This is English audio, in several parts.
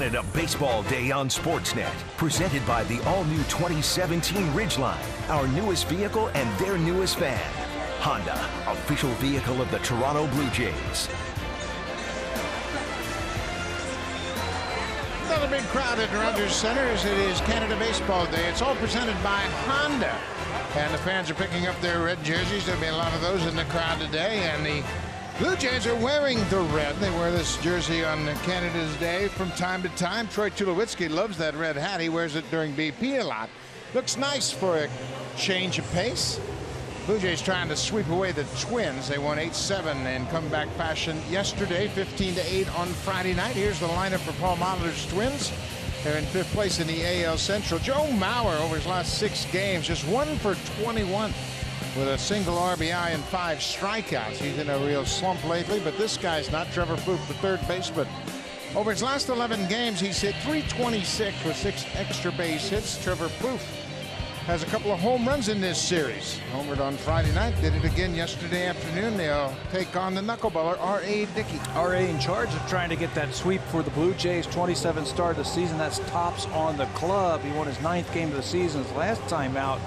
Canada Baseball Day on Sportsnet, presented by the all-new 2017 Ridgeline, our newest vehicle and their newest van. Honda, official vehicle of the Toronto Blue Jays. Another big crowd at Rogers Center as it is Canada Baseball Day. It's all presented by Honda. And the fans are picking up their red jerseys. There'll be a lot of those in the crowd today. And the Blue Jays are wearing the red. They wear this jersey on Canada's Day from time to time. Troy Tulowitzki loves that red hat. He wears it during BP a lot. Looks nice for a change of pace. Blue Jays trying to sweep away the Twins. They won 8-7 in comeback fashion yesterday, 15-8 on Friday night. Here's the lineup for Paul Molitor's Twins. They're in 5th place in the AL Central. Joe Mauer, over his last 6 games, just 1 for 21 with a single RBI and 5 strikeouts. He's in a real slump lately, but this guy's not. Trevor Plouffe, the third baseman. Over his last 11 games, he's hit .326 with 6 extra base hits. Trevor Plouffe has a couple of home runs in this series. Homered on Friday night, did it again yesterday afternoon. They'll take on the knuckleballer R.A. Dickey. R.A. in charge of trying to get that sweep for the Blue Jays. 27 start of the season. That's tops on the club. He won his 9th game of the season. His last time out,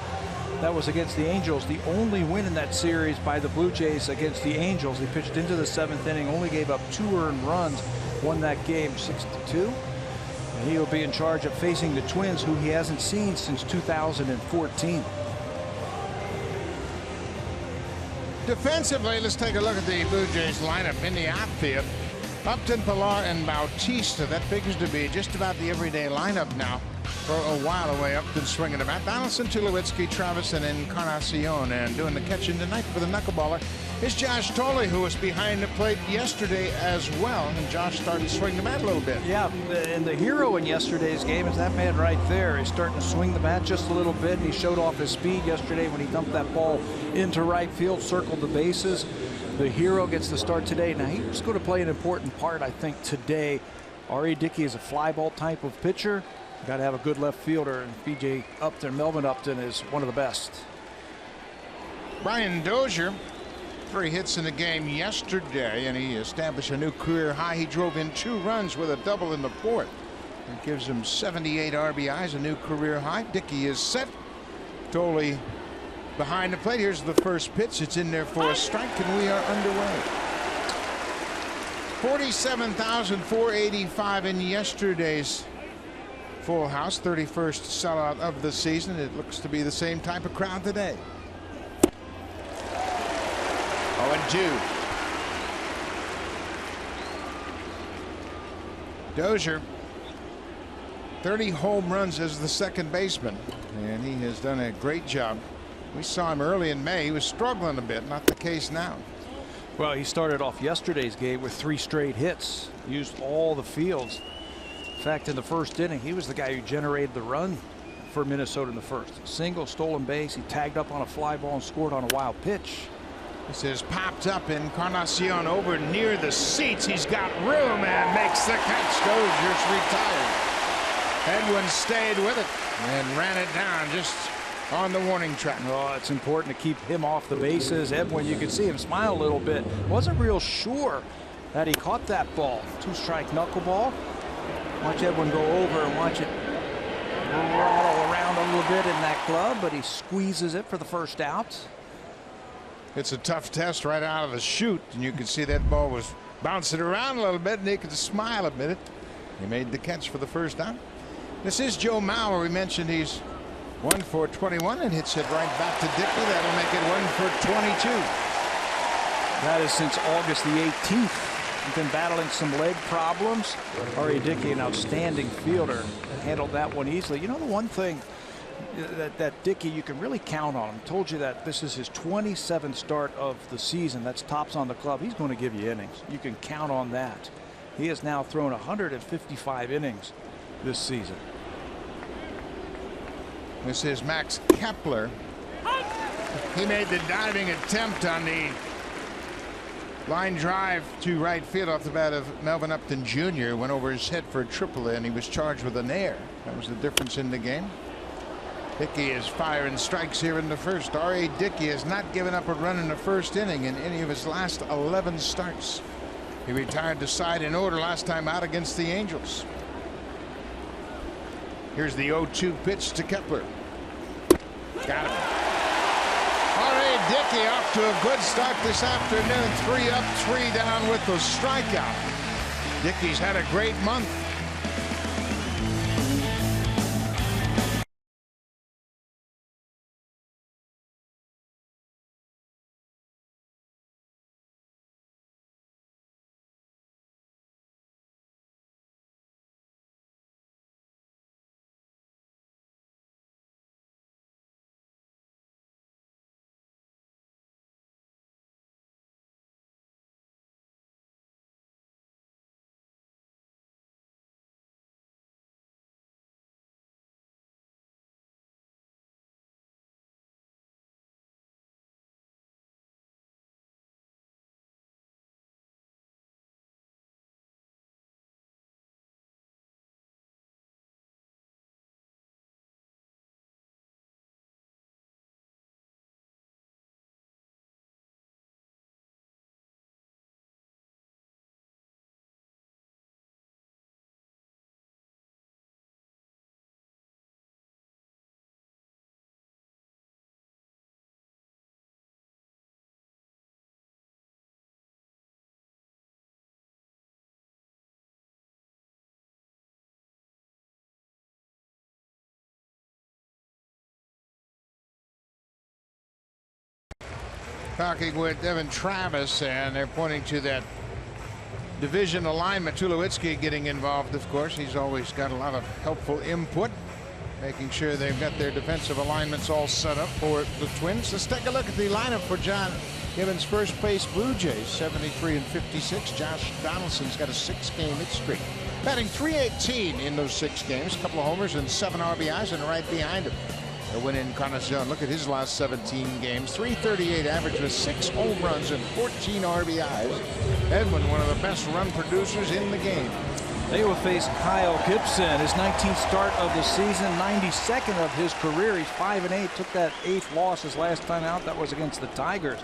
that was against the Angels. The only win in that series by the Blue Jays against the Angels. He pitched into the 7th inning, only gave up 2 earned runs, won that game 6-2. And he will be in charge of facing the Twins, who he hasn't seen since 2014. Defensively, let's take a look at the Blue Jays lineup in the outfield. Upton, Pilar, and Bautista. That figures to be just about the everyday lineup now. For a while away, Upton swinging the bat. Donaldson, Tulowitzki, Travis, and Encarnacion. And doing the catching tonight for the knuckleballer is Josh Thole, who was behind the plate yesterday as well. And Josh started to swing the bat a little bit. Yeah, and the hero in yesterday's game is that man right there. He's starting to swing the bat just a little bit, and he showed off his speed yesterday when he dumped that ball into right field, circled the bases. The hero gets the start today. Now, he's going to play an important part, I think, today. R.A. Dickey is a fly ball type of pitcher. Got to have a good left fielder, and B.J. Upton, Melvin Upton, is one of the best. Brian Dozier, 3 hits in the game yesterday, and he established a new career high. He drove in 2 runs with a double in the 4th. It gives him 78 RBIs, a new career high. Dickey is set. Thole behind the plate. Here's the first pitch. It's in there for a strike, and we are underway. 47,485 in yesterday's full house, 31st sellout of the season. It looks to be the same type of crowd today. 0-2. Dozier, 30 home runs as the second baseman, and he has done a great job. We saw him early in May. He was struggling a bit. Not the case now. Well, he started off yesterday's game with 3 straight hits, used all the fields. In fact, in the first inning, he was the guy who generated the run for Minnesota in the first. Single, stolen base. He tagged up on a fly ball and scored on a wild pitch. This is popped up. Encarnacion over near the seats. He's got room and makes the catch. Dozier's retired. Edwin stayed with it and ran it down just on the warning track. Oh, it's important to keep him off the bases. Edwin, you can see him smile a little bit. Wasn't real sure that he caught that ball. 2-strike knuckleball. Watch Edwin go over and watch it roll around a little bit in that glove, but he squeezes it for the first out. It's a tough test right out of the chute, and you can see that ball was bouncing around a little bit, and he could smile a minute. He made the catch for the first down. This is Joe Mauer. We mentioned he's 1 for 21 and hits it right back to Dickey. That'll make it 1 for 22. That is since August the 18th. He's been battling some leg problems. R.A. Dickey, an outstanding fielder, handled that one easily. You know, the one thing that Dickey, you can really count on him. Told you that this is his 27th start of the season. That's tops on the club. He's going to give you innings. You can count on that. He has now thrown 155 innings this season. This is Max Kepler. He made the diving attempt on the line drive to right field off the bat of Melvin Upton Jr. Went over his head for a triple, and he was charged with an error. That was the difference in the game. Dickey is firing strikes here in the first. R.A. Dickey has not given up a run in the first inning in any of his last 11 starts. He retired the side in order last time out against the Angels. Here's the 0-2 pitch to Kepler. Got him. R.A. Dickey off to a good start this afternoon. 3 up, 3 down with the strikeout. Dickey's had a great month. Talking with Devin Travis, and they're pointing to that division alignment. Tulowitzki getting involved, of course. He's always got a lot of helpful input, making sure they've got their defensive alignments all set up for the Twins. Let's take a look at the lineup for John Gibbons' first base Blue Jays. 73 and 56. Josh Donaldson's got a 6-game hit streak. Batting .318 in those 6 games. A couple of homers and 7 RBIs, and right behind him, the win in Encarnacion. Look at his last 17 games. .338 average with 6 home runs and 14 RBIs. Edwin, one of the best run producers in the game. They will face Kyle Gibson, his 19th start of the season, 92nd of his career. He's 5-8. Took that 8th loss his last time out. That was against the Tigers.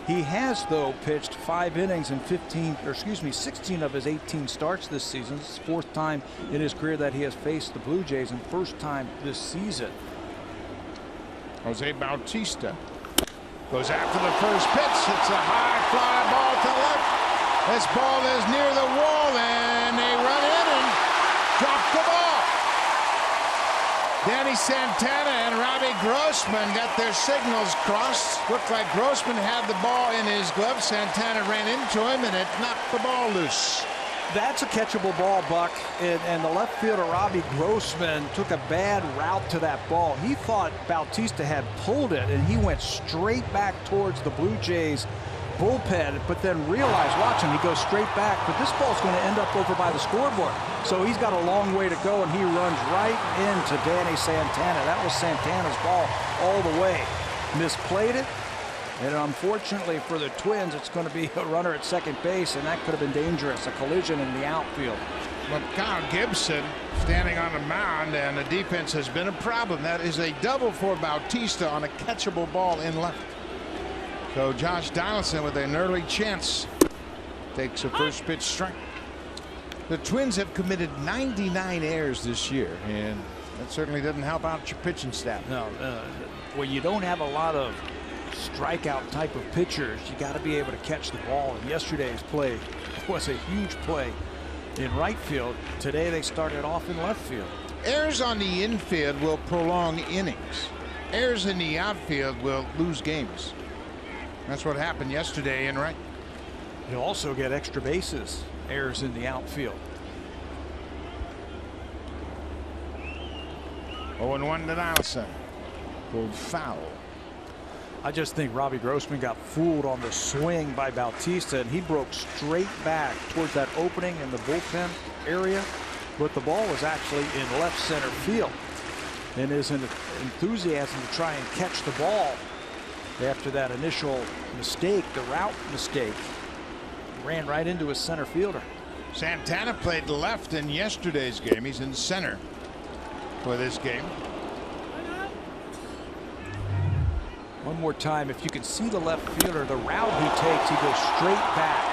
He has, though, pitched 5 innings in 16 of his 18 starts this season. It's the 4th time in his career that he has faced the Blue Jays, and 1st time this season. Jose Bautista goes after the first pitch. It's a high fly ball to left. This ball is near the wall, and they run in and drop the ball. Danny Santana and Robbie Grossman got their signals crossed. Looked like Grossman had the ball in his glove. Santana ran into him, and it knocked the ball loose. That's a catchable ball, Buck, and the left fielder Robbie Grossman took a bad route to that ball. He thought Bautista had pulled it, and he went straight back towards the Blue Jays bullpen, but then realized, watch him, he goes straight back, but this ball's going to end up over by the scoreboard. So he's got a long way to go, and he runs right into Danny Santana. That was Santana's ball all the way. Misplayed it. And unfortunately for the Twins, it's going to be a runner at second base, and that could have been dangerous, a collision in the outfield. But Kyle Gibson standing on the mound, and the defense has been a problem. That is a double for Bautista on a catchable ball in left. So Josh Donaldson with an early chance takes a first pitch strike. The Twins have committed 99 errors this year, and that certainly doesn't help out your pitching staff. No, when you don't have a lot of strikeout type of pitchers, you got to be able to catch the ball, and yesterday's play was a huge play in right field. Today they started off in left field. Errors on the infield will prolong innings. Errors in the outfield will lose games. That's what happened yesterday in right. You'll also get extra bases, errors in the outfield. 0-1 to Donaldson. Pulled foul. I just think Robbie Grossman got fooled on the swing by Bautista, and he broke straight back towards that opening in the bullpen area, but the ball was actually in left center field. And his enthusiasm to try and catch the ball after that initial mistake, the route mistake, ran right into his center fielder. Santana played left in yesterday's game. He's in center for this game. One more time, if you can see the left fielder, the route he takes, he goes straight back.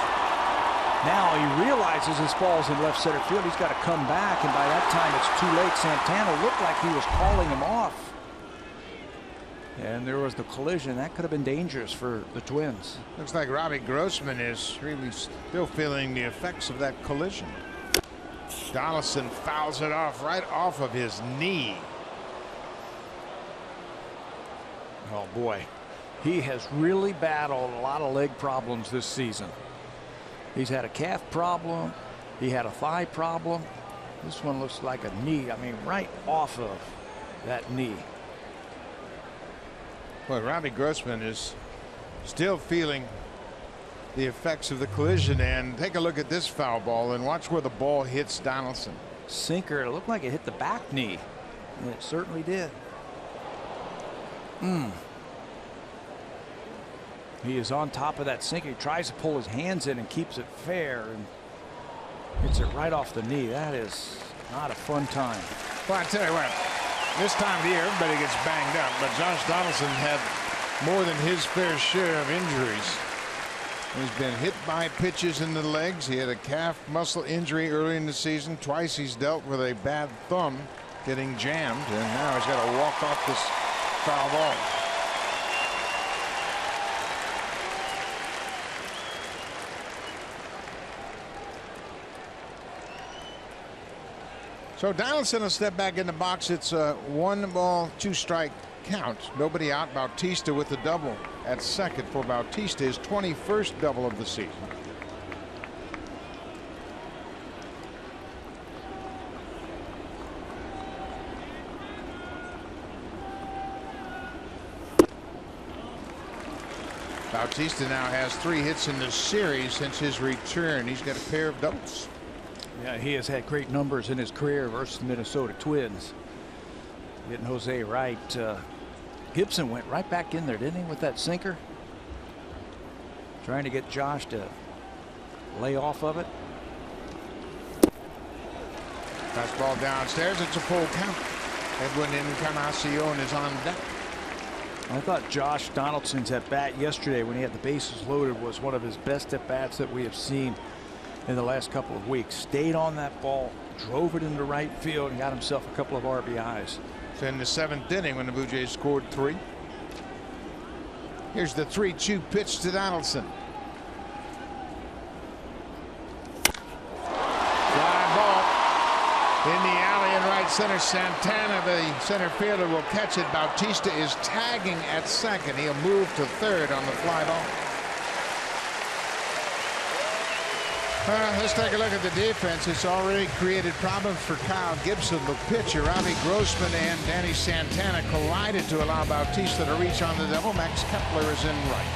Now he realizes his ball's in left center field. He's got to come back, and by that time it's too late. Santana looked like he was calling him off. And there was the collision. That could have been dangerous for the Twins. Looks like Robbie Grossman is really still feeling the effects of that collision. Donaldson fouls it off right off of his knee. Oh boy, he has really battled a lot of leg problems this season. He's had a calf problem. He had a thigh problem. This one looks like a knee. I mean, right off of that knee. Well, Robbie Grossman is still feeling the effects of the collision. And take a look at this foul ball and watch where the ball hits Donaldson. Sinker. It looked like it hit the back knee. And it certainly did. He is on top of that sinker. He tries to pull his hands in and keeps it fair and hits it right off the knee. That is not a fun time. Well, I tell you what, this time of year everybody gets banged up, but Josh Donaldson had more than his fair share of injuries. He's been hit by pitches in the legs. He had a calf muscle injury early in the season. Twice he's dealt with a bad thumb getting jammed, and now he's got to walk off this foul ball. So Donaldson will step back in the box. It's a 1-ball, 2-strike count. Nobody out. Bautista with the double at second for Bautista, his 21st double of the season. Bautista now has 3 hits in the series since his return. He's got a pair of doubles. Yeah, he has had great numbers in his career versus the Minnesota Twins. Getting Jose right. Gibson went right back in there, didn't he, with that sinker? Trying to get Josh to lay off of it. Fastball downstairs. It's a full count. Edwin Encarnacion is on deck. I thought Josh Donaldson's at bat yesterday when he had the bases loaded was one of his best at bats that we have seen in the last couple of weeks. Stayed on that ball, drove it into right field, and got himself a couple of RBIs. It's in the 7th inning when the Blue Jays scored 3. Here's the 3-2 pitch to Donaldson. Fly ball in the alley in right center. Santana, the center fielder, will catch it. Bautista is tagging at second. He'll move to third on the fly ball. Let's take a look at the defense. It's already created problems for Kyle Gibson, the pitcher. Robbie Grossman and Danny Santana collided to allow Bautista to reach on the double. Max Kepler is in right.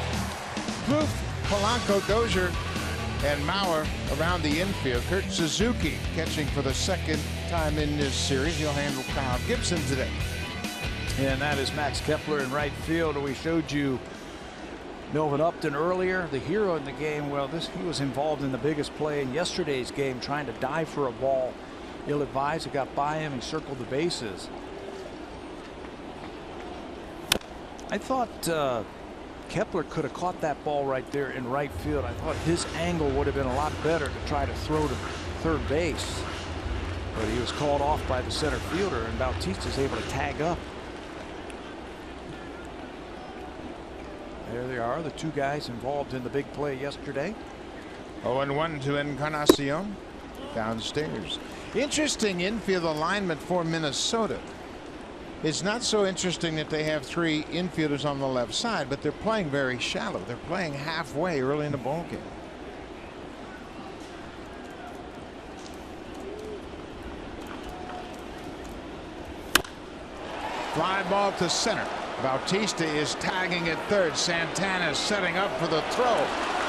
Plouffe, Polanco, Dozier, and Mauer around the infield. Kurt Suzuki catching for the 2nd time in this series. He'll handle Kyle Gibson today. And that is Max Kepler in right field. We showed you Melvin Upton earlier, the hero in the game. Well, he was involved in the biggest play in yesterday's game, trying to dive for a ball. Ill-advised, it got by him. He circled the bases. I thought Kepler could have caught that ball right there in right field. I thought his angle would have been a lot better to try to throw to third base. But he was called off by the center fielder, and Bautista's able to tag up. There they are, the 2 guys involved in the big play yesterday. 0-1 to Encarnacion downstairs. Interesting infield alignment for Minnesota. It's not so interesting that they have 3 infielders on the left side, but they're playing very shallow. They're playing halfway early in the ball game. Fly ball to center. Bautista is tagging at third. Santana is setting up for the throw.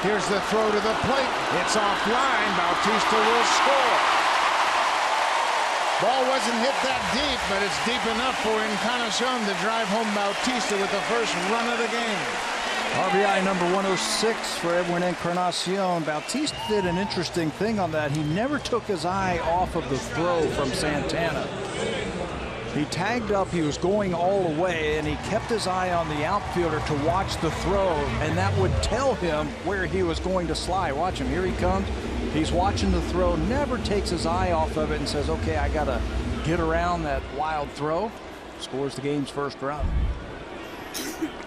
Here's the throw to the plate. It's offline. Bautista will score. Ball wasn't hit that deep, but it's deep enough for Encarnacion to drive home Bautista with the first run of the game. RBI number 106 for Edwin Encarnacion. Bautista did an interesting thing on that. He never took his eye off of the throw from Santana. He tagged up, he was going all the way, and he kept his eye on the outfielder to watch the throw, and that would tell him where he was going to slide. Watch him, here he comes. He's watching the throw, never takes his eye off of it and says, okay, I got to get around that wild throw. Scores the game's first run.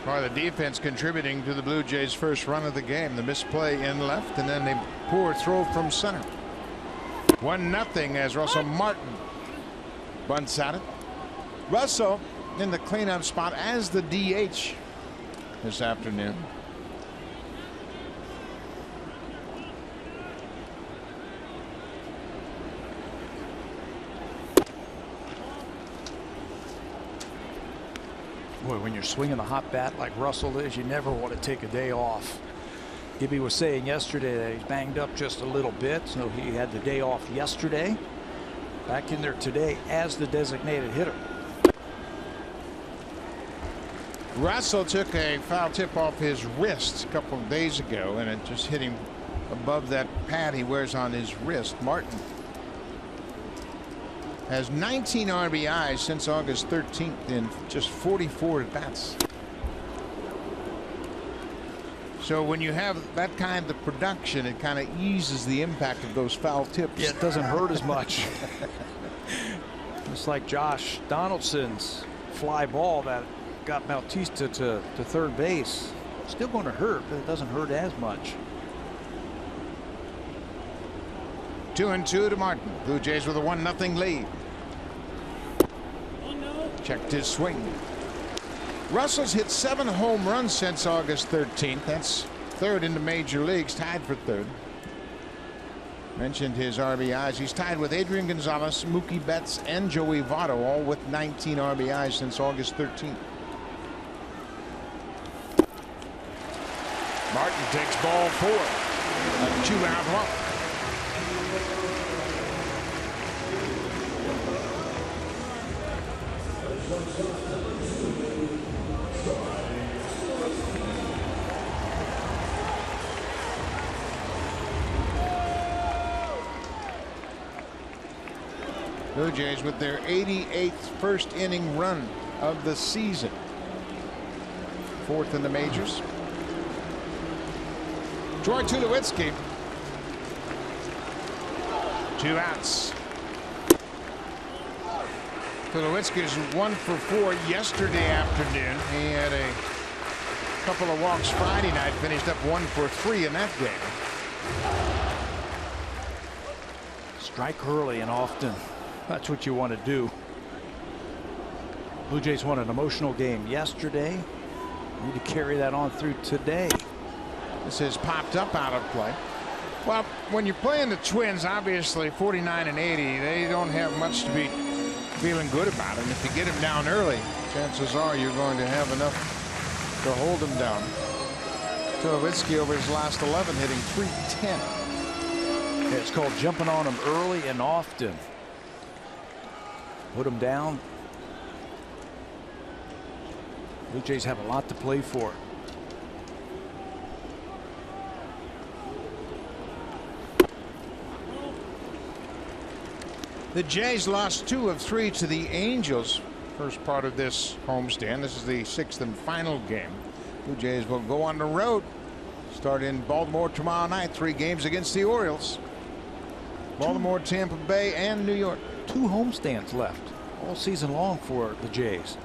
Part of the defense contributing to the Blue Jays' first run of the game. The misplay in left, and then the poor throw from center. 1-0 as Russell Martin bunts at it. Russell in the cleanup spot as the DH this afternoon. Boy, when you're swinging a hot bat like Russell is, you never want to take a day off. Gibby was saying yesterday that he's banged up just a little bit, so he had the day off yesterday. Back in there today as the designated hitter. Russell took a foul tip off his wrist a couple of days ago, and it just hit him above that pad he wears on his wrist. Martin has 19 RBIs since August 13th in just 44 at bats. So when you have that kind of production, it kind of eases the impact of those foul tips. Yeah, it doesn't hurt as much. Just like Josh Donaldson's fly ball that got Bautista to third base. Still going to hurt, but it doesn't hurt as much. 2-2 to Martin. Blue Jays with a 1-0 lead. Checked his swing. Russell's hit 7 home runs since August 13th. That's third in the major leagues, tied for third. Mentioned his RBIs. He's tied with Adrian Gonzalez, Mookie Betts, and Joey Votto, all with 19 RBIs since August 13th. Martin takes ball 4. A 2-out walk. Blue Jays with their 88th first inning run of the season. 4th in the majors. Troy Tulowitzki. 2 outs. Tulowitzki is 1 for 4 yesterday afternoon. He had a couple of walks Friday night, finished up 1 for 3 in that game. Strike early and often. That's what you want to do. Blue Jays won an emotional game yesterday. Need to carry that on through today. This has popped up out of play. Well, when you're playing the Twins, obviously 49 and 80, they don't have much to be feeling good about. And if you get them down early, chances are you're going to have enough to hold them down. Tulowitzki over his last 11 hitting .310. Yeah, it's called jumping on them early and often. Put them down. Blue Jays have a lot to play for. The Jays lost 2 of 3 to the Angels. First part of this homestand. This is the 6th and final game. Blue Jays will go on the road. Start in Baltimore tomorrow night. 3 games against the Orioles. Baltimore, Tampa Bay, and New York. 2 homestands left all season long for the Jays.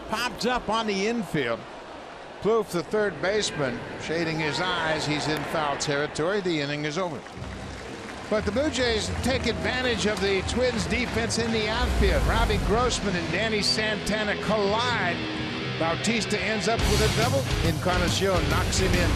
Popped up on the infield. Plouffe, the third baseman, shading his eyes. He's in foul territory. The inning is over. But the Blue Jays take advantage of the Twins defense in the outfield. Robbie Grossman and Danny Santana collide. Bautista ends up with a double. Encarnacion knocks him in.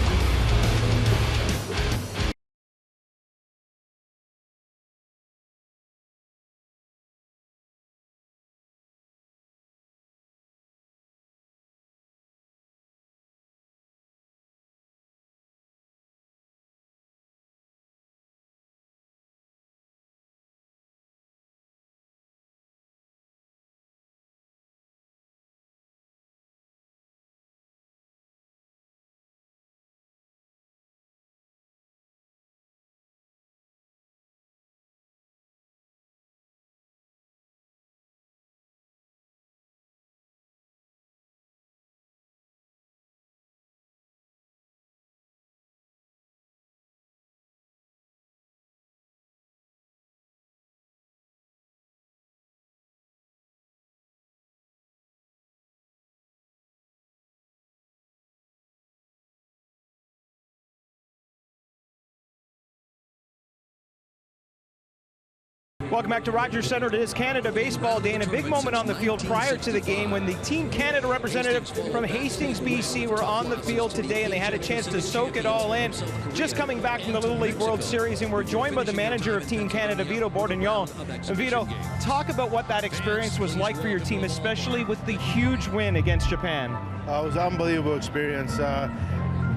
Welcome back to Rogers Center. It is Canada Baseball Day, and a big moment on the field prior to the game when the Team Canada representatives from Hastings, BC were on the field today, and they had a chance to soak it all in. Just coming back from the Little League World Series, and we're joined by the manager of Team Canada, Vito Bourdignon. And Vito, talk about what that experience was like for your team, especially with the huge win against Japan. It was an unbelievable experience.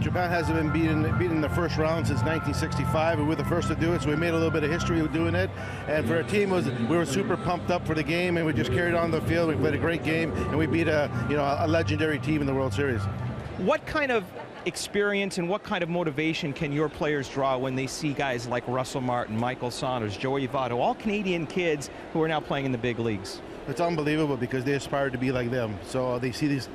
Japan hasn't been beaten in the first round since 1965. We were the first to do it, so we made a little bit of history with doing it. And for our team, we were super pumped up for the game, and we just carried on the field. We played a great game, and we beat a legendary team in the World Series. What kind of experience and what kind of motivation can your players draw when they see guys like Russell Martin, Michael Saunders, Joey Votto, all Canadian kids who are now playing in the big leagues? It's unbelievable because they aspire to be like them. So they see these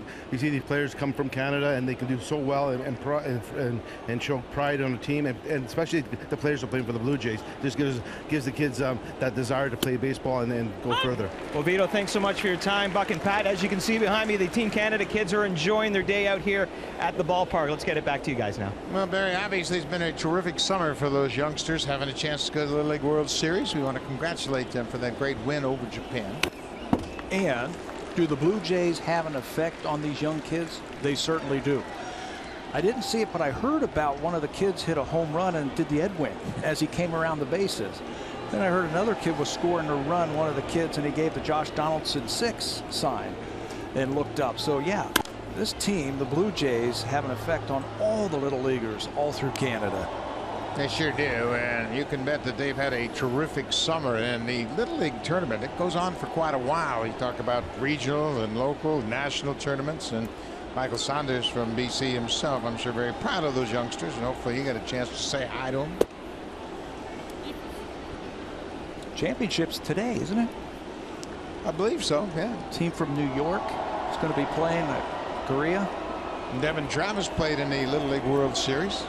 players come from Canada, and they can do so well and show pride on the team, and especially the players who are playing for the Blue Jays. Just gives the kids that desire to play baseball and go further. Well, Vito, thanks so much for your time. Buck and Pat, as you can see behind me, the Team Canada kids are enjoying their day out here at the ballpark. Let's get it back to you guys now. Well, Barry, obviously it's been a terrific summer for those youngsters having a chance to go to the Little League World Series. We want to congratulate them for that great win over Japan. And do the Blue Jays have an effect on these young kids? They certainly do. I didn't see it, but I heard about one of the kids hit a home run and did the Edwin as he came around the bases. Then I heard another kid was scoring a run, one of the kids, and he gave the Josh Donaldson 6 sign and looked up. So yeah, this team, the Blue Jays, have an effect on all the little leaguers all through Canada. They sure do, and you can bet that they've had a terrific summer. And the Little League tournament, it goes on for quite a while. You talk about regional and local, national tournaments, and Michael Saunders from BC himself, I'm sure, very proud of those youngsters, and hopefully you get a chance to say hi to them. Championships today, isn't it? I believe so, yeah. Team from New York is going to be playing at Korea. And Devin Travis played in the Little League World Series.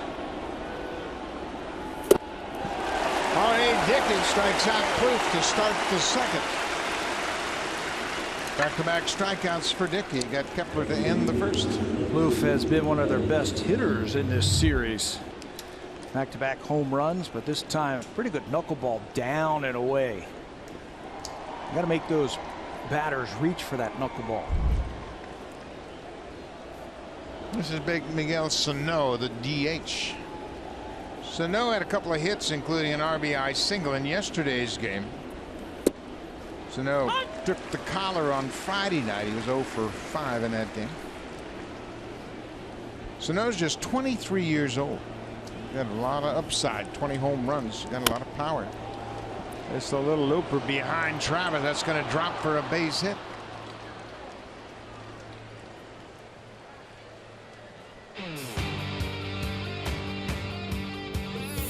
Dickey strikes out Plouffe to start the second. Back-to-back strikeouts for Dickey. Got Kepler to end the first. Plouffe has been one of their best hitters in this series. Back-to-back home runs, but this time pretty good knuckleball down and away. You got to make those batters reach for that knuckleball. This is big Miguel Sano, the DH. Sano had a couple of hits, including an RBI single in yesterday's game. Sano took the collar on Friday night. He was 0 for 5 in that game. Sano's just 23 years old. Got a lot of upside, 20 home runs, got a lot of power. It's a little looper behind Travis. That's going to drop for a base hit.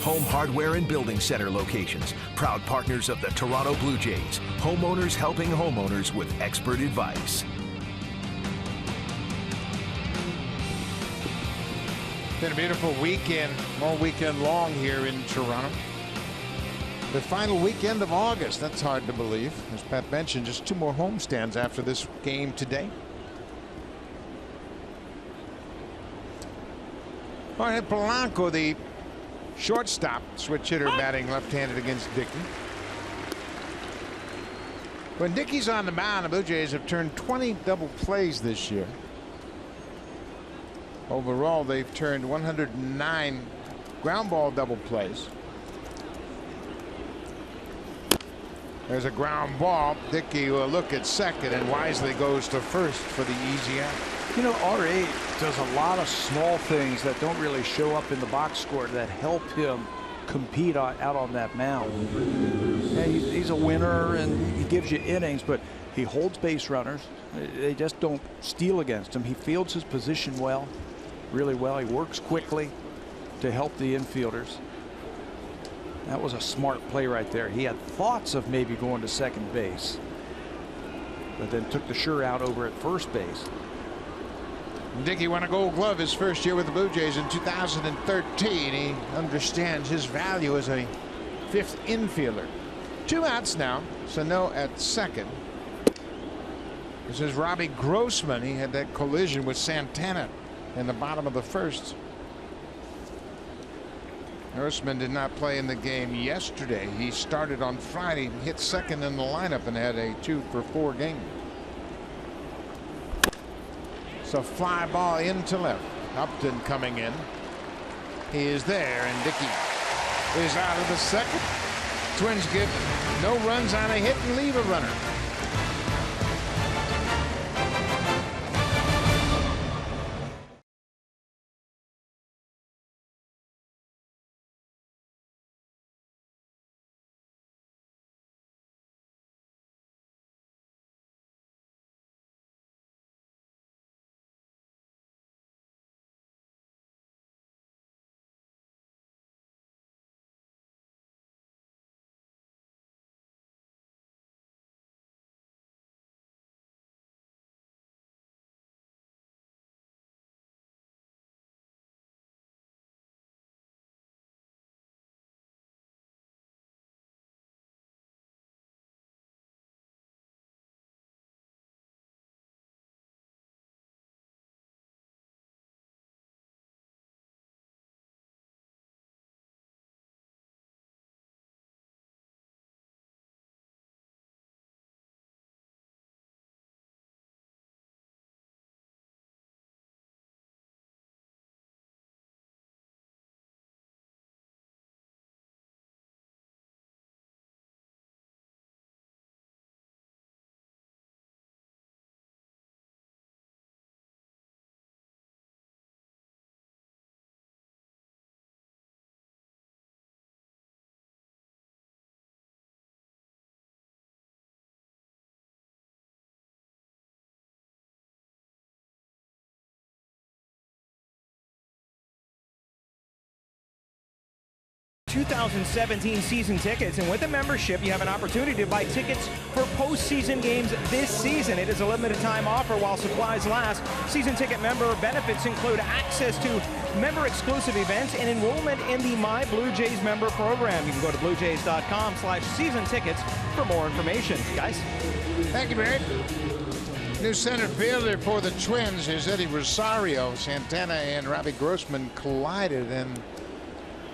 Home Hardware and Building Center locations, proud partners of the Toronto Blue Jays. Homeowners helping homeowners with expert advice. Been a beautiful weekend, all weekend long here in Toronto. The final weekend of August, that's hard to believe. As Pat mentioned, just 2 more homestands after this game today. Jorge Polanco, the shortstop, switch hitter, batting left-handed against Dickey. When Dickey's on the mound, the Blue Jays have turned 20 double plays this year. Overall, they've turned 109 ground ball double plays. There's a ground ball. Dickey will look at second and wisely goes to first for the easy out. You know, R.A. does a lot of small things that don't really show up in the box score that help him compete out on that mound. Yeah, he's a winner and he gives you innings, but he holds base runners. They just don't steal against him. He fields his position well, really well. He works quickly to help the infielders. That was a smart play right there. He had thoughts of maybe going to second base, but then took the sure out over at first base. Dickey won a Gold Glove his first year with the Blue Jays in 2013. He understands his value as a 5th infielder. 2 outs now. Sano at second. This is Robbie Grossman. He had that collision with Santana in the bottom of the first. Grossman did not play in the game yesterday. He started on Friday, hit second in the lineup, and had a 2-for-4 game. So fly ball into left. Upton coming in. He is there, and Dickey is out of the second. Twins get no runs on a hit and leave a runner. ...2017 season tickets, and with a membership you have an opportunity to buy tickets for postseason games this season. It is a limited time offer while supplies last. Season ticket member benefits include access to member exclusive events and enrollment in the My Blue Jays member program. You can go to bluejays.com/season tickets for more information. Guys, thank you, Barry. New center fielder for the Twins is Eddie Rosario. Santana and Robbie Grossman collided, and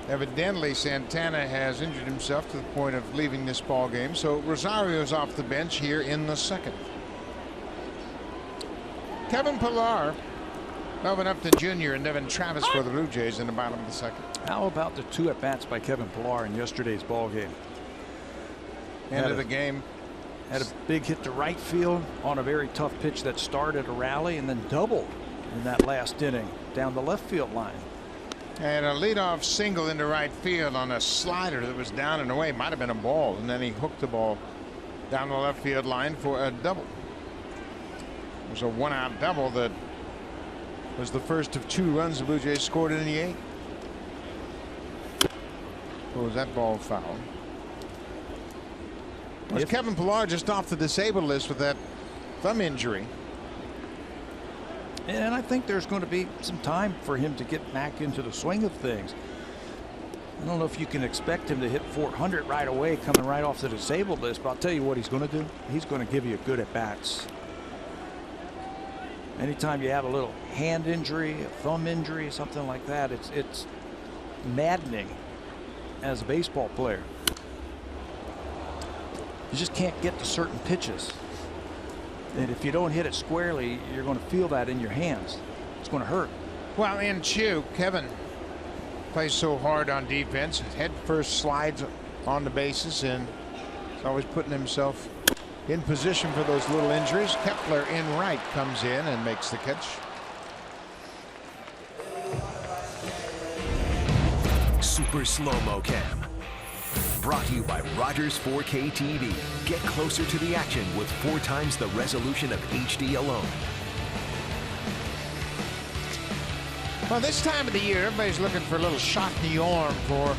evidently Santana has injured himself to the point of leaving this ball game. So Rosario's off the bench here in the second. Kevin Pillar, Melvin Upton Jr. and Devin Travis for the Blue Jays in the bottom of the second. How about the 2 at-bats by Kevin Pillar in yesterday's ball game? End of the game. Had a big hit to right field on a very tough pitch that started a rally, and then doubled in that last inning down the left field line. And a leadoff single into right field on a slider that was down and away. Might have been a ball, and then he hooked the ball down the left field line for a double. It was a 1-out double that was the first of 2 runs the Blue Jays scored in the 8th. Or was that ball foul? Was Kevin Pillar just off the disabled list with that thumb injury? And I think there's going to be some time for him to get back into the swing of things. I don't know if you can expect him to hit 400 right away coming right off the disabled list, but I'll tell you what he's going to do. He's going to give you a good at bats. Anytime you have a little hand injury, a thumb injury, something like that, it's maddening as a baseball player. You just can't get to certain pitches. And if you don't hit it squarely, you're going to feel that in your hands. It's going to hurt. Well, in Chew, Kevin plays so hard on defense. Head first slides on the bases, and he's always putting himself in position for those little injuries. Kepler in right comes in and makes the catch. Super Slow-Mo Cam. Brought to you by Rogers 4K TV. Get closer to the action with 4 times the resolution of HD alone. Well, this time of the year, everybody's looking for a little shot in the arm for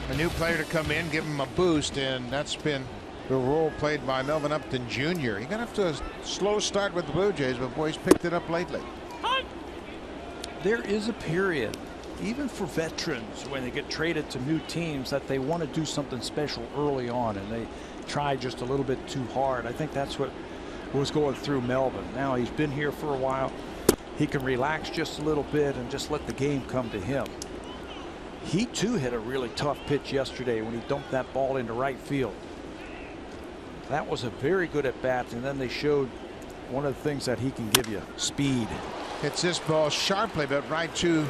a new player to come in, give him a boost, and that's been the role played by Melvin Upton Jr. You're going to have to slow start with the Blue Jays, but boys picked it up lately. There is a period, even for veterans, when they get traded to new teams, that they want to do something special early on, and they try just a little bit too hard. I think that's what was going through Melvin. Now he's been here for a while. He can relax just a little bit and just let the game come to him. He too hit a really tough pitch yesterday when he dumped that ball into right field. That was a very good at bat, and then they showed one of the things that he can give you: speed. Hits this ball sharply, but right to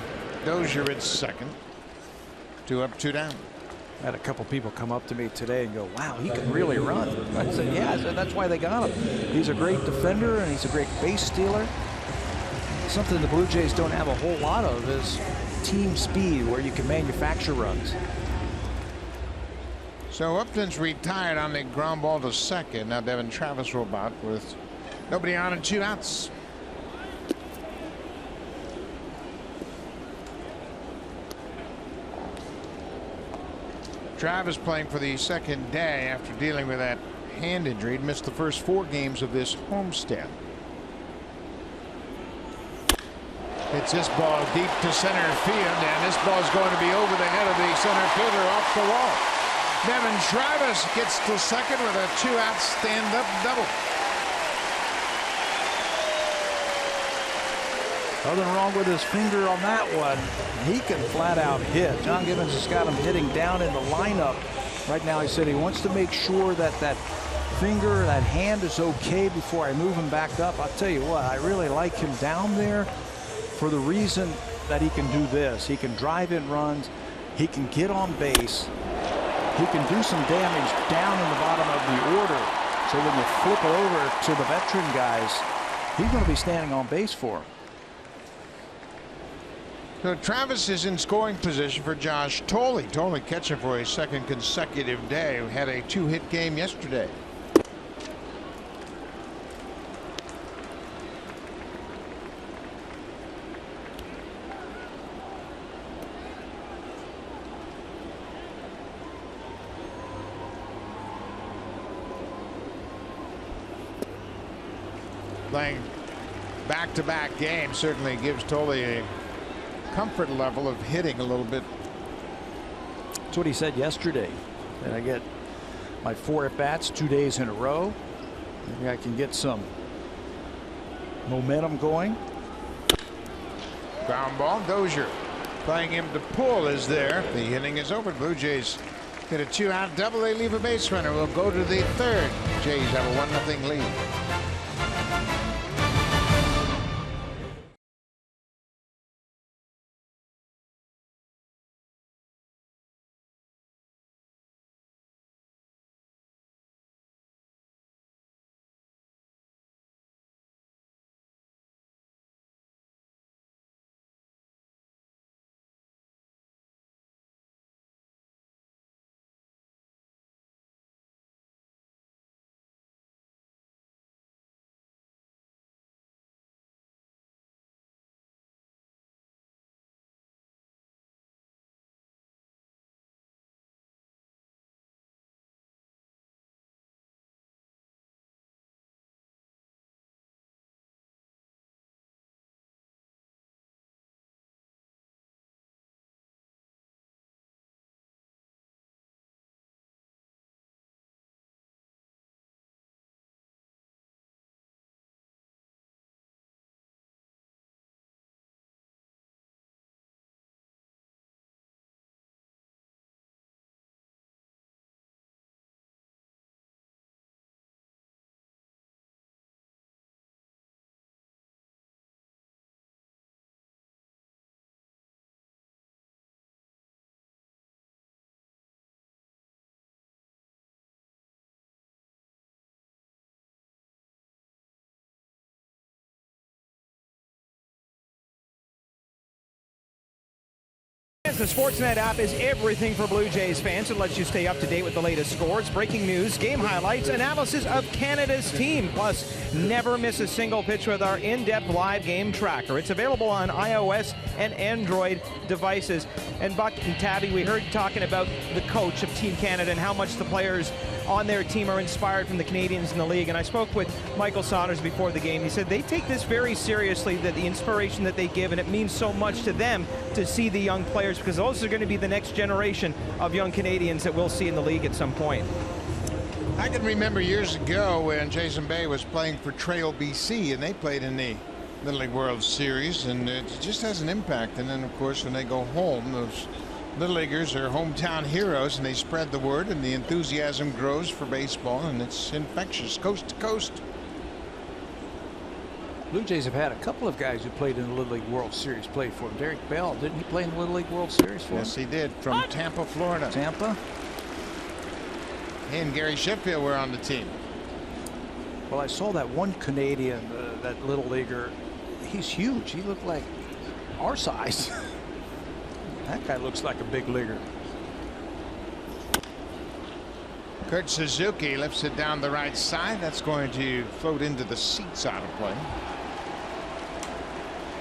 Dozier at second. 2 up, 2 down. I had a couple people come up to me today and go, "Wow, he can really run." I said, "Yeah," I said, "That's why they got him. He's a great defender and he's a great base stealer." Something the Blue Jays don't have a whole lot of is team speed, where you can manufacture runs. So Upton's retired on the ground ball to second. Now Devin Travis will bat with nobody on and 2 outs. Travis playing for the second day after dealing with that hand injury. He'd missed the first 4 games of this homestand. It's this ball deep to center field, and this ball is going to be over the head of the center fielder off the wall. Devin Travis gets to second with a 2-out stand-up double. Nothing wrong with his finger on that one. He can flat out hit. John Gibbons has got him hitting down in the lineup right now. He said he wants to make sure that that finger, that hand is okay before I move him back up. I'll tell you what, I really like him down there for the reason that he can do this. He can drive in runs. He can get on base. He can do some damage down in the bottom of the order. So when you flip it over to the veteran guys, he's going to be standing on base for him. So Travis is in scoring position for Josh Thole. Thole catching for his second consecutive day. Who had a 2-hit game yesterday. Playing back-to-back games certainly gives Thole a comfort level of hitting a little bit. That's what he said yesterday. And I get my 4 at-bats 2 days in a row. Maybe I can get some momentum going. Ground ball. Dozier playing him to pull is there. The inning is over. Blue Jays get a 2-out double. They leave a base runner. We'll go to the third. Jays have a 1-0 lead. The Sportsnet app is everything for Blue Jays fans. It lets you stay up to date with the latest scores, breaking news, game highlights, analysis of Canada's team. Plus, never miss a single pitch with our in-depth live game tracker. It's available on iOS and Android devices. And Buck and Tabby, we heard talking about the coach of Team Canada and how much the players on their team are inspired from the Canadians in the league. And I spoke with Michael Saunders before the game. He said they take this very seriously, that the inspiration that they give, and it means so much to them to see the young players, because those are going to be the next generation of young Canadians that we'll see in the league at some point. I can remember years ago when Jason Bay was playing for Trail BC, and they played in the Little League World Series, and it just has an impact. And then, of course, when they go home, those Little leaguers are hometown heroes, and they spread the word, and the enthusiasm grows for baseball, and it's infectious coast to coast. Blue Jays have had a couple of guys who played in the Little League World Series play for them. Derek Bell, didn't he play in the Little League World Series for them? Yes, he did, from Tampa, Florida. Tampa. He and Gary Sheffield were on the team. Well, I saw that one Canadian, that little leaguer. He's huge. He looked like our size. That guy looks like a big leaguer. Kurt Suzuki lifts it down the right side. That's going to float into the seats out of play.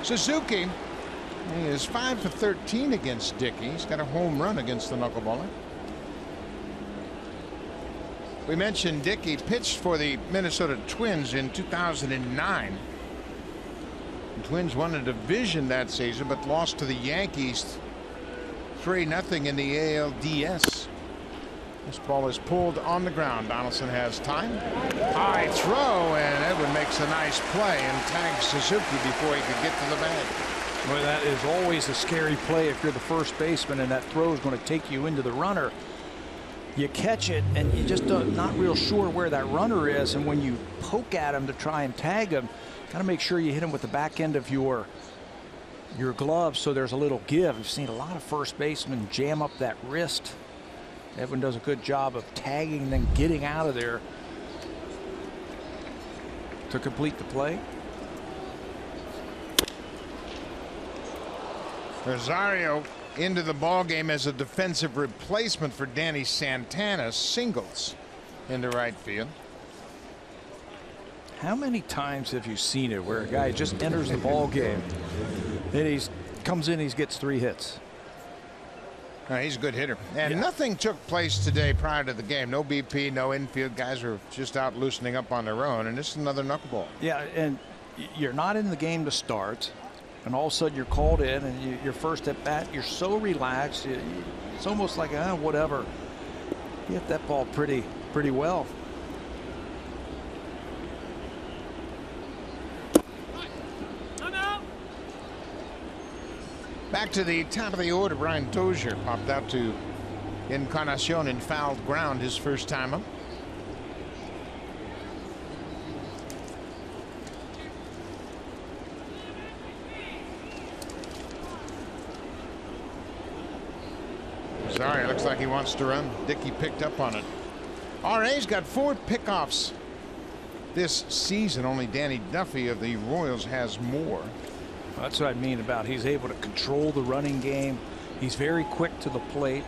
Suzuki, he is 5 for 13 against Dickey. He's got a home run against the knuckleballer. We mentioned Dickey pitched for the Minnesota Twins in 2009. The Twins won a division that season, but lost to the Yankees 3-0 in the ALDS. This ball is pulled on the ground. Donaldson has time. High throw, and Edwin makes a nice play and tags Suzuki before he could get to the bag. Well, that is always a scary play if you're the first baseman and that throw is going to take you into the runner. You catch it and you just not real sure where that runner is, and when you poke at him to try and tag him, got to make sure you hit him with the back end of your glove so there's a little give. I've seen a lot of first basemen jam up that wrist. Edwin does a good job of tagging and then getting out of there to complete the play. Rosario into the ball game as a defensive replacement for Danny Santana. Singles into right field. How many times have you seen it where a guy just enters the ball game and he comes in, he gets 3 hits? He's a good hitter, and nothing took place today prior to the game. No BP, no infield. Guys are just out loosening up on their own, and this is another knuckleball. Yeah, and you're not in the game to start, and all of a sudden you're called in, and your first at bat, you're so relaxed. It's almost like whatever. You hit that ball pretty well. Back to the top of the order, Brian Dozier popped out to Encarnacion in fouled ground his first time up. Sorry, looks like he wants to run. Dickey picked up on it. RA's got 4 pickoffs this season. Only Danny Duffy of the Royals has more. That's what I mean about he's able to control the running game. He's very quick to the plate.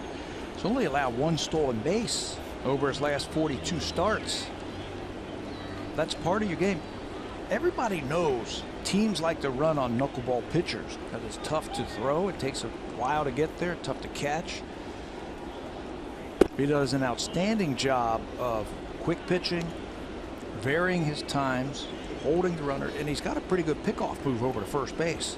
He's only allowed 1 stolen base over his last 42 starts. That's part of your game. Everybody knows teams like to run on knuckleball pitchers because it's tough to throw. It takes a while to get there, tough to catch. He does an outstanding job of quick pitching, varying his times, holding the runner, and he's got a pretty good pickoff move over to first base.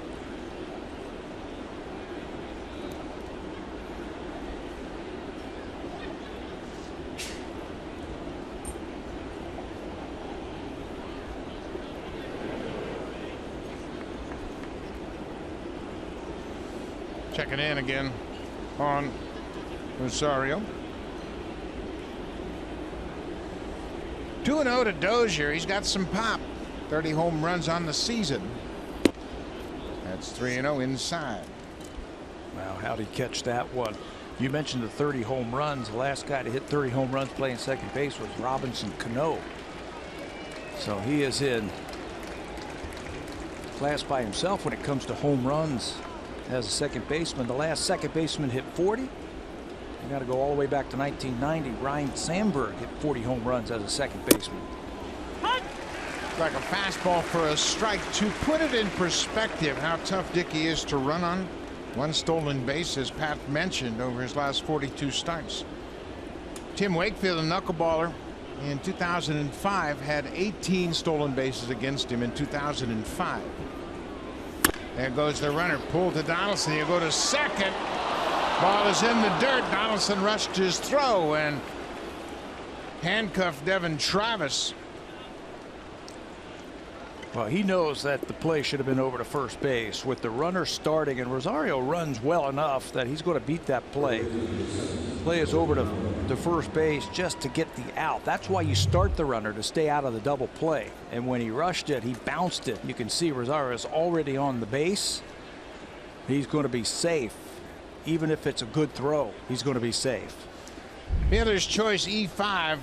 Checking in again on Rosario. 2-0 to Dozier. He's got some pop. 30 home runs on the season. That's 3-0 inside. Wow, how'd he catch that one? You mentioned the 30 home runs. The last guy to hit 30 home runs playing second base was Robinson Cano. So he is in class by himself when it comes to home runs as a second baseman. The last second baseman hit 40. You got to go all the way back to 1990. Ryan Sandberg hit 40 home runs as a second baseman. Like a fastball for a strike. To put it in perspective how tough Dickey is to run on, 1 stolen base, as Pat mentioned, over his last 42 starts. Tim Wakefield, a knuckleballer, in 2005 had 18 stolen bases against him in 2005. There goes the runner, pulled to Donaldson. He'll go to second. Ball is in the dirt. Donaldson rushed his throw and handcuffed Devin Travis. Well, he knows that the play should have been over to first base with the runner starting, and Rosario runs well enough that he's going to beat that play. Play is over to first base just to get the out. That's why you start the runner, to stay out of the double play. And when he rushed it, he bounced it. You can see Rosario is already on the base. He's going to be safe. Even if it's a good throw, he's going to be safe. Fielder's choice E5.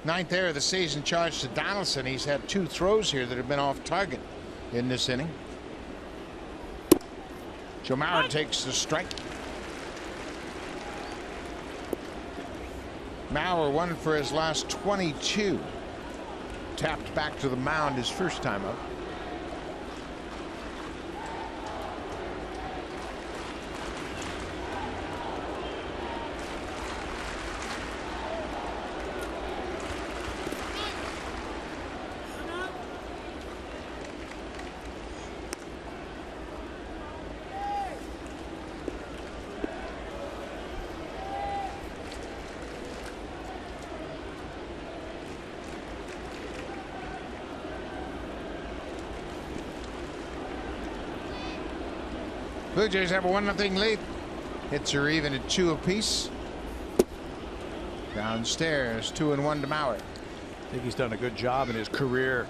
9th error of the season charged to Donaldson. He's had 2 throws here that have been off target in this inning. Joe Mauer takes the strike. Mauer 1 for his last 22. Tapped back to the mound his first time up. Blue Jays have a 1-0 lead. Hits are even at 2 apiece. Downstairs, 2-1 to Mauer. I think he's done a good job in his career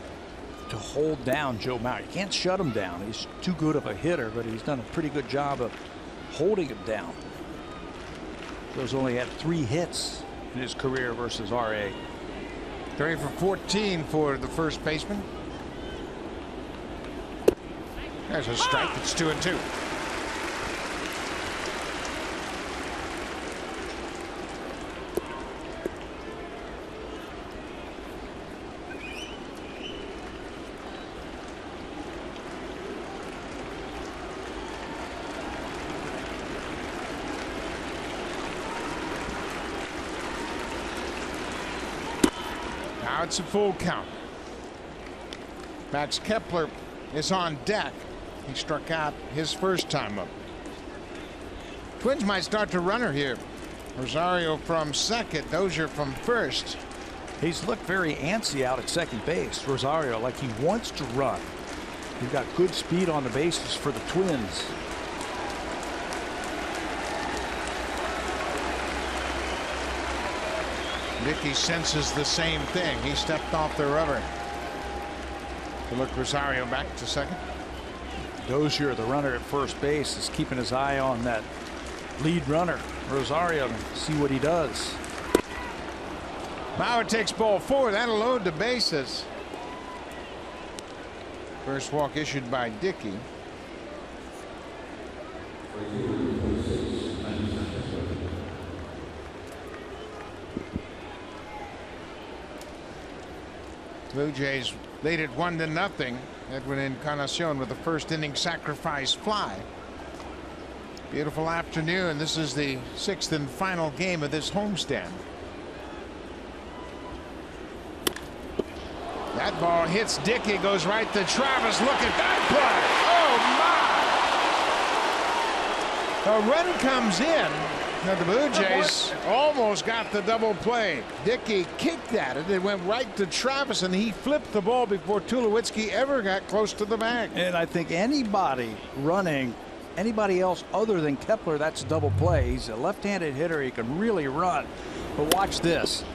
to hold down Joe Mauer. You can't shut him down. He's too good of a hitter, but he's done a pretty good job of holding him down. Joe's only had 3 hits in his career versus RA. 3 for 14 for the first baseman. There's a strike. It's 2-2. Now it's a full count. Max Kepler is on deck. He struck out his first time up. Twins might start to runner here. Rosario from second, Dozier from first. He's looked very antsy out at second base, Rosario, like he wants to run. He's got good speed on the bases for the Twins. Dickey senses the same thing. He stepped off the rubber to look Rosario back to second. Dozier, the runner at first base, is keeping his eye on that lead runner, Rosario, to see what he does. Mauer takes ball 4. That'll load the bases. First walk issued by Dickey. Blue Jays lead it 1-0. Edwin Encarnacion with the first inning sacrifice fly. Beautiful afternoon. This is the 6th and final game of this homestand. That ball hits Dickey, goes right to Travis. Look at that play. Oh my! A run comes in. Now the Blue Jays almost got the double play. Dickey kicked at it. It went right to Travis, and he flipped the ball before Tulowitzki ever got close to the bag. And I think anybody running, anybody else other than Kepler, that's double play. He's a left-handed hitter. He can really run. But watch this.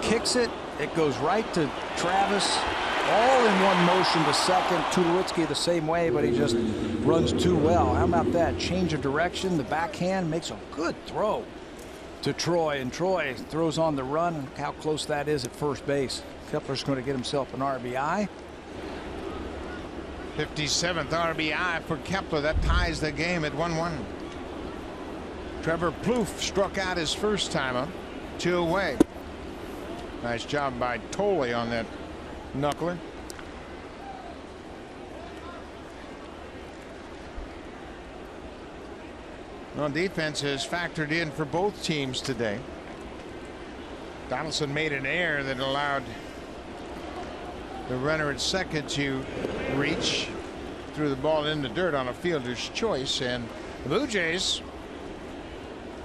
Kicks it. It goes right to Travis. All in one motion to second. Tulowitzki the same way, but he just runs too well. How about that? Change of direction. The backhand makes a good throw to Troy, and Troy throws on the run. Look how close that is at first base. Kepler's going to get himself an RBI. 57th RBI for Kepler. That ties the game at 1-1. Trevor Plouffe struck out his first time up. 2 away. Nice job by Tolley on that knuckler. Well, defense has factored in for both teams today. Donaldson made an error that allowed the runner at second to reach, threw the ball in the dirt on a fielder's choice, and the Blue Jays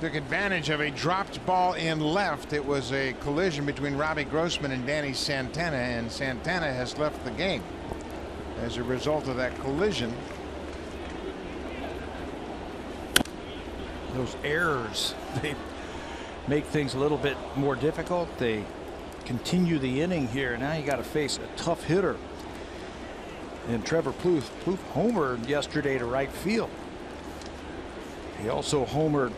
took advantage of a dropped ball in left. It was a collision between Robbie Grossman and Danny Santana, and Santana has left the game. as a result of that collision. Those errors, they make things a little bit more difficult. They continue the inning here. Now you got to face a tough hitter. And Trevor Plouffe homered yesterday to right field. He also homered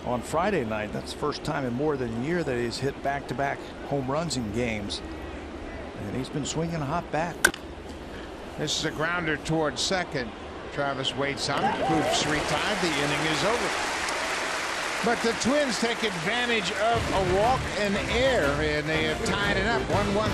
on Friday night. That's the first time in more than a year that he's hit back-to-back home runs in games. And he's been swinging a hot bat. This is a grounder towards second. Travis waits on it. Plouffe's retired. The inning is over. But the Twins take advantage of a walk and error, and they have tied it up 1-1.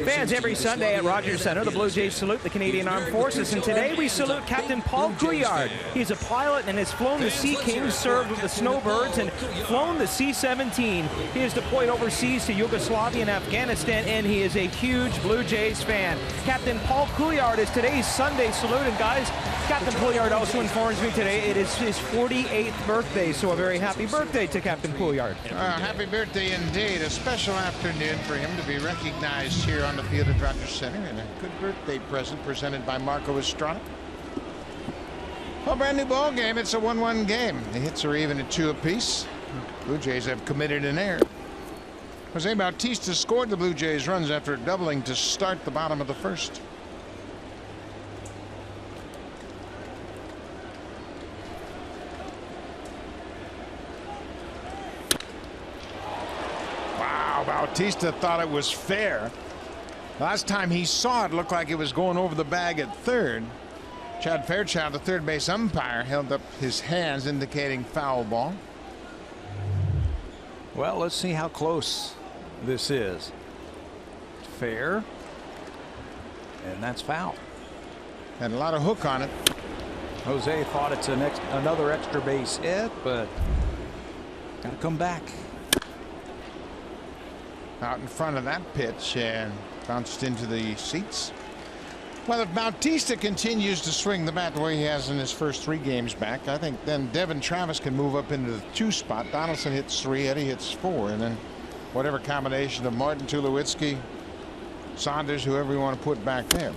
Fans, every Sunday at Rogers Center, the Blue Jays salute the Canadian Armed Forces, and today we salute Captain Paul Couillard. He's a pilot and has flown the Sea Kings, served with the Snowbirds, and flown the C-17. He is deployed overseas to Yugoslavia and Afghanistan, and he is a huge Blue Jays fan. Captain Paul Couillard is today's Sunday salute, and guys, Captain Couillard also informs me today it is his 48th birthday, so a very happy birthday to Captain Couillard. Happy birthday indeed. A special afternoon for him to be recognized here on the field at Rogers Center, and a good birthday present presented by Marco Estrada. A brand new ball game. It's a 1-1 game. The hits are even at 2 apiece. Blue Jays have committed an error. Jose Bautista scored the Blue Jays runs after doubling to start the bottom of the first. Wow, Bautista thought it was fair. Last time he saw it, looked like it was going over the bag at third. Chad Fairchild, the third base umpire, held up his hands indicating foul ball. Well, let's see how close this is. Fair, and that's foul. Had a lot of hook on it. Jose thought it's another extra base hit, but got to come back. Out in front of that pitch and bounced into the seats. Well, if Bautista continues to swing the bat the way he has in his first 3 games back, I think then Devin Travis can move up into the 2 spot. Donaldson hits 3, Eddie hits 4, and then whatever combination of Martin, Tulowitzki, Saunders, whoever you want to put back there.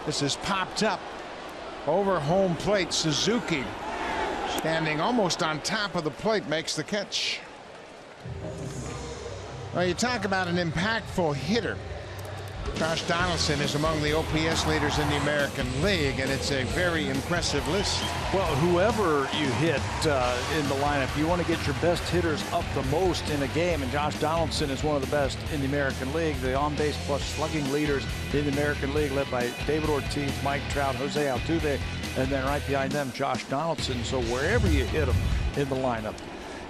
This is popped up over home plate. Suzuki, standing almost on top of the plate, makes the catch. Well, you talk about an impactful hitter. Josh Donaldson is among the OPS leaders in the American League, and it's a very impressive list. Well, whoever you hit in the lineup, you want to get your best hitters up the most in a game, and Josh Donaldson is one of the best in the American League. The on-base plus slugging leaders in the American League, led by David Ortiz, Mike Trout, Jose Altuve, and then right behind them, Josh Donaldson. So wherever you hit him in the lineup.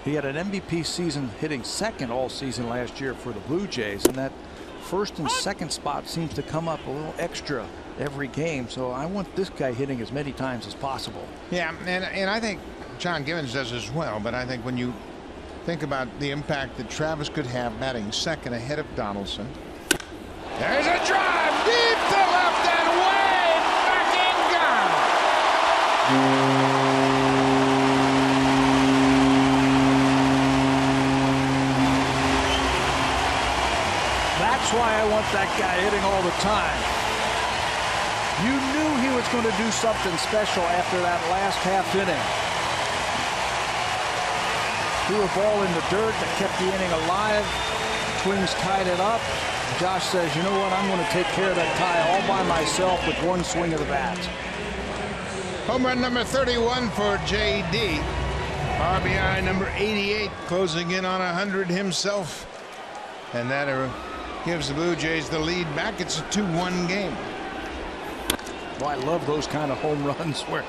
He had an MVP season, hitting second all season last year for the Blue Jays, and that first and second spot seems to come up a little extra every game. So I want this guy hitting as many times as possible. Yeah, and I think John Givens does as well, but I think when you think about the impact that Travis could have batting second ahead of Donaldson. There's a drive deep to left and way back and gone. That's why I want that guy hitting all the time. You knew he was going to do something special after that last half inning. Threw a ball in the dirt that kept the inning alive. Twins tied it up. Josh says, you know what, I'm going to take care of that tie all by myself with one swing of the bat. Home run number 31 for J.D. RBI number 88, closing in on 100 himself. And that gives the Blue Jays the lead back. It's a 2-1 game. Well, I love those kind of home runs where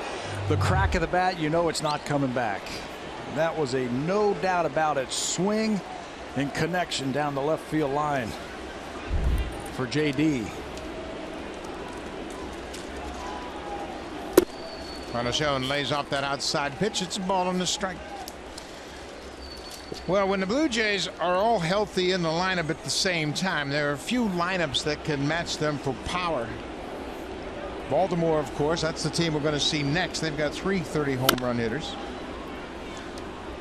the crack of the bat, you know it's not coming back. That was a no doubt about it swing and connection down the left field line for J.D. Donaldson lays off that outside pitch. It's a ball on the strike. Well, when the Blue Jays are all healthy in the lineup at the same time, there are a few lineups that can match them for power. Baltimore, of course, that's the team we're going to see next. They've got 3 30 home run hitters.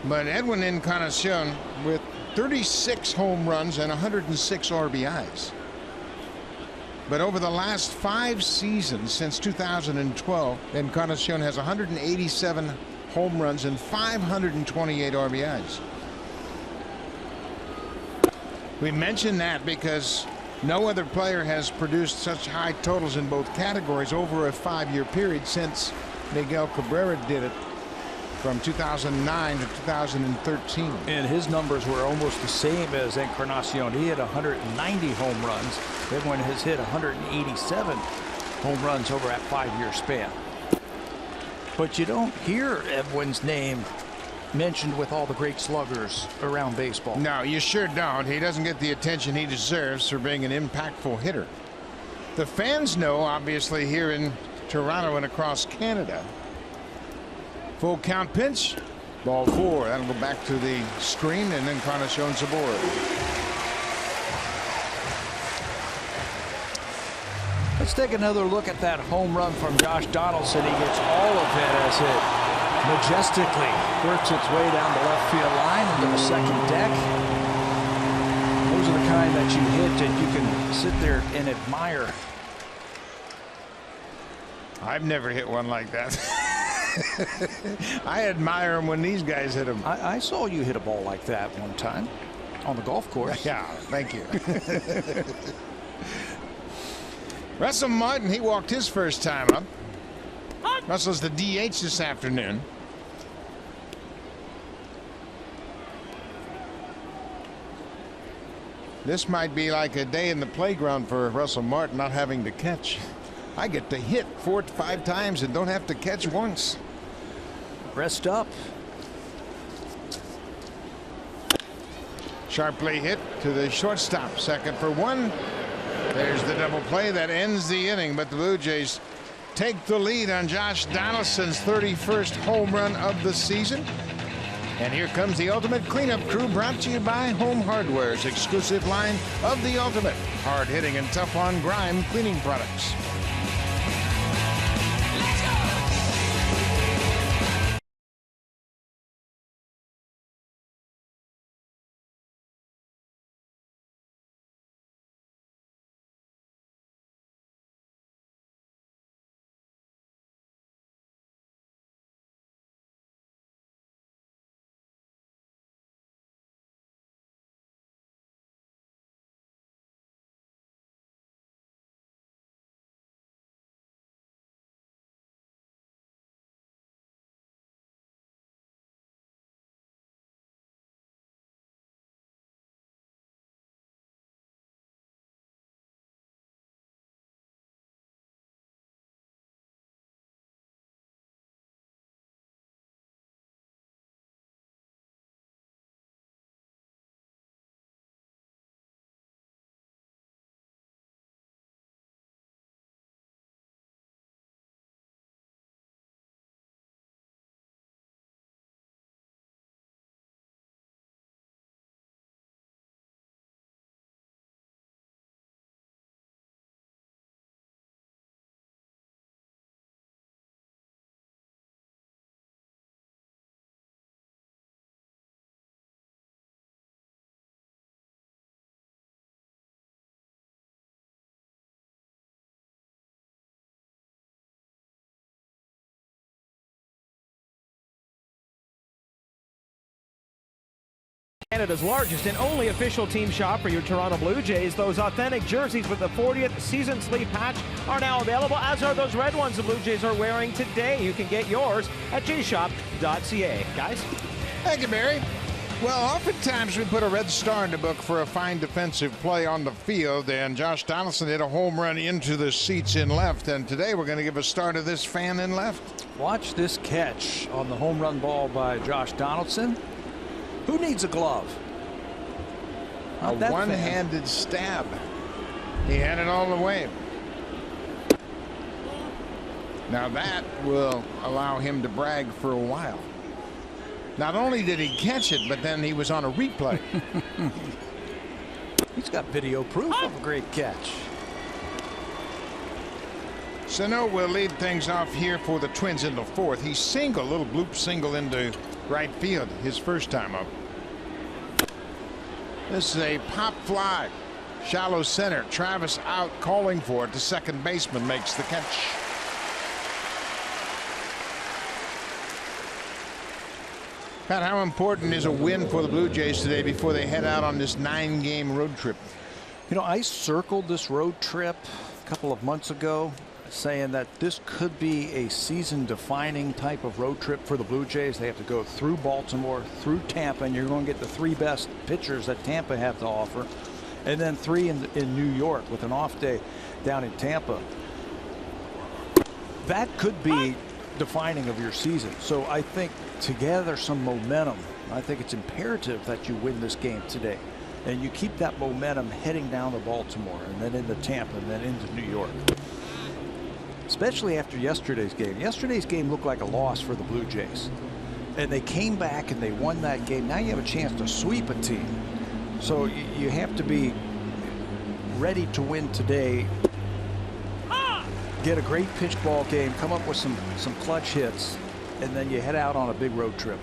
But Edwin Encarnacion with 36 home runs and 106 RBIs. But over the last 5 seasons since 2012, Encarnacion has 187 home runs and 528 RBIs. We mention that because no other player has produced such high totals in both categories over a 5-year period since Miguel Cabrera did it from 2009 to 2013. And his numbers were almost the same as Encarnacion. He had 190 home runs. Edwin has hit 187 home runs over that 5-year span. But you don't hear Edwin's name mentioned with all the great sluggers around baseball. No, you sure don't. He doesn't get the attention he deserves for being an impactful hitter. The fans know, obviously, here in Toronto and across Canada. Full count pitch. Ball 4. That'll go back to the screen, and then Encarnacion's aboard. Let's take another look at that home run from Josh Donaldson. He gets all of it as it majestically works its way down the left field line into the second deck. Those are the kind that you hit and you can sit there and admire. I've never hit one like that. I admire them when these guys hit them. I saw you hit a ball like that one time on the golf course. Yeah, thank you. Russell Martin, he walked his first time up. Russell's the DH this afternoon. This might be like a day in the playground for Russell Martin, not having to catch. I get to hit 4 to 5 times and don't have to catch once. Rest up. Sharply hit to the shortstop. Second for 1. There's the double play that ends the inning, but the Blue Jays take the lead on Josh Donaldson's 31st home run of the season. And here comes the Ultimate Cleanup Crew, brought to you by Home Hardware's exclusive line of the ultimate hard-hitting and tough-on-grime cleaning products. Canada's largest and only official team shop for your Toronto Blue Jays. Those authentic jerseys with the 40th season sleeve patch are now available, as are those red ones the Blue Jays are wearing today. You can get yours at jshop.ca. Guys? Thank you, Barry. Well, oftentimes we put a red star in the book for a fine defensive play on the field, and Josh Donaldson hit a home run into the seats in left, and today we're going to give a star to this fan in left. Watch this catch on the home run ball by Josh Donaldson. Who needs a glove? A one-handed stab. He had it all the way. Now that will allow him to brag for a while. Not only did he catch it, but then he was on a replay. He's got video proof of a great catch. Sano will lead things off here for the Twins in the fourth. He singled, little bloop single into right field his first time up. This is a pop fly. Shallow center. Travis out calling for it. The second baseman makes the catch. Pat, how important is a win for the Blue Jays today before they head out on this 9-game road trip? You know, I circled this road trip a couple of months ago, saying that this could be a season-defining type of road trip for the Blue Jays. They have to go through Baltimore, through Tampa, and you're going to get the 3 best pitchers that Tampa have to offer, and then 3 in New York with an off day down in Tampa. That could be defining of your season. So I think to gather some momentum, I think it's imperative that you win this game today, and you keep that momentum heading down to Baltimore and then into Tampa and then into New York. Especially after yesterday's game. Yesterday's game looked like a loss for the Blue Jays, and they came back and they won that game. Now you have a chance to sweep a team, so you have to be ready to win today. Get a great pitch ball game, come up with some clutch hits, and then you head out on a big road trip.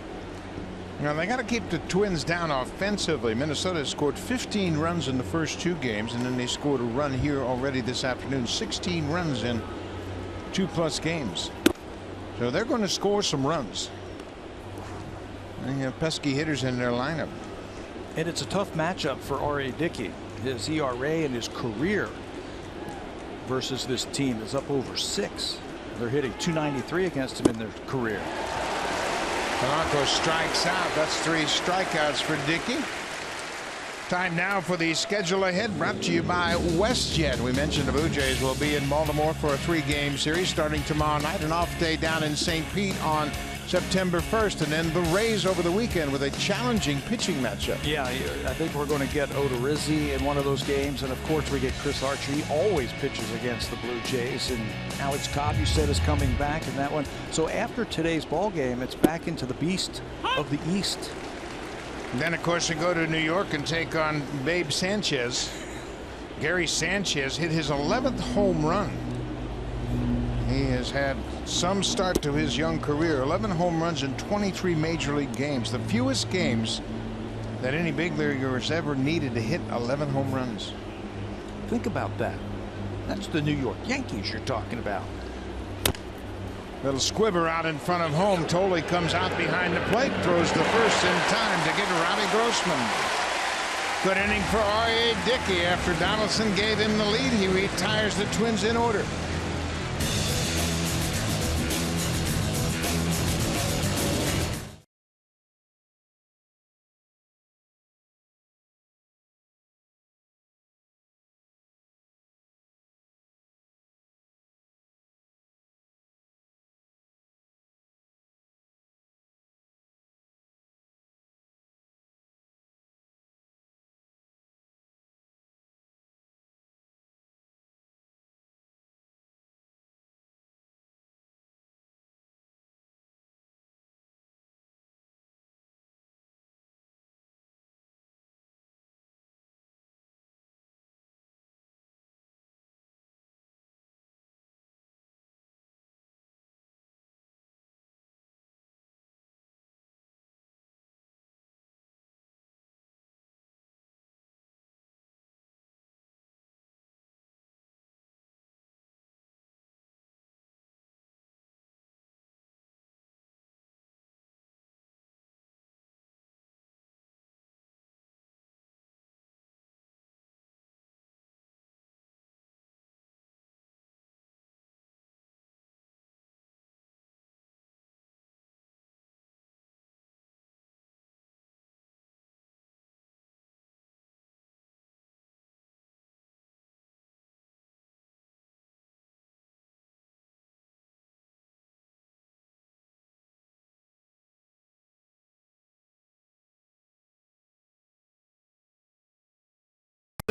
Now they got to keep the Twins down offensively. Minnesota has scored 15 runs in the first 2 games, and then they scored a run here already this afternoon. 16 runs in 2+ games. So they're going to score some runs. They have pesky hitters in their lineup. And it's a tough matchup for Dickey. His ERA in his career versus this team is up over 6. They're hitting .293 against him in their career. Polanco strikes out. That's 3 strikeouts for Dickey. Time now for the schedule ahead, brought to you by WestJet. We mentioned the Blue Jays will be in Baltimore for a 3-game series starting tomorrow night. An off day down in St. Pete on September 1st, and then the Rays over the weekend with a challenging pitching matchup. Yeah, I think we're going to get Odorizzi in one of those games, and of course we get Chris Archer. He always pitches against the Blue Jays, and Alex Cobb, you said, is coming back in that one. So after today's ball game, it's back into the beast of the East. And then of course we go to New York and take on Babe Sanchez. Gary Sanchez hit his 11th home run. He has had some start to his young career. 11 home runs in 23 major league games. The fewest games that any big leaguer has ever needed to hit 11 home runs. Think about that. That's the New York Yankees you're talking about. Little squibber out in front of home. Toley comes out behind the plate, throws the first in time to get Robbie Grossman. Good inning for R.A. Dickey. After Donaldson gave him the lead, he retires the Twins in order.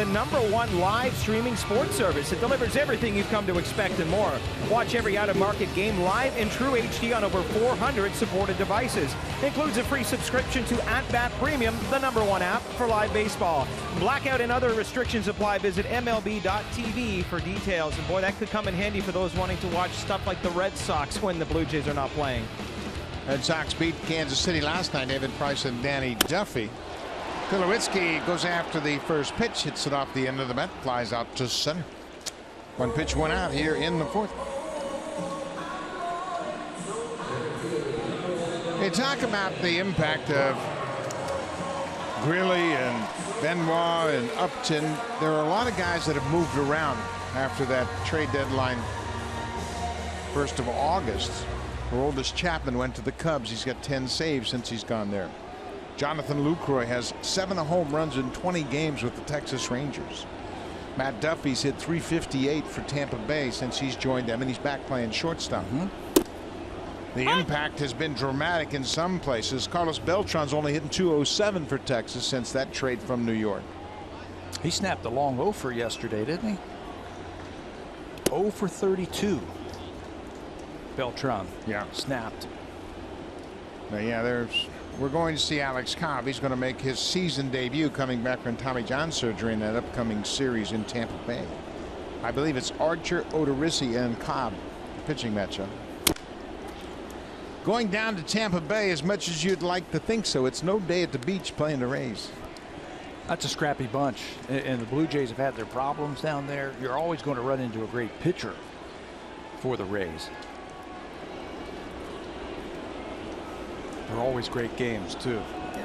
The #1 live streaming sports service. It delivers everything you've come to expect and more. Watch every out-of-market game live in true HD on over 400 supported devices. Includes a free subscription to @Bat Premium, the #1 app for live baseball. Blackout and other restrictions apply. Visit MLB.tv for details. And boy, that could come in handy for those wanting to watch stuff like the Red Sox when the Blue Jays are not playing. Red Sox beat Kansas City last night. David Price and Danny Duffy. Tulowitzki goes after the first pitch, hits it off the end of the bat, flies out to center. One pitch, one out here in the fourth. They talk about the impact of Grilly and Benoit and Upton. There are a lot of guys that have moved around after that trade deadline 1st of August. Aroldis Chapman went to the Cubs. He's got 10 saves since he's gone there. Jonathan Lucroy has 7 home runs in 20 games with the Texas Rangers. Matt Duffy's hit .358 for Tampa Bay since he's joined them, and he's back playing shortstop. The impact has been dramatic in some places. Carlos Beltran's only hitting .207 for Texas since that trade from New York. He snapped a long 0 for yesterday, didn't he? 0 for 32. Beltran. Yeah. Snapped. Now, yeah, we're going to see Alex Cobb. He's going to make his season debut coming back from Tommy John surgery in that upcoming series in Tampa Bay. I believe it's Archer, Odorizzi, and Cobb pitching matchup. Going down to Tampa Bay, as much as you'd like to think so, it's no day at the beach playing the Rays. That's a scrappy bunch, and the Blue Jays have had their problems down there. You're always going to run into a great pitcher for the Rays. They're always great games too.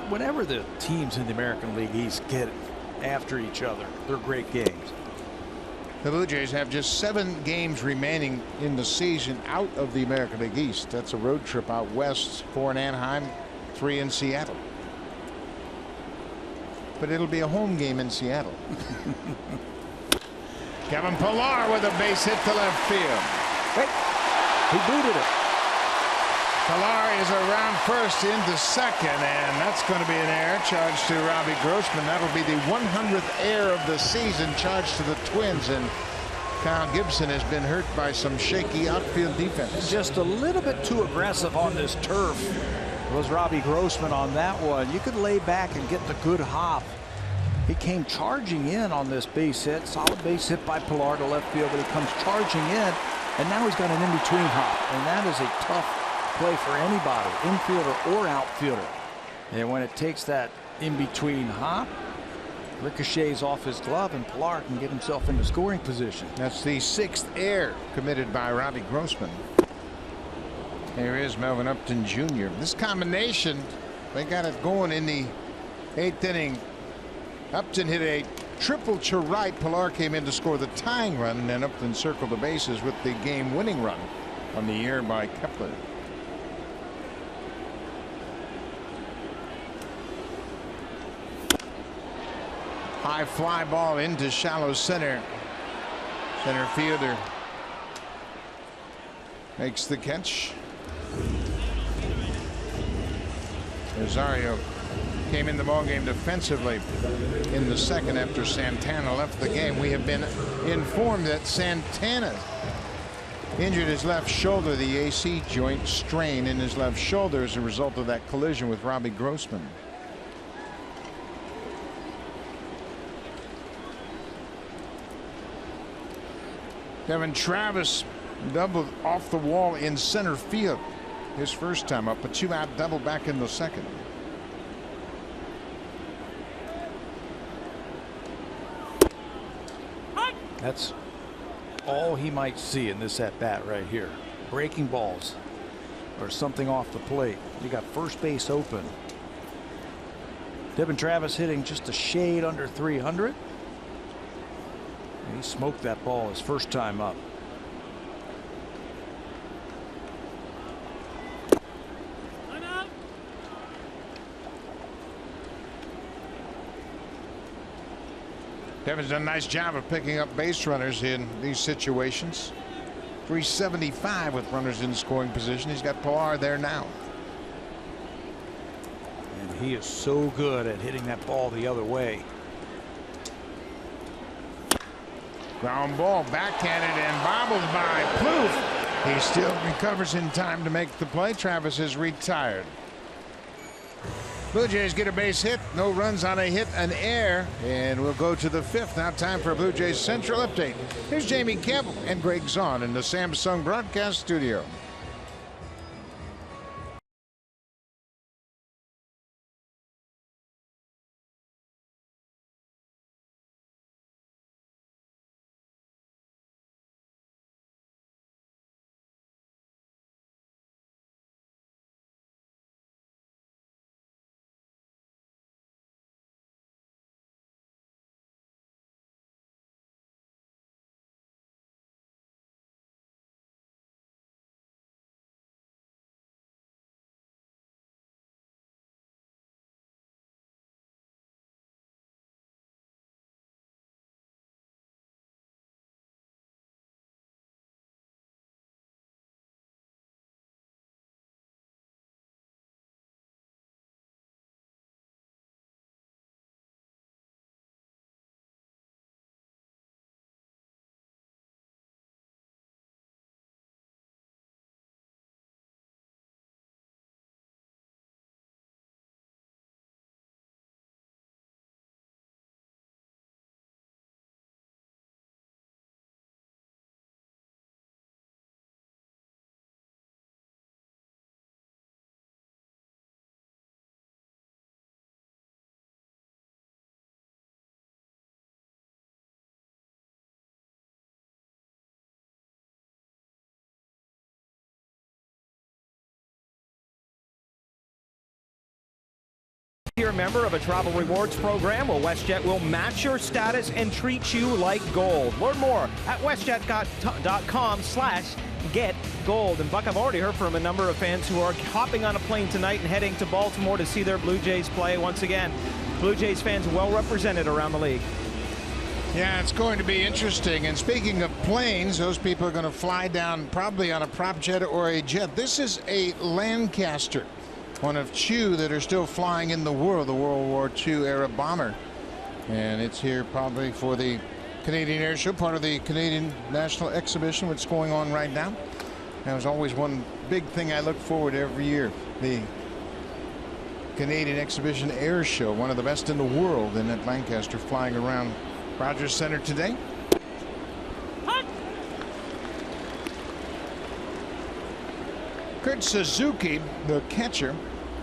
Whenever the teams in the American League East get after each other, they're great games. The Blue Jays have just 7 games remaining in the season out of the American League East. That's a road trip out west, 4 in Anaheim, 3 in Seattle. But it'll be a home game in Seattle. Kevin Pillar with a base hit to left field. Hey, he booted it. Pillar is around first into second, and that's going to be an error charged to Robbie Grossman. That'll be the 100th error of the season charged to the Twins, and Kyle Gibson has been hurt by some shaky outfield defense. Just a little bit too aggressive on this turf was Robbie Grossman on that one. You could lay back and get the good hop. He came charging in on this base hit. Solid base hit by Pillar to left field, but he comes charging in, and now he's got an in-between hop, and that is a tough play for anybody, infielder or outfielder. And when it takes that in-between hop, ricochets off his glove, and Pillar can get himself into scoring position. That's the 6th error committed by Robbie Grossman. Here is Melvin Upton Jr. This combination, they got it going in the 8th inning. Upton hit a triple to right. Pillar came in to score the tying run, and then Upton circled the bases with the game-winning run on the air by Kepler. High fly ball into shallow center. Center fielder makes the catch. Rosario came in the ballgame defensively in the second after Santana left the game. We have been informed that Santana injured his left shoulder, the AC joint strain in his left shoulder as a result of that collision with Robbie Grossman. Devin Travis doubled off the wall in center field his first time up, a 2-out double back in the second. That's all he might see in this at bat right here. Breaking balls or something off the plate. You got first base open. Devin Travis hitting just a shade under 300. He smoked that ball his first time up. Devin's done a nice job of picking up base runners in these situations. 375 with runners in scoring position. He's got Pillar there now. And he is so good at hitting that ball the other way. Ground ball, backhanded and bobbled by Plouffe. He still recovers in time to make the play. Travis is retired. Blue Jays get a base hit. No runs on a hit, an error. And we'll go to the 5th. Now time for a Blue Jays Central update. Here's Jamie Kemp and Greg Zahn in the Samsung broadcast studio. You're a member of a travel rewards program, well, WestJet will match your status and treat you like gold. Learn more at westjet.com/getgold. And Buck, I've already heard from a number of fans who are hopping on a plane tonight and heading to Baltimore to see their Blue Jays play once again. Blue Jays fans well represented around the league. Yeah, it's going to be interesting. And speaking of planes, those people are going to fly down probably on a prop jet or a jet. This is a Lancaster, one of two that are still flying in the world, the World War II era bomber. And it's here probably for the Canadian Air Show, part of the Canadian National Exhibition, what's going on right now. There's always one big thing I look forward to every year, the Canadian Exhibition Air Show, one of the best in the world, in that Lancaster flying around Rogers Center today. Kurt Suzuki, the catcher,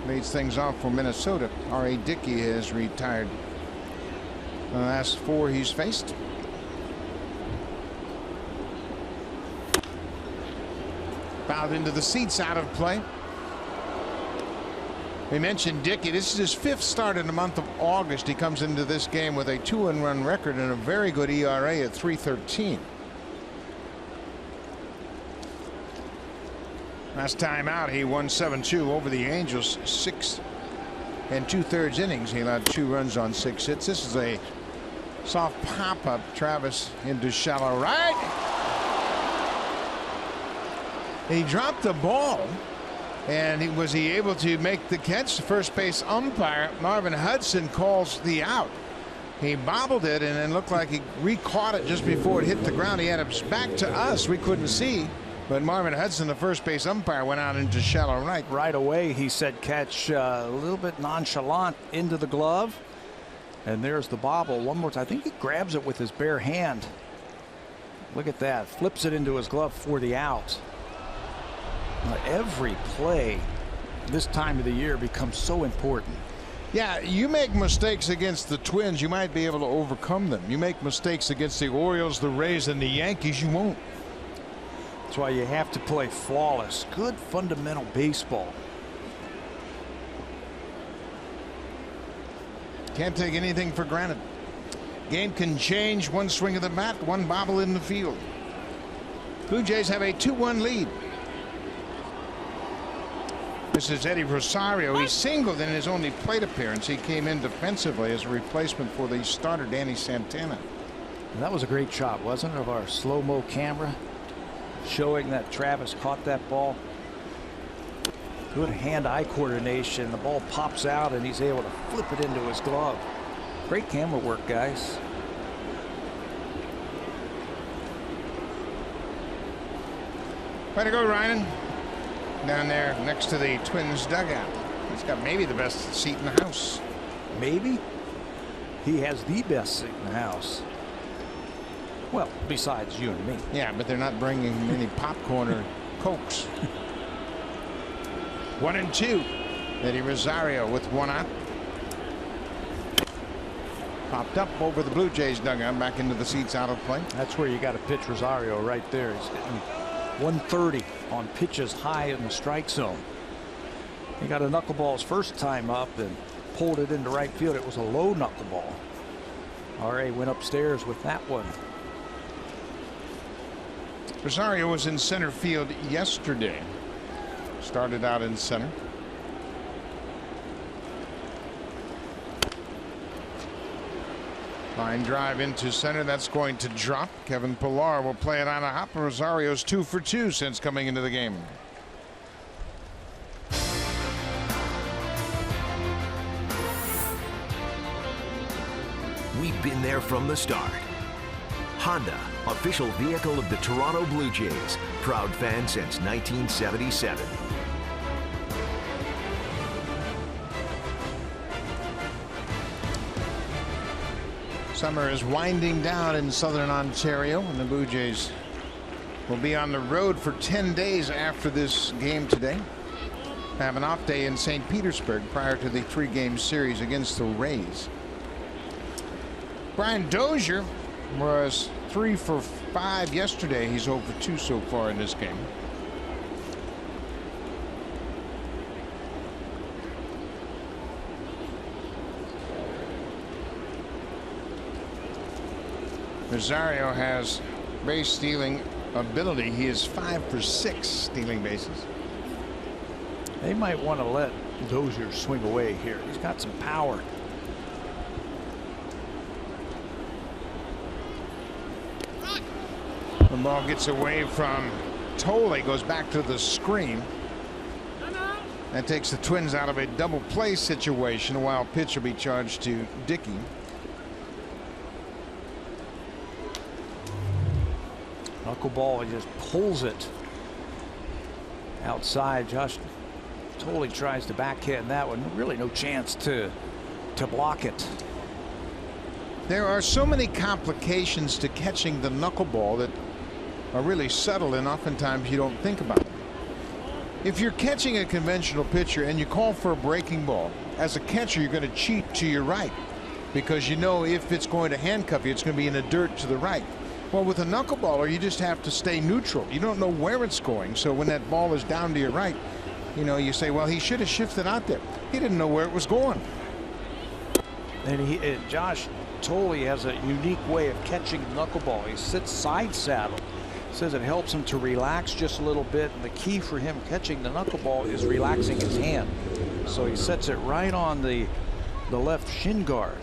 leads things off for Minnesota. R.A. Dickey has retired. The last 4 he's faced. Fouled into the seats, out of play. We mentioned Dickey. This is his 5th start in the month of August. He comes into this game with a 2-run record and a very good ERA at 3.13. Last time out, he won 7-2 over the Angels. 6 2/3 innings. He allowed 2 runs on 6 hits. This is a soft pop-up. Travis into shallow right. He dropped the ball, and was he able to make the catch? The first base umpire, Marvin Hudson, calls the out. He bobbled it and then looked like he re-caught it just before it hit the ground. He had it back to us. We couldn't see. But Marvin Hudson, the first base umpire, went out into shallow right. Right away, he said catch, a little bit nonchalant into the glove. And there's the bobble. One more time. I think he grabs it with his bare hand. Look at that. Flips it into his glove for the out. Now, every play this time of the year becomes so important. Yeah, you make mistakes against the Twins, you might be able to overcome them. You make mistakes against the Orioles, the Rays, and the Yankees, you won't. That's why you have to play flawless, good fundamental baseball. Can't take anything for granted. Game can change one swing of the bat, one bobble in the field. Blue Jays have a 2-1 lead. This is Eddie Rosario. He singled in his only plate appearance. He came in defensively as a replacement for the starter, Danny Santana. And that was a great shot, wasn't it, of our slow-mo camera, showing that Travis caught that ball. Good hand-eye coordination. The ball pops out and he's able to flip it into his glove. Great camera work, guys. Way to go, Ryan. Down there next to the Twins dugout. He's got maybe the best seat in the house. Maybe? He has the best seat in the house. Well, besides you and me. Yeah, but they're not bringing any popcorn or Cokes. 1-2. Eddie Rosario with one out. Popped up over the Blue Jays dugout, back into the seats, out of play. That's where you got to pitch Rosario right there. He's getting 130 on pitches high in the strike zone. He got a knuckleball his first time up and pulled it into right field. It was a low knuckleball. R.A. went upstairs with that one. Rosario was in center field yesterday. Started out in center. Line drive into center. That's going to drop. Kevin Pillar will play it on a hop. Rosario's 2 for 2 since coming into the game. We've been there from the start. Honda, official vehicle of the Toronto Blue Jays. Proud fan since 1977. Summer is winding down in southern Ontario, and the Blue Jays will be on the road for 10 days after this game today. Have an off day in St. Petersburg prior to the 3-game series against the Rays. Brian Dozier was 3 for 5 yesterday. He's 0 for 2 so far in this game. Rosario has base stealing ability. He is 5 for 6 stealing bases. They might want to let Dozier swing away here. He's got some power. The ball gets away from Tole, goes back to the screen. That takes the Twins out of a double play situation. A wild pitch will be charged to Dickey. Knuckleball, he just pulls it outside. Josh Tole tries to backhand that one. Really no chance to block it. There are so many complications to catching the knuckleball that are really subtle, and oftentimes you don't think about them. If you're catching a conventional pitcher and you call for a breaking ball, as a catcher you're going to cheat to your right because you know if it's going to handcuff you, it's going to be in the dirt to the right. Well, with a knuckleballer, you just have to stay neutral. You don't know where it's going. So when that ball is down to your right, you know, you say, well, he should have shifted out there. He didn't know where it was going. And Josh Tole has a unique way of catching knuckleball. He sits side saddle. Says it helps him to relax just a little bit. And the key for him catching the knuckleball is relaxing his hand. So he sets it right on the left shin guard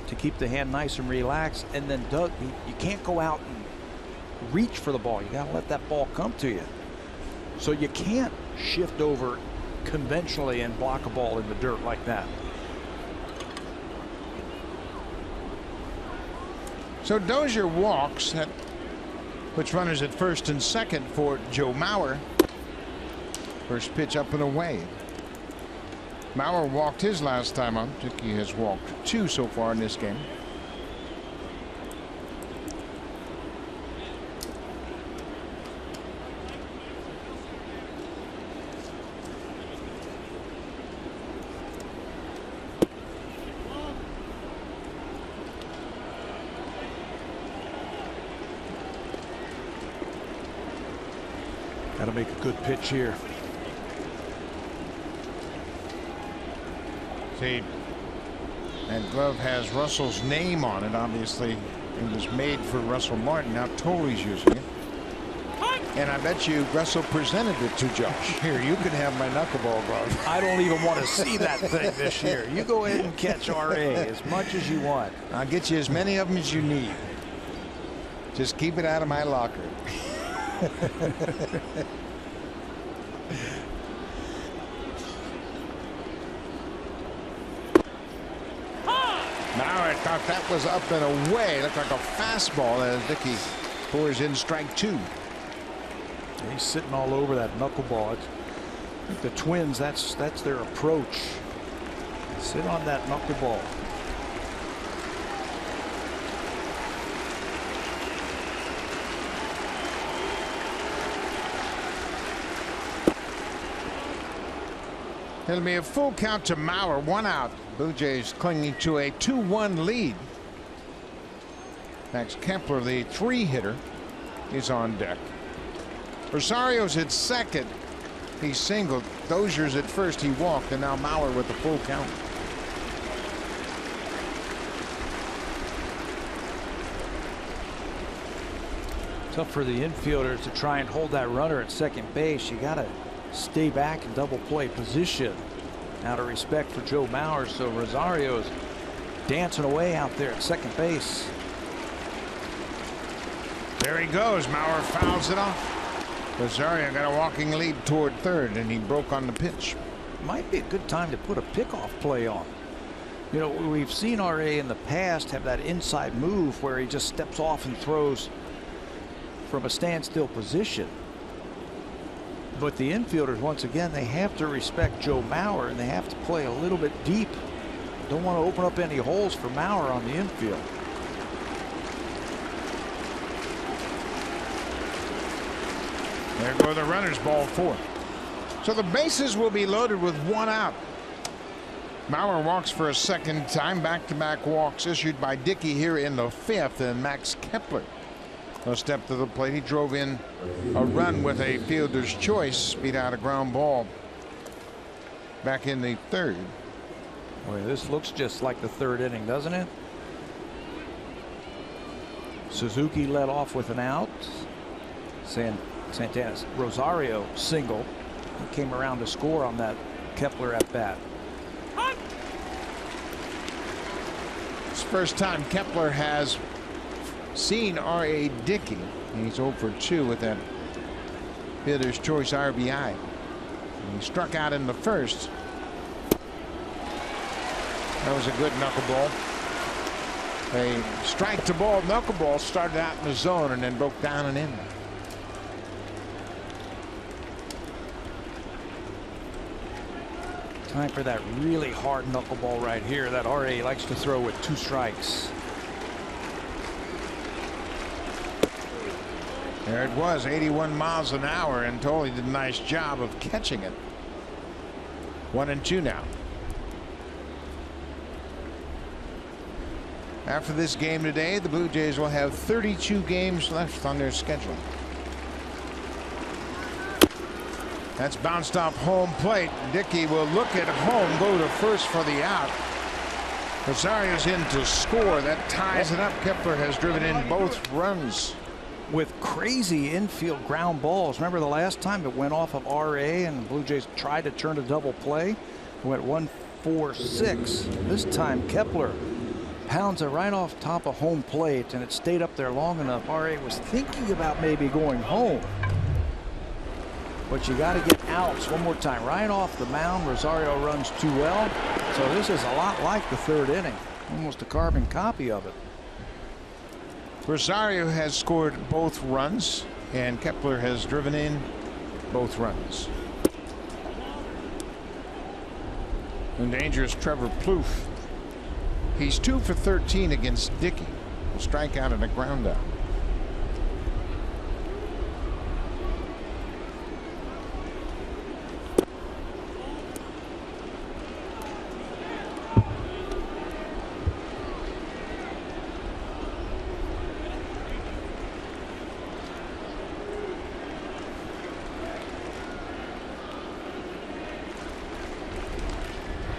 to keep the hand nice and relaxed. And then Doug, you can't go out and reach for the ball. You got to let that ball come to you. So you can't shift over conventionally and block a ball in the dirt like that. So Dozier walks, which runners at first and second for Joe Mauer. First pitch up and away. Mauer walked his last time up. Dickey has walked 2 so far in this game. Got to make a good pitch here. See, that glove has Russell's name on it. Obviously, it was made for Russell Martin. Now Tolley's using it. And I bet you Russell presented it to Josh. Here, you can have my knuckleball glove. I don't even want to see that thing this year. You go ahead and catch R.A. as much as you want. I'll get you as many of them as you need. Just keep it out of my locker. Mauer thought that was up and away. Looked like a fastball as Dickey pours in strike 2. He's sitting all over that knuckleball. I think the Twins, that's their approach. Sit on that knuckleball. It'll be a full count to Mauer, 1 out. Blue Jays clinging to a 2-1 lead. Max Kepler, the 3-hitter, is on deck. Rosario's at second. He singled. Dozier's at first. He walked, and now Mauer with the full count. Tough for the infielders to try and hold that runner at second base. You got to stay back in double play position out of respect for Joe Mauer. So Rosario's dancing away out there at second base. There he goes. Mauer fouls it off. Rosario got a walking lead toward third, and he broke on the pitch. Might be a good time to put a pickoff play on. You know, we've seen RA in the past have that inside move where he just steps off and throws from a standstill position. But the infielders, once again, they have to respect Joe Mauer, and they have to play a little bit deep. Don't want to open up any holes for Mauer on the infield. There go the runners, ball 4. So the bases will be loaded with 1 out. Mauer walks for a second time. Back-to-back walks issued by Dickey here in the 5th, and Max Kepler a step to the plate. He drove in a run with a fielder's choice, beat out a ground ball back in the 3rd. Boy, this looks just like the 3rd inning, doesn't it? Suzuki led off with an out. Santana's Rosario single. He came around to score on that Kepler at bat. It's the first time Kepler has seen R.A. Dickey. He's 0 for 2 with that fielder's choice RBI. And he struck out in the 1st. That was a good knuckleball. A strike to ball knuckleball started out in the zone and then broke down and in. Time for that really hard knuckleball right here that RA likes to throw with 2 strikes. There it was, 81 miles an hour, and Tolley did a nice job of catching it. 1-2 now. After this game today, the Blue Jays will have 32 games left on their schedule. That's bounced off home plate. Dickey will look at home, go to first for the out. Rosario's in to score. That ties it up. Kepler has driven in both runs. With crazy infield ground balls. Remember the last time it went off of RA and the Blue Jays tried to turn a double play? It went 1-4-6. This time Kepler pounds it right off top of home plate, and it stayed up there long enough. RA was thinking about maybe going home. But you got to get outs one more time. Right off the mound, Rosario runs too well. So this is a lot like the 3rd inning. Almost a carbon copy of it. Rosario has scored both runs, and Kepler has driven in both runs. And dangerous Trevor Plouffe. He's 2 for 13 against Dickey. A strikeout and a ground out.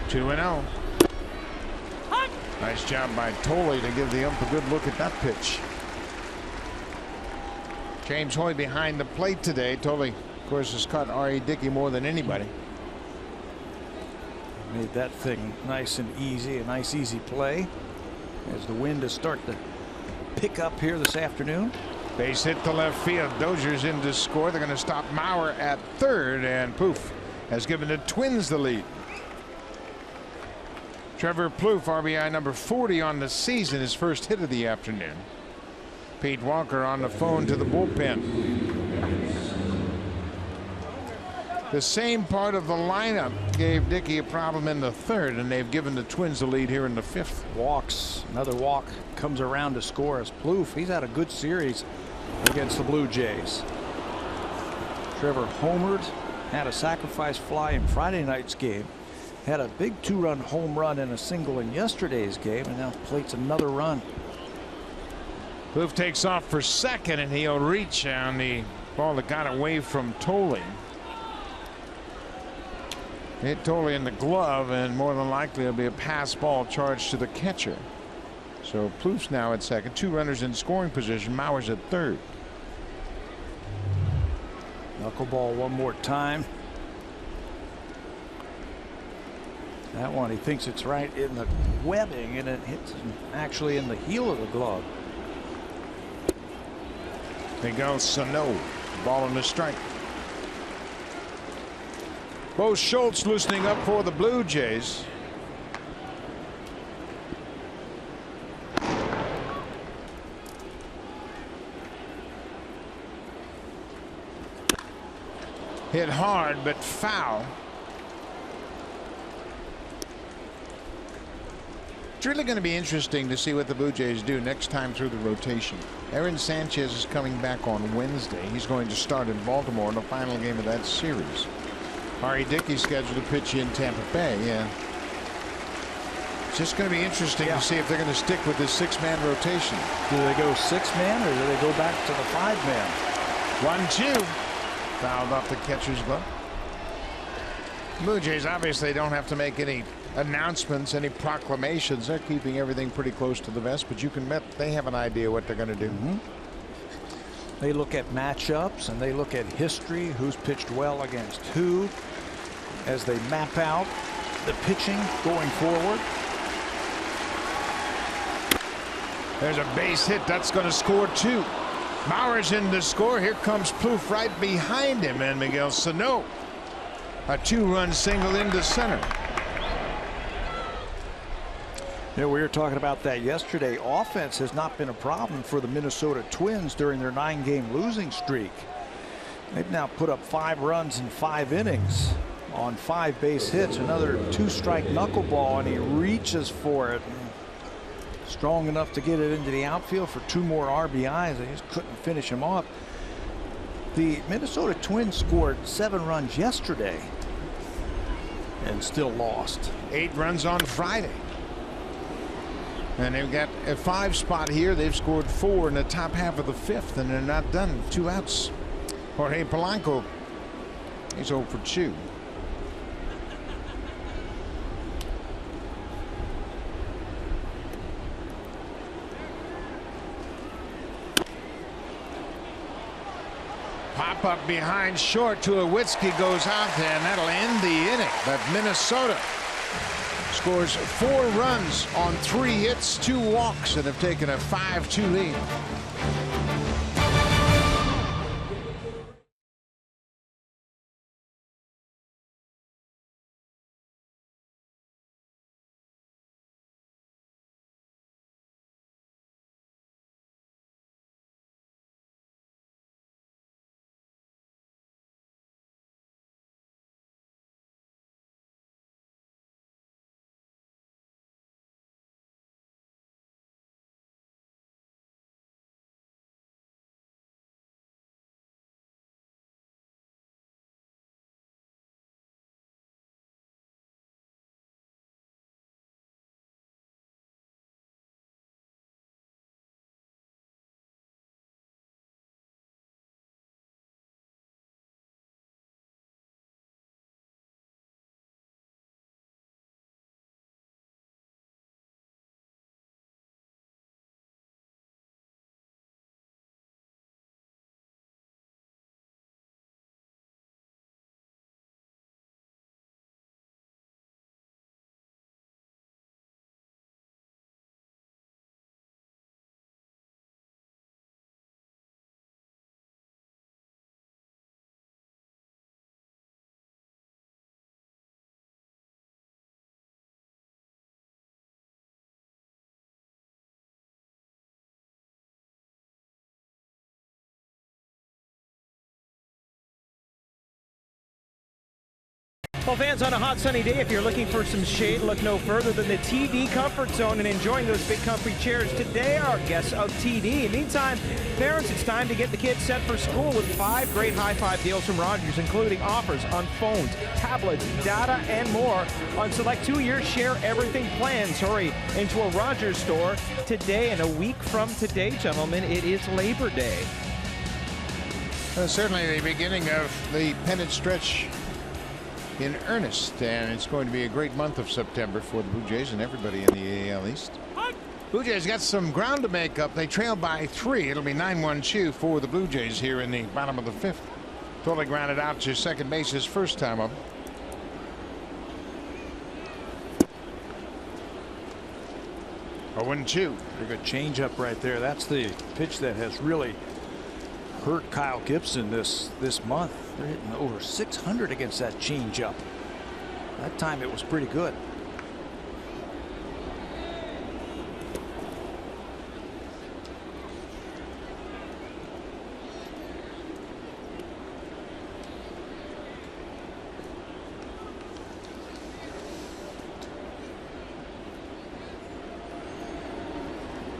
Two-0. Nice job by Tolley to give the ump a good look at that pitch. James Hoy behind the plate today. Tolley, of course, has caught R.A. Dickey more than anybody. Made that thing nice and easy, a nice easy play as the wind is starting to pick up here this afternoon. Base hit to left field. Dozier's in to score. They're going to stop Mauer at 3rd, and Plouffe has given the Twins the lead. Trevor Plouffe, RBI number 40 on the season, his first hit of the afternoon. Pete Walker on the phone to the bullpen. The same part of the lineup gave Dickey a problem in the third, and they've given the Twins the lead here in the fifth. Walks. Another walk comes around to score as Plouffe. He's had a good series against the Blue Jays. Trevor homered, had a sacrifice fly in Friday night's game, had a big 2-run home run and a single in yesterday's game, and now plates another run. Plouffe takes off for second, and he'll reach on the ball that got away from Thole. Hit Thole in the glove, and more than likely it'll be a pass ball charged to the catcher. So Plouffe's now at second, 2 runners in scoring position. Mauer's at third. Knuckleball one more time. That one, he thinks it's right in the webbing, and it hits him actually in the heel of the glove. Miguel Sano, ball on the strike. Bo Schultz loosening up for the Blue Jays. Hit hard but foul. It's really going to be interesting to see what the Blue Jays do next time through the rotation. Aaron Sanchez is coming back on Wednesday. He's going to start in Baltimore in the final game of that series. R.A. Dickey's scheduled to pitch in Tampa Bay. Yeah. It's just going to be interesting to see if they're going to stick with this 6-man rotation. Do they go 6-man or do they go back to the 5-man? 1-2. Fouled off the catcher's glove. Blue Jays obviously don't have to make any announcements, any proclamations. They're keeping everything pretty close to the vest, but you can bet they have an idea what they're going to do. They look at matchups and they look at history, who's pitched well against who, as they map out the pitching going forward. There's a base hit that's going to score 2. Mauer's in to score. Here comes Plouffe right behind him, and Miguel Sano, a 2-run single into center. We were talking about that yesterday. Offense has not been a problem for the Minnesota Twins during their 9-game losing streak. They've now put up 5 runs in 5 innings on 5 base hits. Another 2-strike knuckleball, and he reaches for it. Strong enough to get it into the outfield for 2 more RBIs. They just couldn't finish him off. The Minnesota Twins scored 7 runs yesterday and still lost. 8 runs on Friday. And they've got a 5 spot here. They've scored 4 in the top half of the 5th, and they're not done. 2 outs. Jorge Polanco, he's 0 for 2. Pop up behind short. Tulowitzki goes out there, and that'll end the inning. But Minnesota scores 4 runs on 3 hits, 2 walks, and have taken a 5-2 lead. Well, fans, on a hot sunny day, if you're looking for some shade, look no further than the TD Comfort Zone and enjoying those big comfy chairs. Today, our guests of TD. Meantime, parents, it's time to get the kids set for school with 5 great high-five deals from Rogers, including offers on phones, tablets, data, and more on select 2-year Share Everything plans. Hurry into a Rogers store today, and a week from today, gentlemen, it is Labor Day. Certainly the beginning of the pennant stretch in earnest, and it's going to be a great month of September for the Blue Jays and everybody in the AL East. Blue Jays got some ground to make up. They trail by 3. It'll be 9-1-2 for the Blue Jays here in the bottom of the 5th. Totally grounded out to second base his first time up. A 1-2. Pretty good changeup right there. That's the pitch that has really hurt Kyle Gibson this month. They're hitting over 600 against that changeup. That time it was pretty good.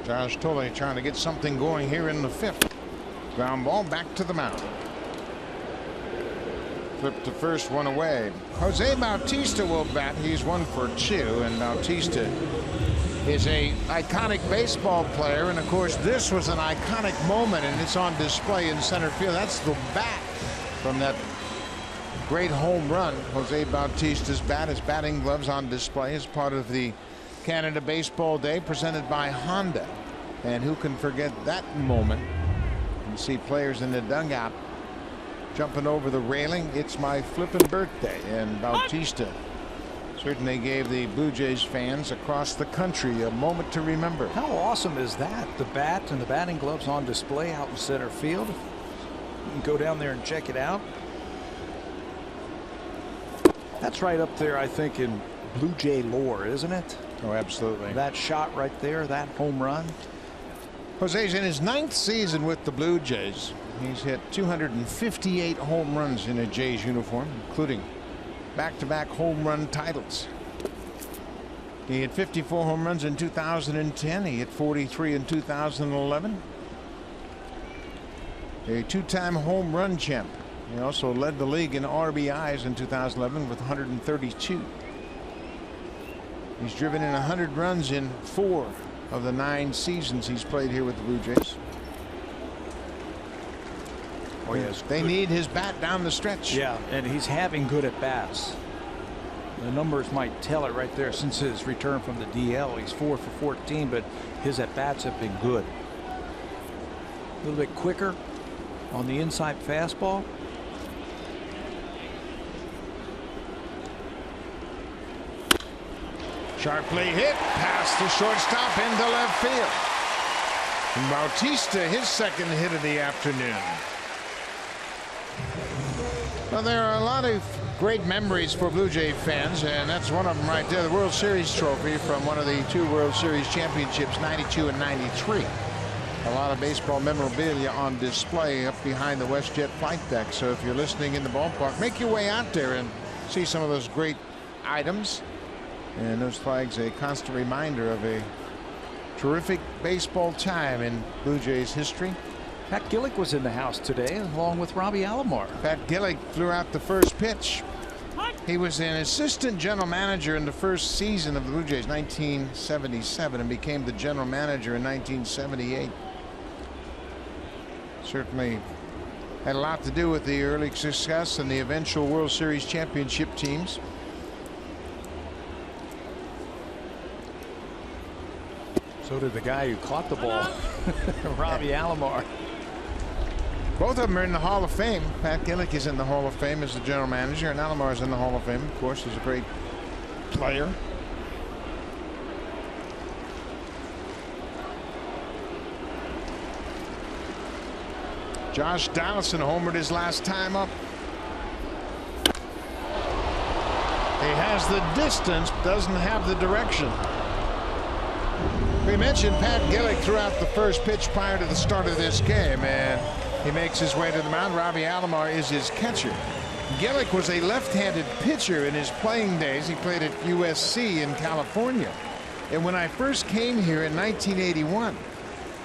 Josh Tulowitzki trying to get something going here in the 5th. Ground ball back to the mound. Flip to first, one away. Jose Bautista will bat. He's 1 for 2, and Bautista is a iconic baseball player, and of course this was an iconic moment, and it's on display in center field. That's the bat from that great home run. Jose Bautista's bat, his batting gloves on display as part of the Canada Baseball Day presented by Honda. And who can forget that moment? You see players in the dugout jumping over the railing. It's my flippin' birthday. And Bautista certainly gave the Blue Jays fans across the country a moment to remember. How awesome is that? The bat and the batting gloves on display out in center field. You can go down there and check it out. That's right up there, I think, in Blue Jay lore, isn't it? Oh, absolutely. That shot right there, that home run. Jose's in his 9th season with the Blue Jays. He's hit 258 home runs in a Jays uniform, including back-to-back home run titles. He hit 54 home runs in 2010. He hit 43 in 2011. A 2-time home run champ. He also led the league in RBIs in 2011 with 132. He's driven in 100 runs in 4 of the 9 seasons he's played here with the Blue Jays. Oh, yes. They need his bat down the stretch. Yeah, and he's having good at bats. The numbers might tell it right there. Since his return from the DL, he's 4 for 14, but his at bats have been good. A little bit quicker on the inside fastball. Sharply hit past the shortstop into left field. And Bautista, his second hit of the afternoon. Well, there are a lot of great memories for Blue Jay fans, and that's one of them right there. The World Series trophy from one of the 2 World Series championships, 92 and 93. A lot of baseball memorabilia on display up behind the WestJet flight deck. So if you're listening in the ballpark, make your way out there and see some of those great items. And those flags, a constant reminder of a terrific baseball time in Blue Jays history. Pat Gillick was in the house today along with Robbie Alomar. Pat Gillick flew out the first pitch. He was an assistant general manager in the first season of the Blue Jays, 1977, and became the general manager in 1978. Certainly had a lot to do with the early success and the eventual World Series championship teams. So did the guy who caught the ball, Robbie Alomar. Both of them are in the Hall of Fame. Pat Gillick is in the Hall of Fame as the general manager, and Alomar is in the Hall of Fame, of course. He's a great player. Josh Donaldson homered his last time up. He has the distance, doesn't have the direction. We mentioned Pat Gillick throughout the first pitch prior to the start of this game, and he makes his way to the mound. Robbie Alomar is his catcher. Gillick was a left-handed pitcher in his playing days. He played at USC in California. And when I first came here in 1981,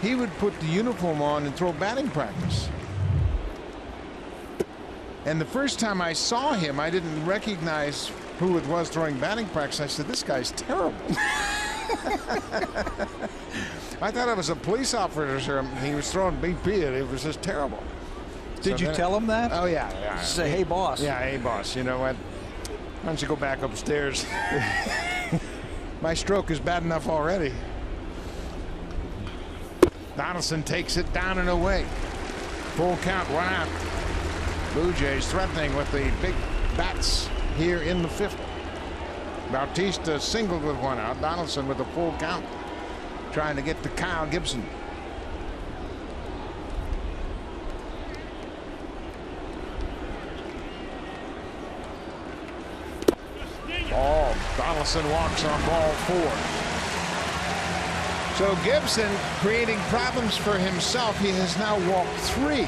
he would put the uniform on and throw batting practice. And the first time I saw him, I didn't recognize who it was throwing batting practice. I said, this guy's terrible. I thought it was a police officer. He was throwing BP, and it was just terrible. Did you tell him that? Oh, yeah. Say, hey, boss. Yeah, hey, boss. You know what? Why don't you go back upstairs? My stroke is bad enough already. Donaldson takes it down and away. Full count, 1 out. Blue Jays threatening with the big bats here in the 5th. Bautista singled with 1 out. Donaldson with a full count, trying to get to Kyle Gibson. Donaldson walks on ball 4. So Gibson creating problems for himself. He has now walked 3.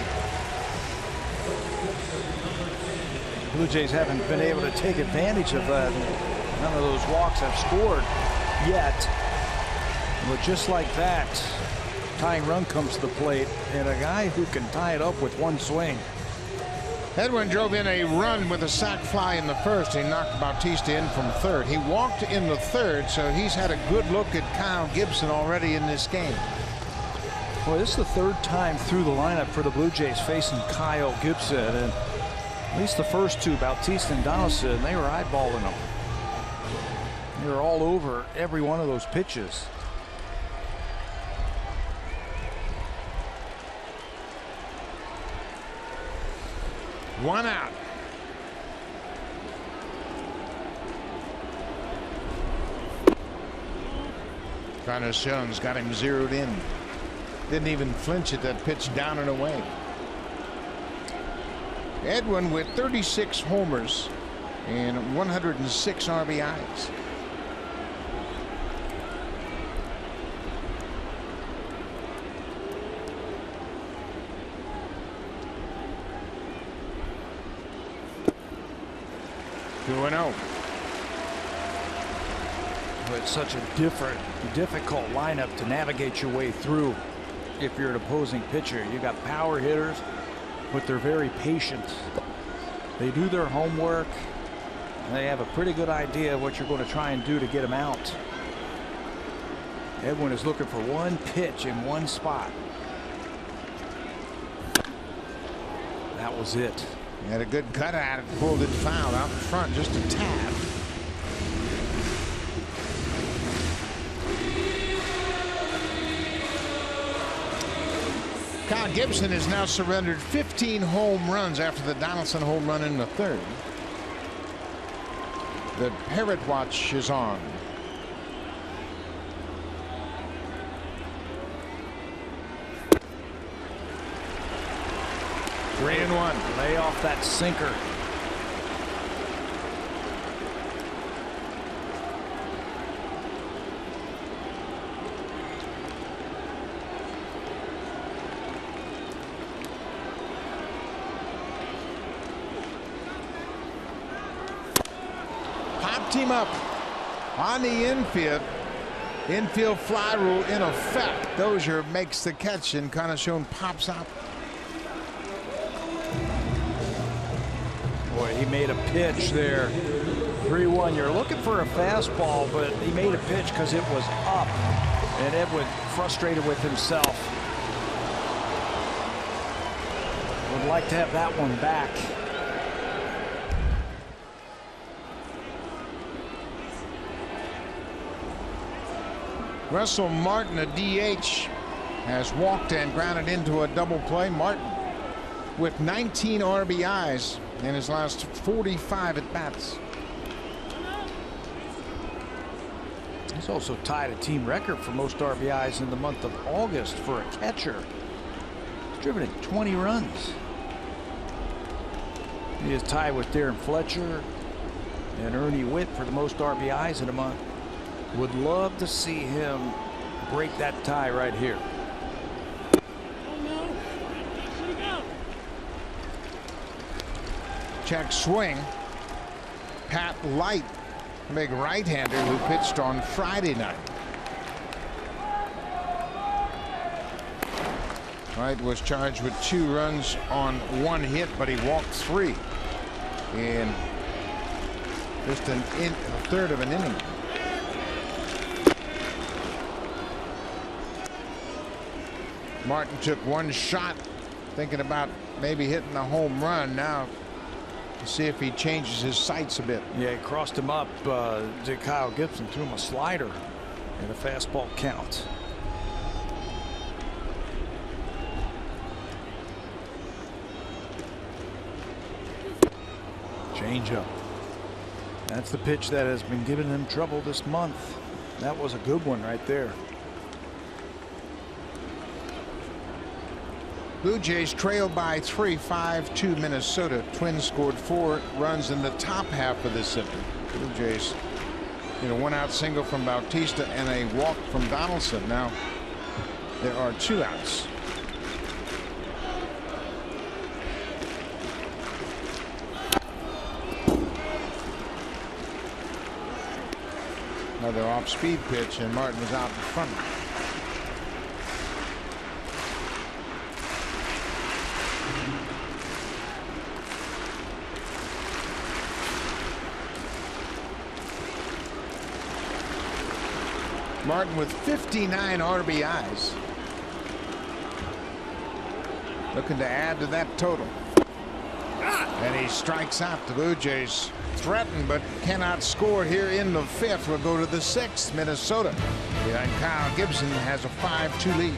Blue Jays haven't been able to take advantage of that. None of those walks have scored yet. But just like that, tying run comes to the plate, and a guy who can tie it up with 1 swing. Edwin drove in a run with a sac fly in the 1st. He knocked Bautista in from 3rd. He walked in the 3rd, so he's had a good look at Kyle Gibson already in this game. Well, this is the 3rd time through the lineup for the Blue Jays facing Kyle Gibson, and at least the first 2, Bautista and Donaldson, they were eyeballing him. They were all over every one of those pitches. One out. Jones got him zeroed in. Didn't even flinch at that pitch down and away. Edwin with 36 homers and 106 RBIs. It's such a difficult lineup to navigate your way through if you're an opposing pitcher. You got power hitters, but they're very patient. They do their homework. They have a pretty good idea of what you're going to try and do to get them out. Edwin is looking for 1 pitch in 1 spot. That was it. He had a good cut at it, pulled it foul out in front, just a tad. Kyle Gibson has now surrendered 15 home runs after the Donaldson home run in the 3rd. The Parrot Watch is on. Three and 1. Lay off that sinker. Popped him up on the infield. Infield fly rule in effect. Dozier makes the catch, and Conachon pops out. Boy, he made a pitch there. 3-1. You're looking for a fastball, but he made a pitch because it was up. And Edwin frustrated with himself. Would like to have that one back. Russell Martin, a DH, has walked and grounded into a double play. Martin with 19 RBIs in his last 45 at bats. He's also tied a team record for most RBIs in the month of August for a catcher. He's driven in 20 runs. He is tied with Darren Fletcher and Ernie Witt for the most RBIs in a month. Would love to see him break that tie right here. Check swing. Pat Light, big right-hander who pitched on Friday night. Light was charged with 2 runs on 1 hit, but he walked 3 in just a third of an inning. Martin took 1 shot, thinking about maybe hitting a home run. Now to see if he changes his sights a bit. Yeah, he crossed him up. Kyle Gibson threw him a slider and a fastball count. Changeup. That's the pitch that has been giving him trouble this month. That was a good one right there. Blue Jays trail by 3, 5-2 Minnesota. Twins scored 4 runs in the top half of this inning. Blue Jays, 1 out single from Bautista and a walk from Donaldson. Now there are 2 outs. Another off-speed pitch, and Martin was out in front. Martin with 59 RBIs. Looking to add to that total. And he strikes out. The Blue Jays threaten but cannot score here in the 5th. We'll go to the 6th. Minnesota behind Kyle Gibson has a 5-2 lead.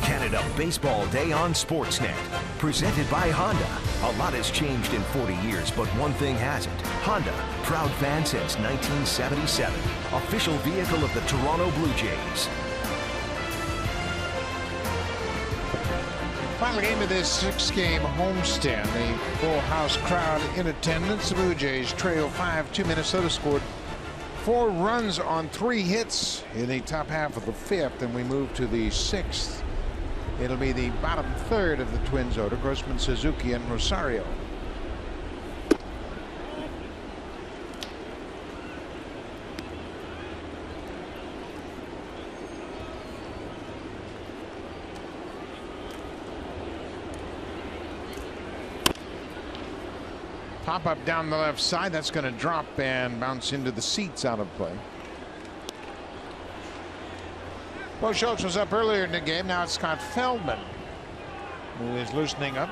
Canada Baseball Day on Sportsnet. Presented by Honda. A lot has changed in 40 years, but one thing hasn't. Honda, proud fan since 1977. Official vehicle of the Toronto Blue Jays. Final game of this 6-game homestand. A full house crowd in attendance. The Blue Jays trail 5-2. Minnesota scored 4 runs on 3 hits in the top half of the 5th, and we move to the 6th. It'll be the bottom third of the Twins order. Grossman, Suzuki, and Rosario. Pop up down the left side. That's going to drop and bounce into the seats out of play. Bo Schultz was up earlier in the game. Now it's Scott Feldman who is loosening up.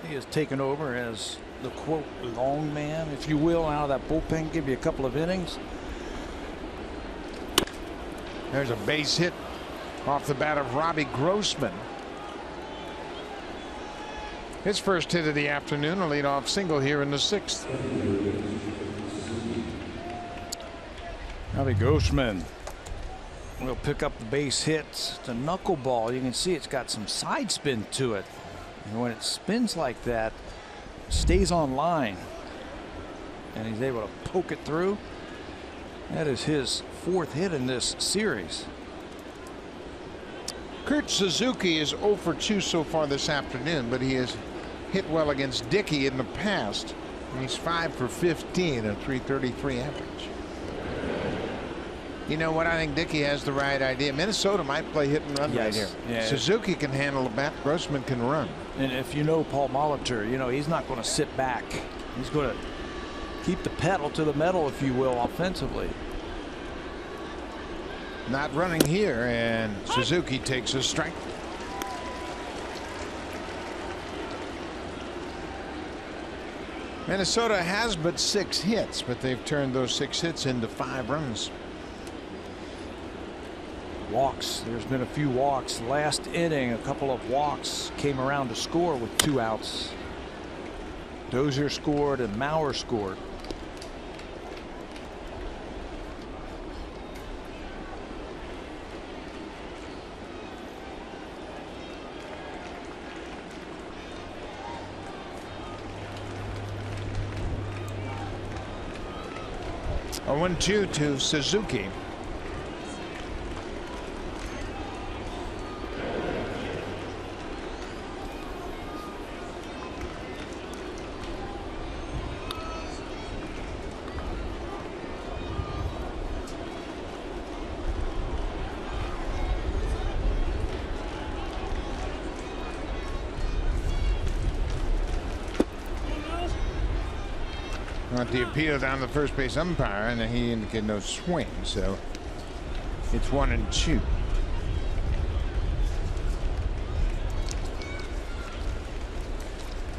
He has taken over as the quote long man, if you will, out of that bullpen, give you a couple of innings. There's a base hit off the bat of Robbie Grossman. His first hit of the afternoon, a leadoff single here in the 6th. Robbie Grossman will pick up the base hit. It's a knuckleball. You can see it's got some side spin to it. And when it spins like that, it stays on line. And he's able to poke it through. That is his 4th hit in this series. Kurt Suzuki is 0 for 2 so far this afternoon, but he has hit well against Dickey in the past. He's 5 for 15, a .333 average. You know what? I think Dickey has the right idea. Minnesota might play hit and run right here. Yeah. Suzuki can handle the bat. Grossman can run. And if you know Paul Molitor, you know he's not going to sit back. He's going to keep the pedal to the metal, if you will, offensively. Not running here, and Suzuki takes a strike. Minnesota has but 6 hits, but they've turned those 6 hits into 5 runs. Walks. There's been a few walks. Last inning, a couple of walks came around to score with 2 outs. Dozier scored and Mauer scored. A 1-2 to Suzuki. The appeal down the first base umpire, and he indicated no swing, so it's 1-2.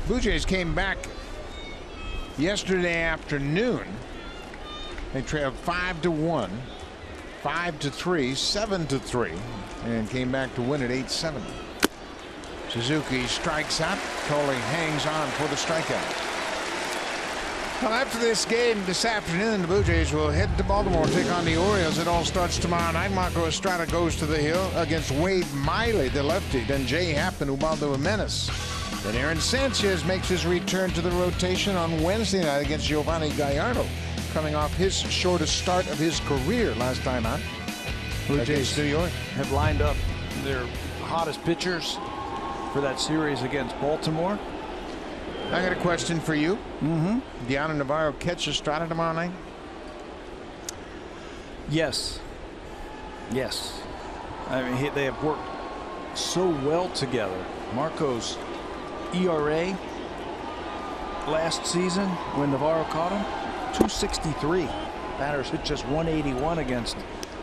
Blue Jays came back yesterday afternoon. They trailed 5-1, 5-3, 7-3, and came back to win at 8-7. Suzuki strikes out. Coley hangs on for the strikeout. Well, after this game this afternoon, the Blue Jays will head to Baltimore and take on the Orioles. It all starts tomorrow night. Marco Estrada goes to the hill against Wade Miley, the lefty. Then Jay Happ and Ubaldo Jimenez. Then Aaron Sanchez makes his return to the rotation on Wednesday night against Giovanni Gallardo, coming off his shortest start of his career last time out. Blue Jays have lined up their hottest pitchers for that series against Baltimore. I got a question for you. Deanna Navarro catch Estrada tomorrow night? Yes. Yes. I mean, they have worked so well together. Marco's ERA last season when Navarro caught him, 263. Batters hit just 181 against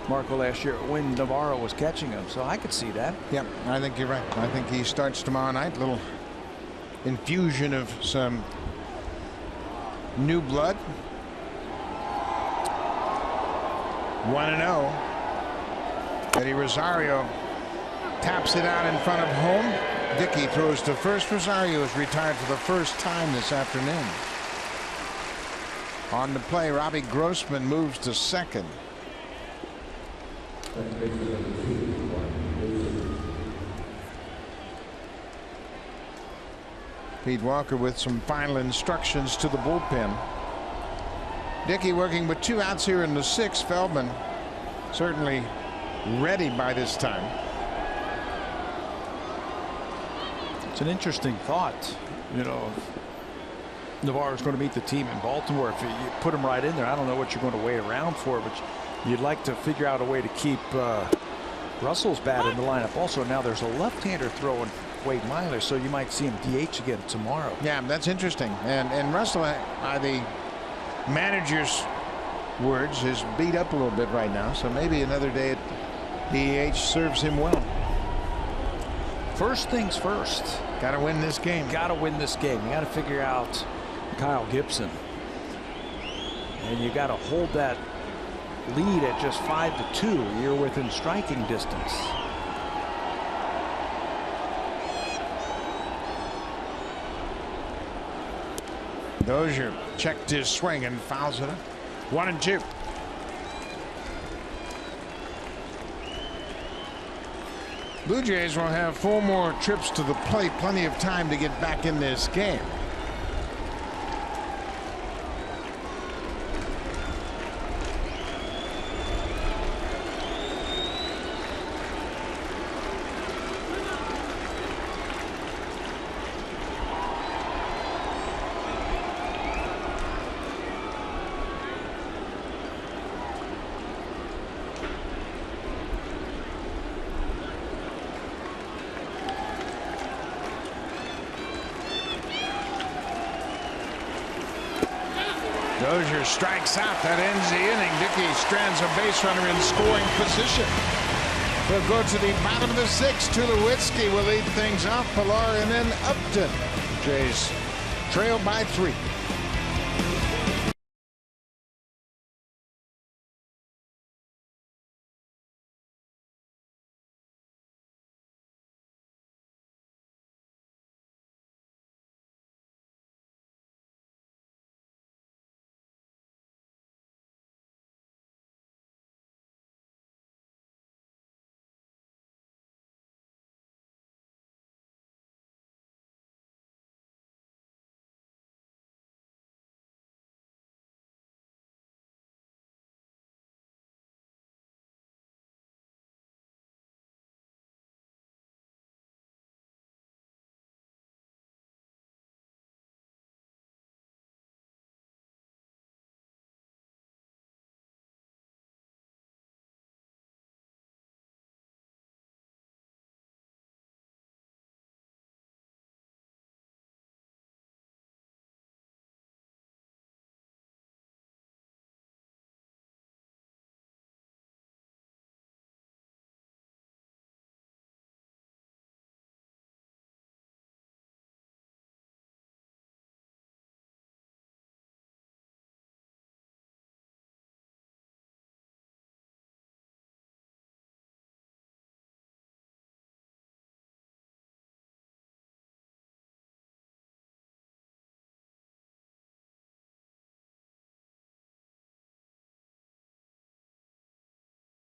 Marco last year when Navarro was catching him. So I could see that. Yep, I think you're right. I think he starts tomorrow night. Little infusion of some new blood. 1-0. Eddie Rosario taps it out in front of home. Dickey throws to first. Rosario is retired for the first time this afternoon. On the play, Robbie Grossman moves to second. Pete Walker with some final instructions to the bullpen. Dickey working with 2 outs here in the 6th. Feldman certainly ready by this time. It's an interesting thought. You know, Navarro's going to meet the team in Baltimore. If you put him right in there, I don't know what you're going to wait around for, but you'd like to figure out a way to keep Russell's bat in the lineup. Also, now there's a left-hander throwing Wade Miley, so you might see him DH again tomorrow. Yeah, that's interesting. And Russell, by the manager's words, is beat up a little bit right now, so maybe another day at DH serves him well. First things first. Got to win this game. Got to win this game. You got to figure out Kyle Gibson, and you got to hold that lead at just 5-2. You're within striking distance. Dozier checked his swing and fouls it up. 1-2. Blue Jays will have 4 more trips to the plate. Plenty of time to get back in this game. Dozier strikes out. That ends the inning. Dickey strands a base runner in scoring position. We'll go to the bottom of the 6th. Tulowitzki will lead things off. Pilar and then Upton. Jays trail by 3.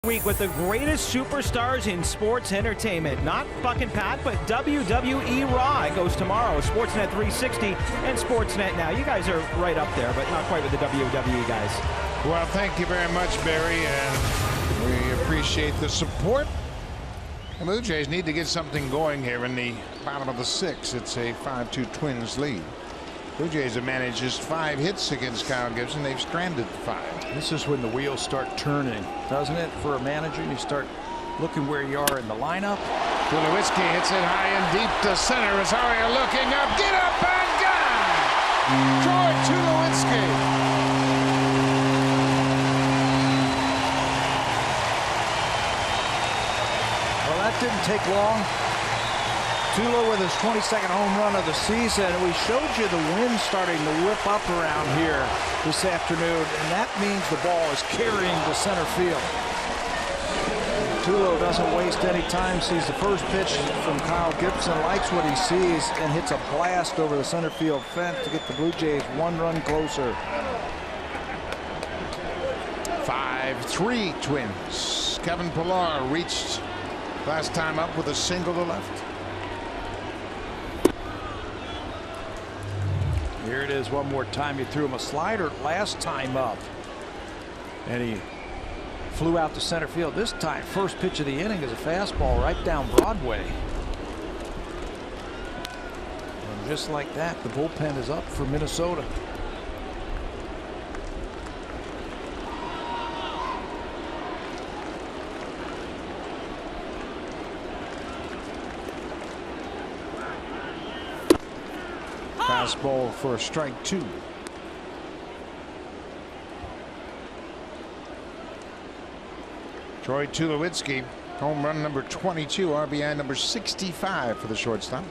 Week with the greatest superstars in sports entertainment. Not fucking Pat, but WWE Raw. It goes tomorrow. Sportsnet 360 and Sportsnet Now. You guys are right up there, but not quite with the WWE guys. Well, thank you very much, Barry, and we appreciate the support. The Blue Jays need to get something going here in the bottom of the 6th. It's a 5-2 Twins lead. Blue Jays have managed just 5 hits against Kyle Gibson. They've stranded 5. This is when the wheels start turning, doesn't it? For a manager, you start looking where you are in the lineup. Tulowitzki hits it high and deep to center. Rosario looking up. Get up and gone! Troy Tulowitzki. Well, that didn't take long. Tulo with his 22nd home run of the season. We showed you the wind starting to whip up around here this afternoon, and that means the ball is carrying to center field. Tulo doesn't waste any time, sees the first pitch from Kyle Gibson, likes what he sees, and hits a blast over the center field fence to get the Blue Jays 1 run closer. 5-3 Twins. Kevin Pilar reached last time up with a single to left. Here it is one more time. He threw him a slider last time up, and he flew out to center field. This time, first pitch of the inning is a fastball right down Broadway. And just like that, the bullpen is up for Minnesota. Fastball for strike 2. Troy Tulowitzki, home run number 22, RBI number 65 for the shortstop.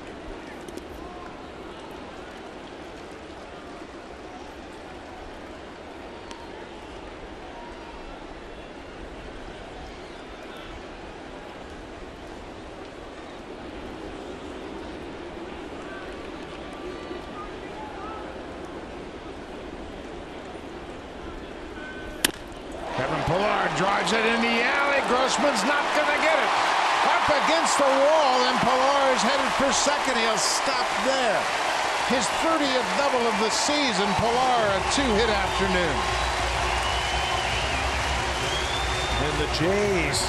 Kevin Pilar drives it in the alley. Grossman's not going to get it. Up up against the wall, and Pilar is headed for second. He'll stop there. His 30th double of the season. Pilar, a 2-hit afternoon. And the Jays,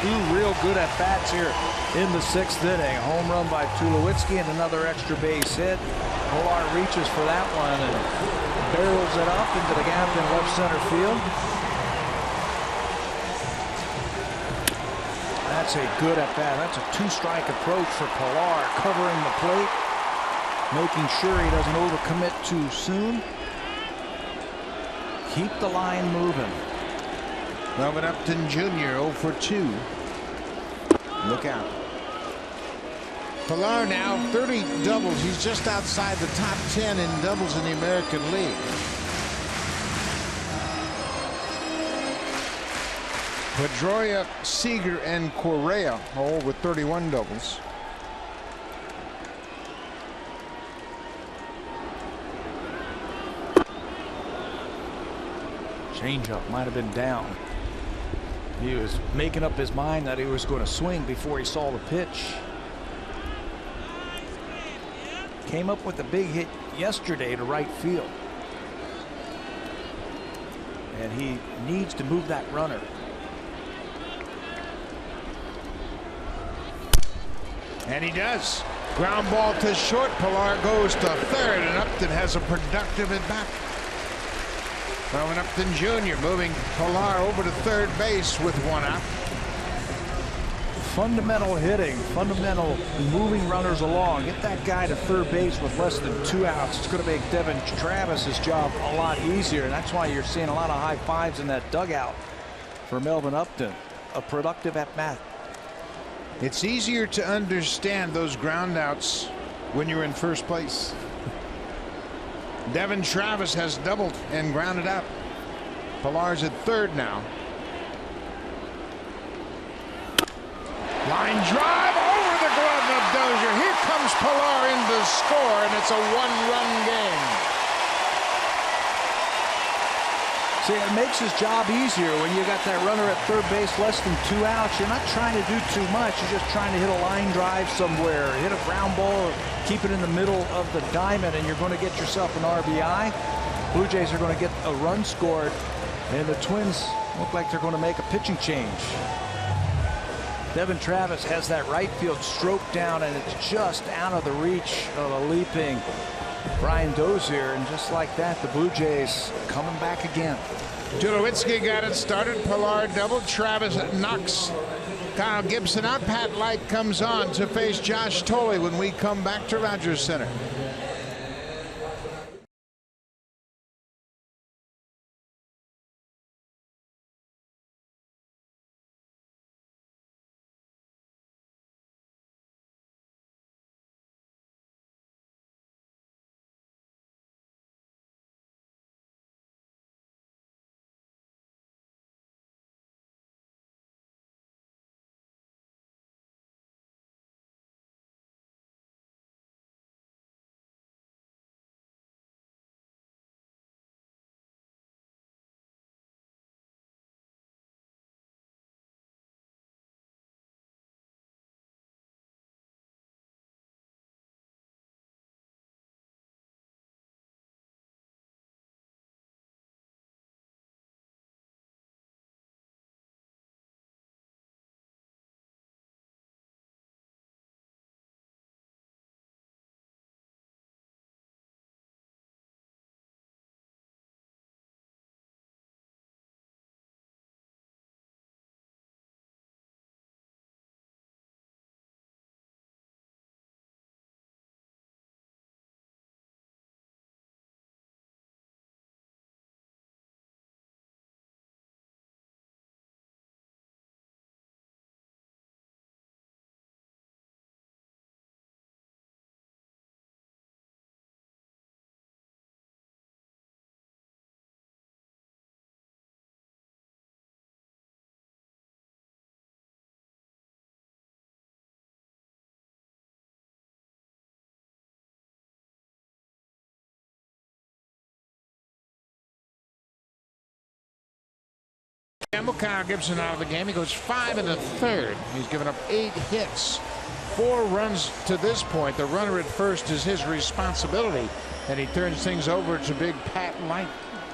2 real good at-bats here in the 6th inning. A home run by Tulowitzki and another extra base hit. Pilar reaches for that one and barrels it up into the gap in left center field. That's a good at-bat. That's a 2-strike approach for Pilar, covering the plate, making sure he doesn't overcommit too soon. Keep the line moving. Melvin Upton Jr. 0 for 2. Look out. Pilar now 30 doubles. He's just outside the top 10 in doubles in the American League. Pedroia, Seager, and Correa all with 31 doubles. Changeup might have been down. He was making up his mind that he was going to swing before he saw the pitch. Came up with a big hit yesterday to right field. And he needs to move that runner. And he does. Ground ball to short. Pilar goes to third, and Upton has a productive at bat. Melvin Upton Jr. moving Pilar over to third base with 1 out. Fundamental hitting, fundamental moving runners along. Get that guy to third base with less than 2 outs. It's going to make Devin Travis's job a lot easier, and that's why you're seeing a lot of high fives in that dugout for Melvin Upton. A productive at bat. It's easier to understand those ground outs when you're in first place. Devin Travis has doubled and grounded out. Pilar's at third now. Line drive over the glove of Dozier. Here comes Pilar in to score, and it's a 1-run game. See, it makes his job easier when you got that runner at third base, less than 2 outs. You're not trying to do too much. You're just trying to hit a line drive somewhere, hit a ground ball, or keep it in the middle of the diamond, and you're going to get yourself an RBI. Blue Jays are going to get a run scored, and the Twins look like they're going to make a pitching change. Devin Travis has that right field stroke down, and it's just out of the reach of a leaping Brian Dozier, and just like that, the Blue Jays coming back again. Tulowitzki got it started. Pilar doubled. Travis knocks Kyle Gibson out. Pat Light comes on to face Josh Thole when we come back to Rogers Center. Kyle Gibson out of the game. He goes 5 in the third. He's given up 8 hits. 4 runs to this point. The runner at first is his responsibility, and he turns things over to big Pat Light.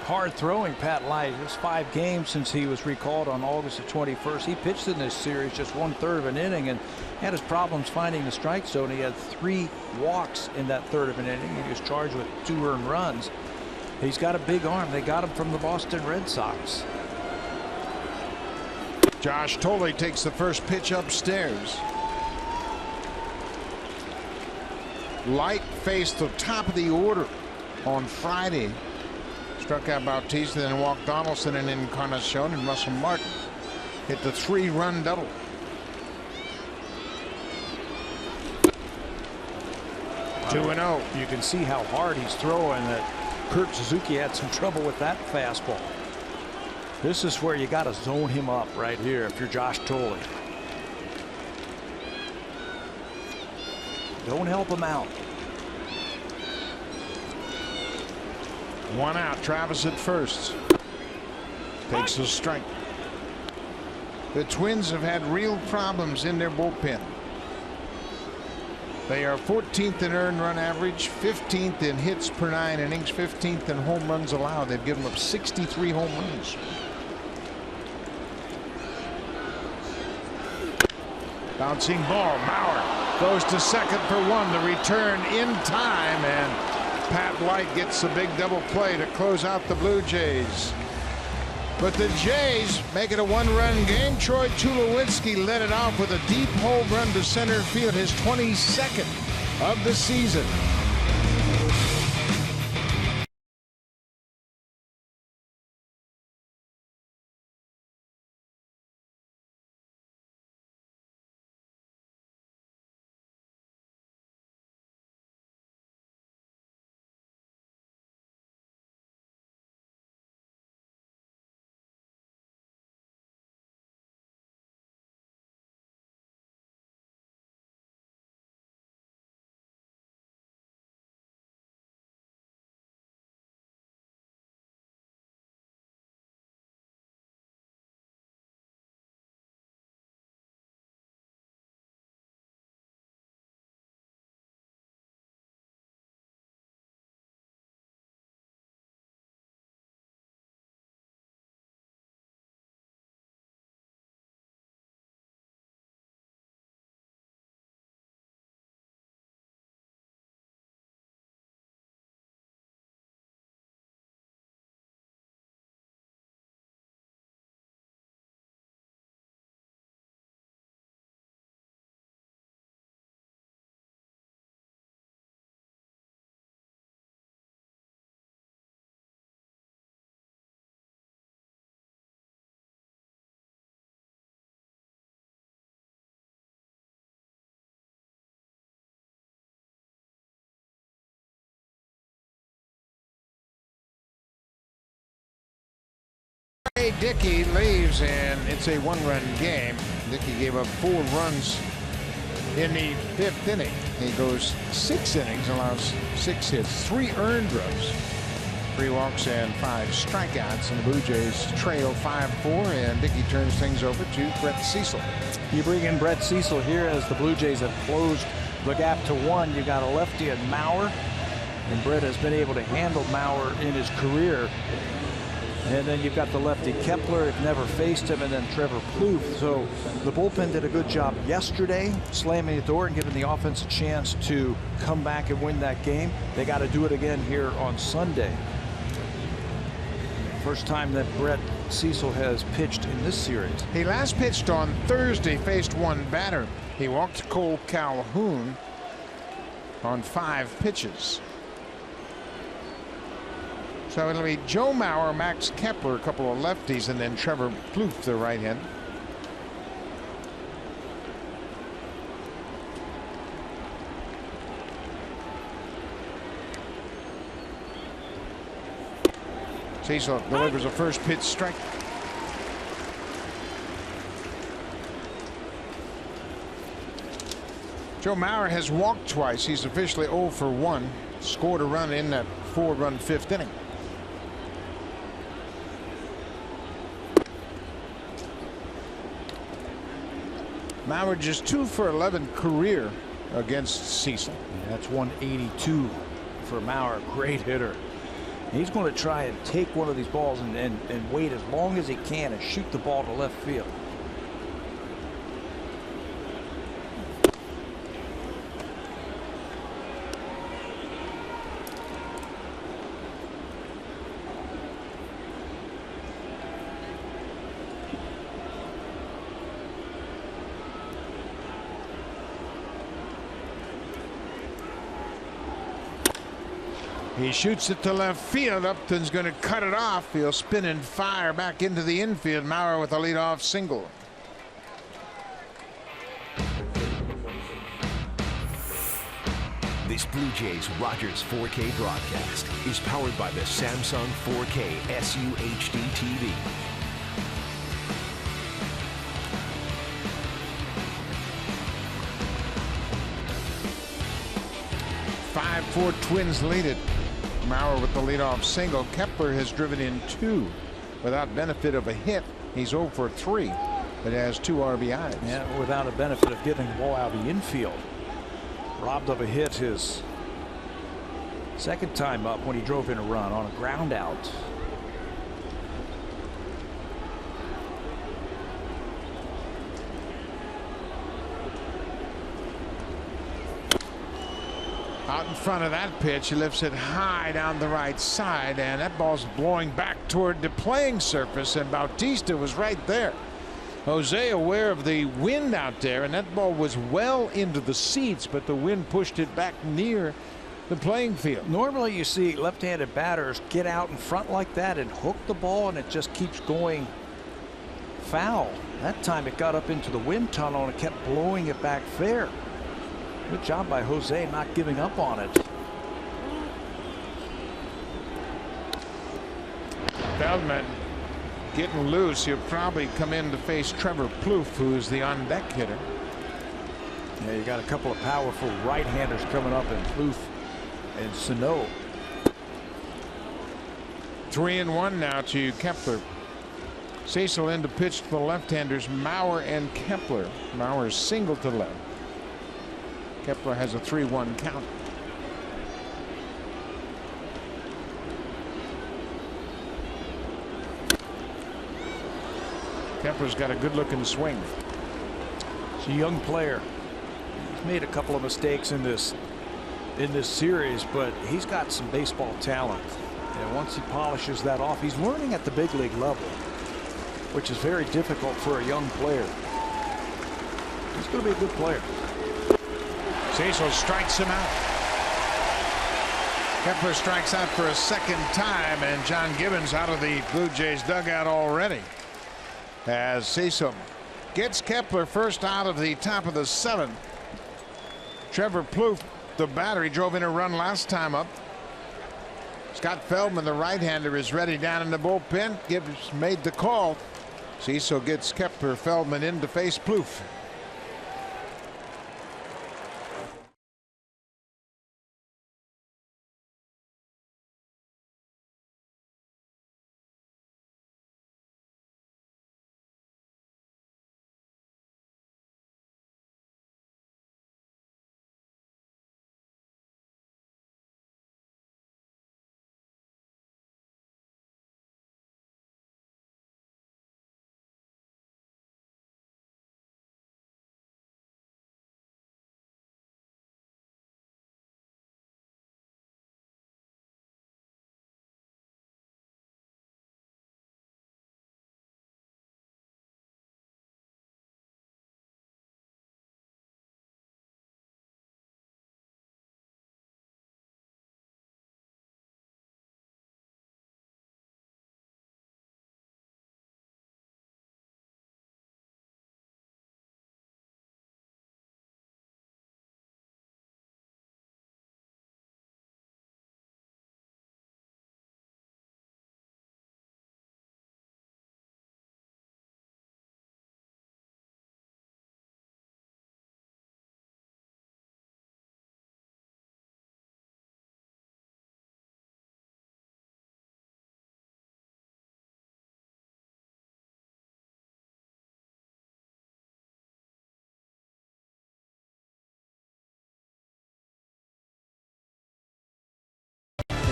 Hard throwing Pat Light. It's 5 games since he was recalled on August the 21st. He pitched in this series just 1/3 of an inning and had his problems finding the strike zone. He had 3 walks in that third of an inning. He was charged with 2 earned runs. He's got a big arm. They got him from the Boston Red Sox. Josh Thole takes the first pitch upstairs. Light faced the top of the order on Friday. Struck out Bautista, then walked Donaldson and Encarnacion, and Russell Martin hit the 3-run double. Wow. 2-0. You can see how hard he's throwing. That Kurt Suzuki had some trouble with that fastball. This is where you got to zone him up right here if you're Josh Thole. Don't help him out. 1 out. Travis at first. Takes a strike. The Twins have had real problems in their bullpen. They are 14th in earned run average, 15th in hits per 9 innings, 15th in home runs allowed. They've given up 63 home runs. Bouncing ball. Mauer goes to second for 1. The return in time, and Pat Light gets a big double play to close out the Blue Jays. But the Jays make it a 1-run game. Troy Tulowitzki led it off with a deep home run to center field, his 22nd of the season. Dickey leaves, and it's a 1-run game. Dickey gave up 4 runs in the 5th inning. He goes 6 innings, allows 6 hits, 3 earned runs, 3 walks, and 5 strikeouts. And the Blue Jays trail 5-4, and Dickey turns things over to Brett Cecil. You bring in Brett Cecil here as the Blue Jays have closed the gap to 1. You got a lefty at Mauer, and Brett has been able to handle Mauer in his career. And then you've got the lefty Kepler, never faced him, and then Trevor Plouffe. So the bullpen did a good job yesterday, slamming the door and giving the offense a chance to come back and win that game. They got to do it again here on Sunday. First time that Brett Cecil has pitched in this series. He last pitched on Thursday, faced 1 batter. He walked Cole Calhoun on 5 pitches. So it'll be Joe Mauer, Max Kepler, a couple of lefties, and then Trevor Plouffe, the right hand. Cecil delivers a first pitch strike. Joe Mauer has walked twice. He's officially 0 for 1. Scored a run in that 4-run 5th inning. Mauer just 2 for 11 career against Cecil. Yeah, that's 182 for Mauer. Great hitter. He's going to try and take one of these balls and wait as long as he can and shoot the ball to left field. He shoots it to left field. Upton's going to cut it off. He'll spin and fire back into the infield. Mauer with a leadoff single. This Blue Jays Rogers 4K broadcast is powered by the Samsung 4K SUHD TV. 5-4 Twins lead it. Mauer with the leadoff single. Kepler has driven in 2 without benefit of a hit. He's 0 for 3, but has 2 RBIs. Yeah, without a benefit of getting the ball out of the infield. Robbed of a hit his second time up when he drove in a run on a ground out. Out in front of that pitch, he lifts it high down the right side, and that ball's blowing back toward the playing surface, and Bautista was right there. Jose aware of the wind out there, and that ball was well into the seats, but the wind pushed it back near the playing field. Normally you see left-handed batters get out in front like that and hook the ball, and it just keeps going foul. That time it got up into the wind tunnel and it kept blowing it back fair. Good job by Jose not giving up on it. Feldman getting loose. He'll probably come in to face Trevor Plouffe, who's the on-deck hitter. Yeah, you got a couple of powerful right-handers coming up in Plouffe and Sano. 3-1 now to Kepler. Cecil in to pitch to the left-handers, Mauer and Kepler. Mauer's single to left. Kepler has a 3-1 count. Kepler's got a good-looking swing. He's a young player. He's made a couple of mistakes in this series, but he's got some baseball talent. And once he polishes that off, he's learning at the big league level, which is very difficult for a young player. He's going to be a good player. Cecil strikes him out. Kepler strikes out for a second time, and John Gibbons out of the Blue Jays dugout already. As Cecil gets Kepler first out of the top of the 7th. Trevor Plouffe, the batter, he drove in a run last time up. Scott Feldman, the right-hander, is ready down in the bullpen. Gibbons made the call. Cecil gets Kepler. Feldman in to face Plouffe.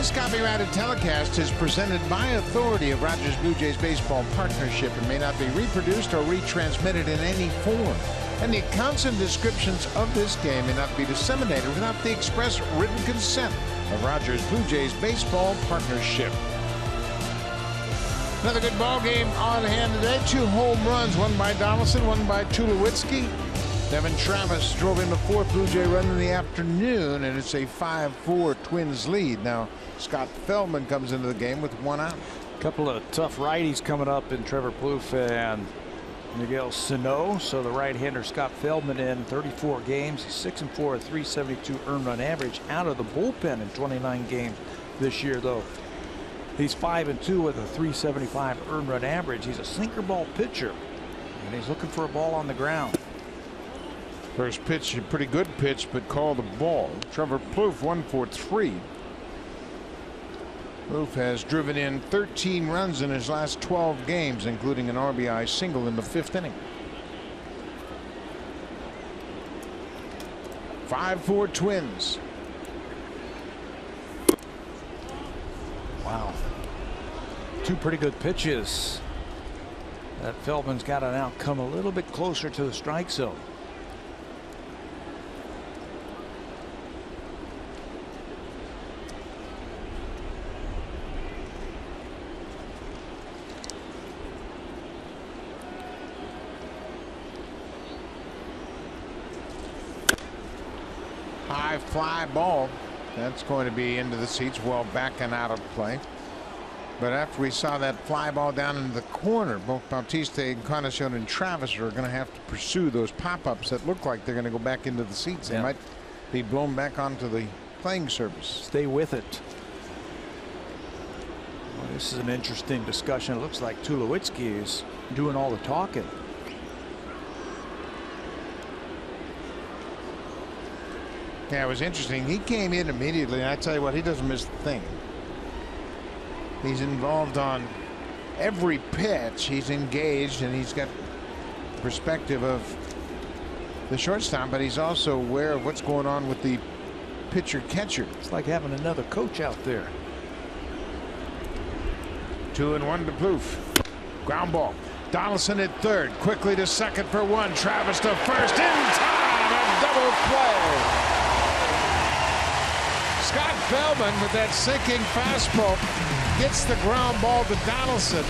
This copyrighted telecast is presented by authority of Rogers Blue Jays Baseball Partnership and may not be reproduced or retransmitted in any form. And the accounts and descriptions of this game may not be disseminated without the express written consent of Rogers Blue Jays Baseball Partnership. Another good ball game on hand today. 2 home runs, one by Donaldson, one by Tulowitzki. Devin Travis drove in the 4th Blue Jay run in the afternoon, and it's a 5-4 Twins lead. Now, Scott Feldman comes into the game with 1 out. A couple of tough righties coming up in Trevor Plouffe and Miguel Sano. So the right-hander Scott Feldman in 34 games. He's 6-4, a 372 earned run average out of the bullpen in 29 games this year, though. He's 5-2 with a 375 earned run average. He's a sinker ball pitcher, and he's looking for a ball on the ground. First pitch, a pretty good pitch, but called a ball. Trevor Plouffe 1 for 3. Plouffe has driven in 13 runs in his last 12 games, including an RBI single in the 5th inning. 5-4 Twins. Wow. 2 pretty good pitches. That Feldman's got to now come a little bit closer to the strike zone. High fly ball. That's going to be into the seats, well back and out of play. But after we saw that fly ball down in the corner, both Bautista, Encarnacion, and Travis are going to have to pursue those pop-ups that look like they're going to go back into the seats. They might be blown back onto the playing surface. Stay with it. Well, this is an interesting discussion. It looks like Tulowitzki is doing all the talking. Yeah, it was interesting. He came in immediately, and I tell you what, he doesn't miss a thing. He's involved on every pitch. He's engaged, and he's got perspective of the shortstop, but he's also aware of what's going on with the pitcher catcher. It's like having another coach out there. 2-1 to Plouffe. Ground ball. Donaldson at 3rd. Quickly to 2nd for 1. Travis to 1st. In time. A double play. Scott Feldman with that sinking fastball gets the ground ball to Donaldson.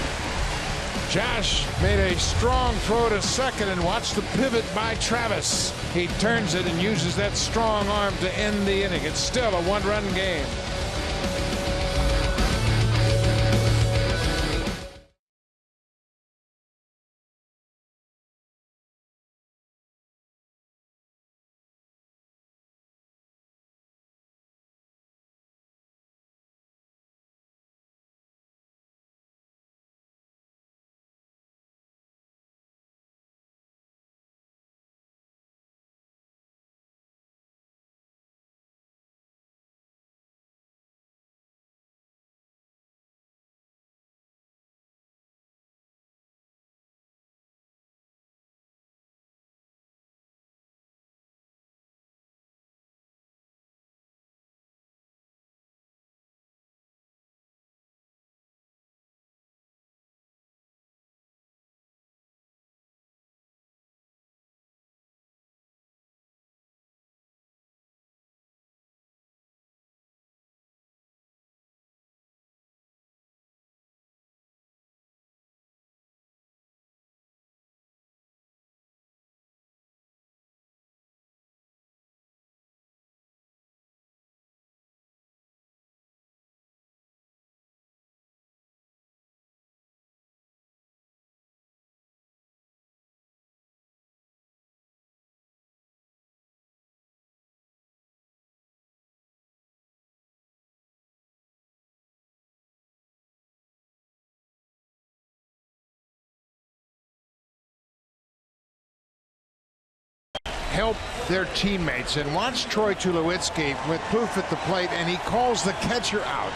Josh made a strong throw to 2nd and watch the pivot by Travis. He turns it and uses that strong arm to end the inning. It's still a 1-run game. Help their teammates, and watch Troy Tulowitzki with Plouffe at the plate, and he calls the catcher out.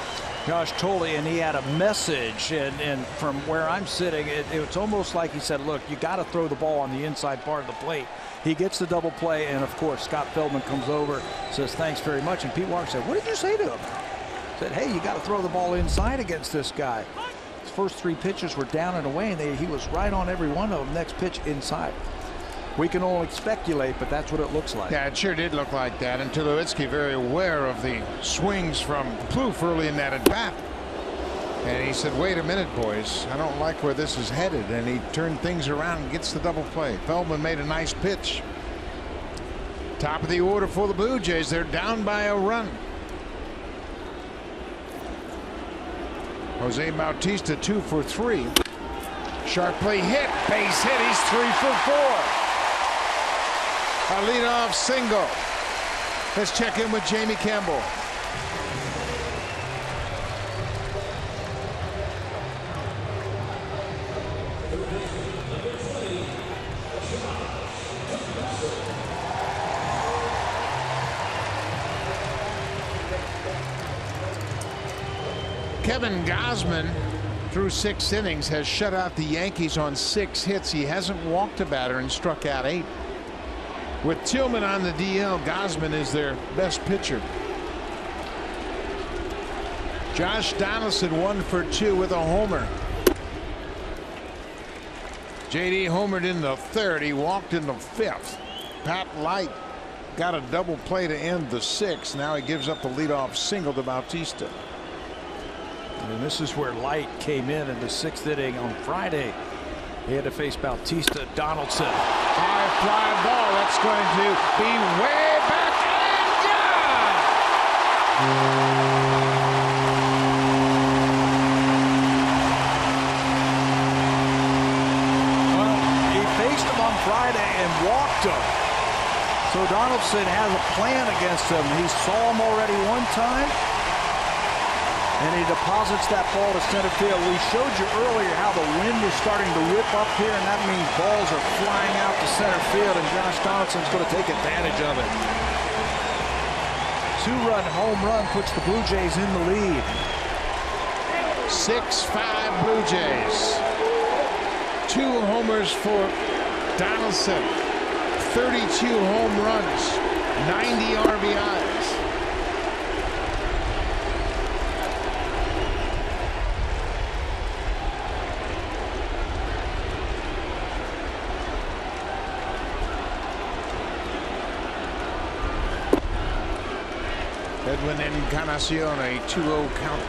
Josh Tolley, and he had a message, and from where I'm sitting, it's almost like he said, look, you got to throw the ball on the inside part of the plate. He gets the double play, and of course Scott Feldman comes over, says thanks very much, and Pete Walker said, what did you say to him? that, hey, you got to throw the ball inside against this guy. His first 3 pitches were down and away, and he was right on every one of them. Next pitch inside. We can only speculate, but that's what it looks like. Yeah, it sure did look like that. And Tulowitzki very aware of the swings from Plouffe early in that at bat. And he said, wait a minute, boys. I don't like where this is headed. And he turned things around and gets the double play. Feldman made a nice pitch. Top of the order for the Blue Jays. They're down by a run. Jose Bautista 2 for 3. Sharply hit. Base hit. He's 3 for 4. A leadoff single. Let's check in with Jamie Campbell. Kevin Gausman, through 6 innings, has shut out the Yankees on 6 hits. He hasn't walked a batter and struck out 8. With Tillman on the DL, Gausman is their best pitcher. Josh Donaldson 1 for 2 with a homer. JD homered in the 3rd. He walked in the 5th. Pat Light got a double play to end the 6th. Now he gives up a leadoff single to Bautista. And this is where Light came in the 6th inning on Friday. He had to face Bautista. Donaldson. High fly ball. That's going to be way back and gone. Well, he faced him on Friday and walked him. So Donaldson has a plan against him. He saw him already one time. And he deposits that ball to center field. We showed you earlier how the wind was starting to whip up here, and that means balls are flying out to center field, and Josh Donaldson's going to take advantage of it. 2-run home run puts the Blue Jays in the lead. 6-5 Blue Jays. 2 homers for Donaldson. 32 home runs. 90 RBIs. Edwin Encarnacion, a 2-0 count.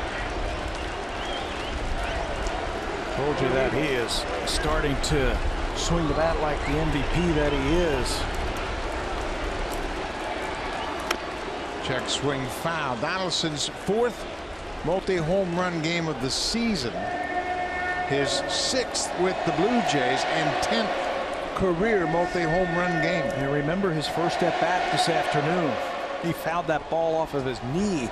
Told you that he is starting to swing the bat like the MVP that he is. Check swing foul. Donaldson's 4th multi-home run game of the season. His 6th with the Blue Jays and 10th career multi-home run game. And remember his first at bat this afternoon. He fouled that ball off of his knee,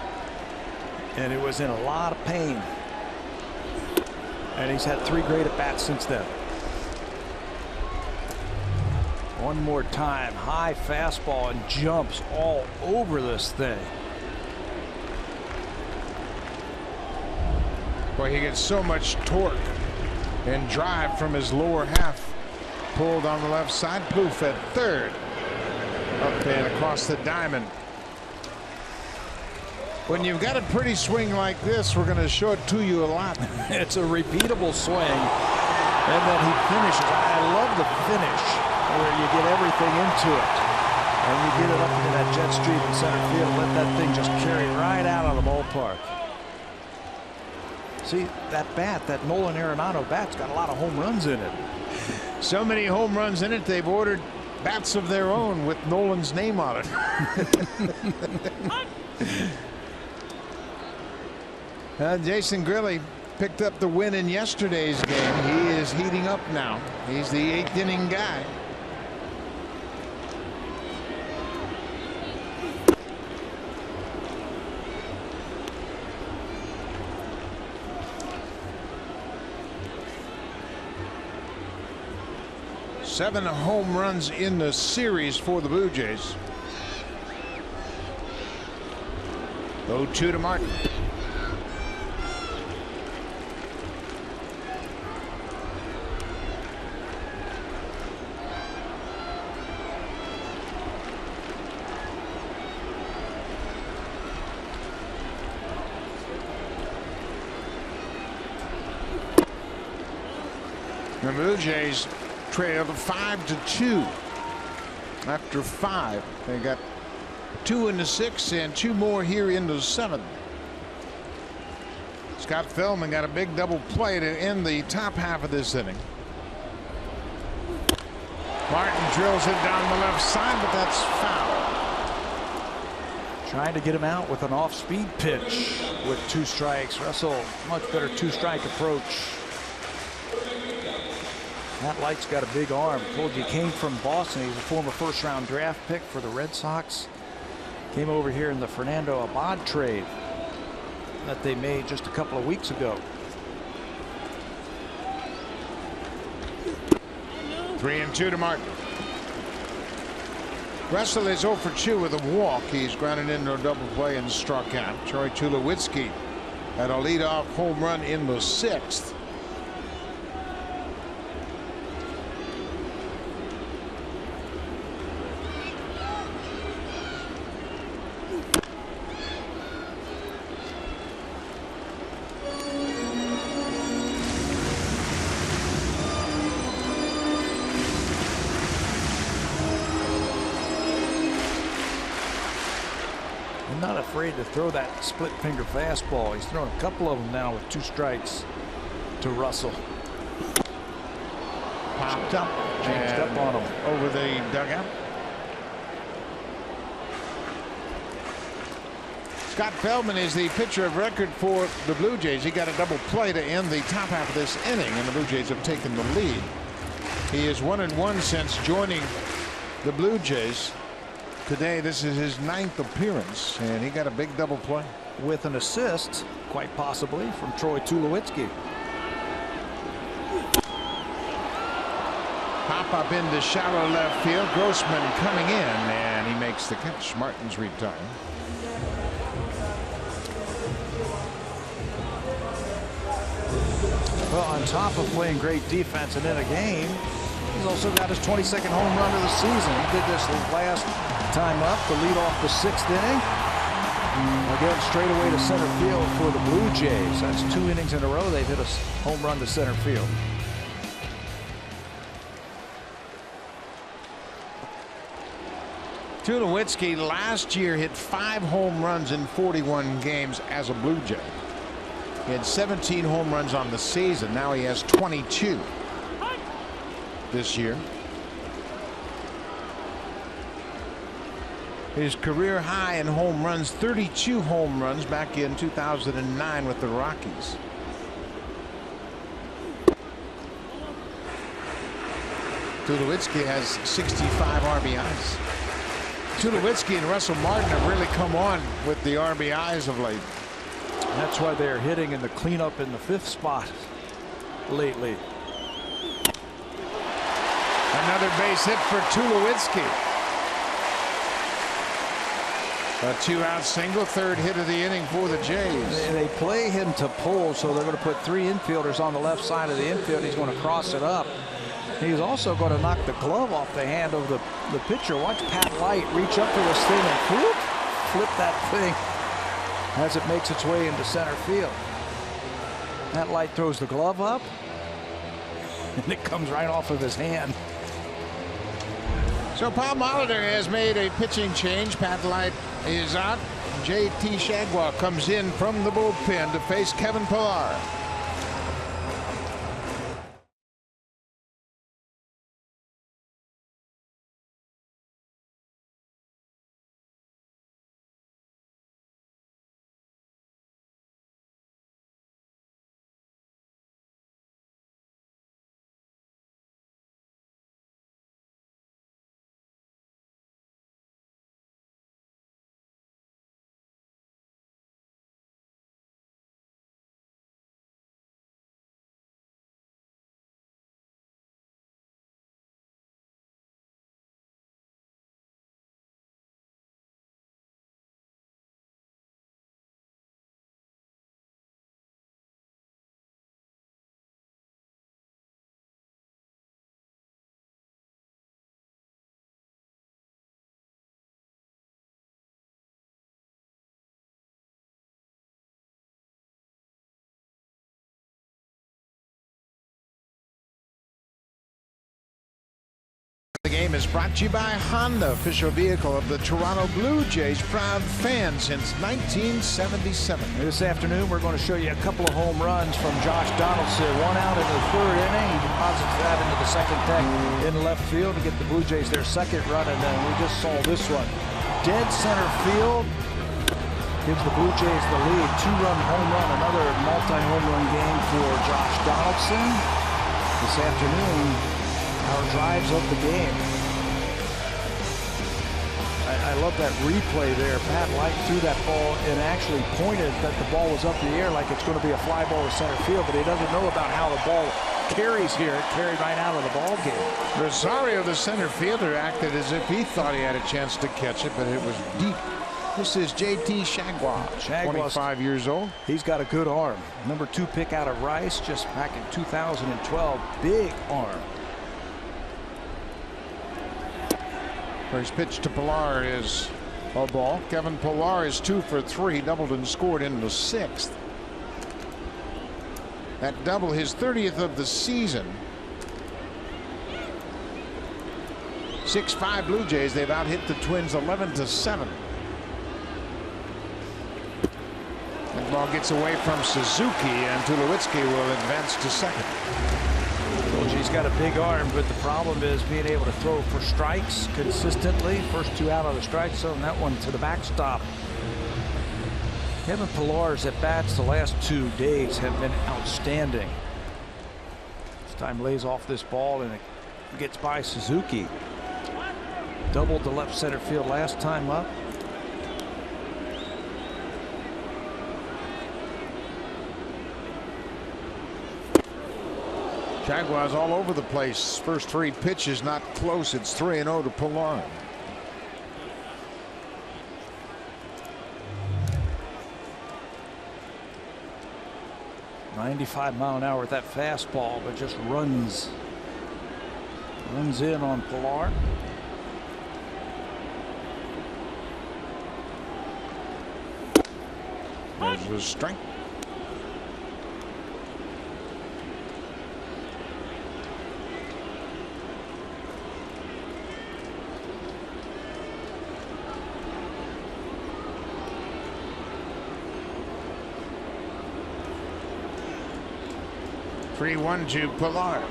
and it was in a lot of pain. And he's had 3 great at-bats since then. One more time. High fastball and jumps all over this thing. Boy, he gets so much torque and drive from his lower half. Pulled on the left side. Plouffe at 3rd. Up and across the diamond. When you've got a pretty swing like this, we're going to show it to you a lot. It's a repeatable swing, and then he finishes. I love the finish where you get everything into it, and you get it up into that jet stream in center field. Let that thing just carry right out of the ballpark. See, that bat, that Nolan Arenado bat's got a lot of home runs in it. So many home runs in it, they've ordered bats of their own with Nolan's name on it. Jason Grilli picked up the win in yesterday's game. He is heating up now. He's the 8th inning guy. Seven home runs in the series for the Blue Jays. 0-2 to Martin. The Blue Jays trailed 5-2 after 5. They got 2 in the 6th and 2 more here in the 7th. Scott Feldman got a big double play to end the top half of this inning. Martin drills it down the left side, but that's foul. Trying to get him out with an off-speed pitch with 2 strikes. Russell, much better 2-strike approach. Matt Light's got a big arm. Told you he came from Boston. He's a former first-round draft pick for the Red Sox. Came over here in the Fernando Abad trade that they made just a couple of weeks ago. 3-2 to Martin. Russell is 0 for 2 with a walk. He's grounded into a double play and struck out. Troy Tulowitzki had a leadoff home run in the 6th. Not afraid to throw that split finger fastball. He's thrown a couple of them now with 2 strikes to Russell. Popped up. Changed up on him. Over the dugout. Scott Feldman is the pitcher of record for the Blue Jays. He got a double play to end the top half of this inning, and the Blue Jays have taken the lead. He is 1-1 since joining the Blue Jays. Today, this is his 9th appearance, and he got a big double play. With an assist, quite possibly, from Troy Tulowitzki. Pop up into shallow left field. Grossman coming in, and he makes the catch. Martin's retired. Well, on top of playing great defense and in a game, he's also got his 22nd home run of the season. He did this last time up to lead off the 6th inning. Again, straight away to center field for the Blue Jays. That's 2 innings in a row they've hit a home run to center field. Tulowitzki last year hit 5 home runs in 41 games as a Blue Jay. He had 17 home runs on the season. Now he has 22 this year. His career high in home runs, 32 home runs back in 2009 with the Rockies. Tulowitzki has 65 RBIs. Tulowitzki and Russell Martin have really come on with the RBIs of late. That's why they're hitting in the cleanup in the 5th spot lately. Another base hit for Tulowitzki. A 2-out single, 3rd hit of the inning for the Jays. They play him to pull, so they're going to put 3 infielders on the left side of the infield. He's going to cross it up. He's also going to knock the glove off the hand of the pitcher. Watch Pat Light reach up for this thing and whoop, flip that thing as it makes its way into center field. Pat Light throws the glove up, and it comes right off of his hand. So Paul Molitor has made a pitching change. Pat Light is out. JT Shagwa comes in from the bullpen to face Kevin Pillar. game is brought to you by Honda, official vehicle of the Toronto Blue Jays, proud fan since 1977. This afternoon, we're going to show you a couple of home runs from Josh Donaldson. One out in the third inning. He deposits that into the second deck in left field to get the Blue Jays their second run, and then we just saw this one. Dead center field. Gives the Blue Jays the lead. Two-run home run, another multi-home run game for Josh Donaldson. This afternoon, our drives of the game. I love that replay there. Pat Light threw that ball and actually pointed that the ball was up in the air like it's going to be a fly ball to center field, but he doesn't know about how the ball carries here. It carried right out of the ball game. Rosario, the center fielder, acted as if he thought he had a chance to catch it, but it was deep. This is JT Chagua, 25 years old. He's got a good arm. Number 2 pick out of Rice just back in 2012. Big arm. First pitch to Pilar is a ball. Kevin Pilar is 2 for 3, doubled and scored in the 6th. That double, his 30th of the season. 6-5 Blue Jays. They've out-hit the Twins 11-7. That ball gets away from Suzuki, and Tulowitzki will advance to second. Well, he's got a big arm, but the problem is being able to throw for strikes consistently. First 2 out of the strike zone, that one to the backstop. Kevin Pilar's at bats the last 2 days have been outstanding. This time lays off this ball and it gets by Suzuki. Doubled the left center field last time up. Jaguars all over the place. First 3 pitches not close. It's 3-0 to Pilar. .95-mile-an-hour with that fastball, but just runs in on Pilar. There's a strike. Three-1 to Pilar.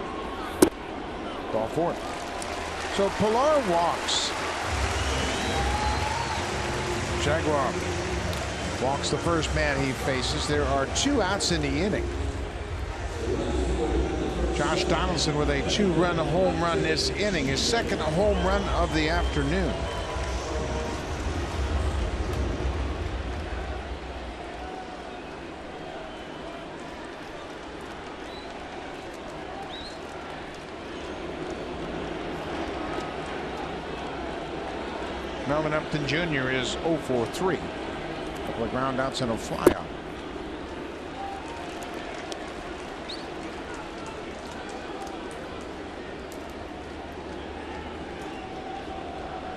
Ball 4. So Pilar walks. Jaguar walks the first man he faces. There are 2 outs in the inning. Josh Donaldson with a 2-run home run this inning, his second home run of the afternoon. Melvin Upton Jr. is 0 for 3. A couple of ground outs and a flyout.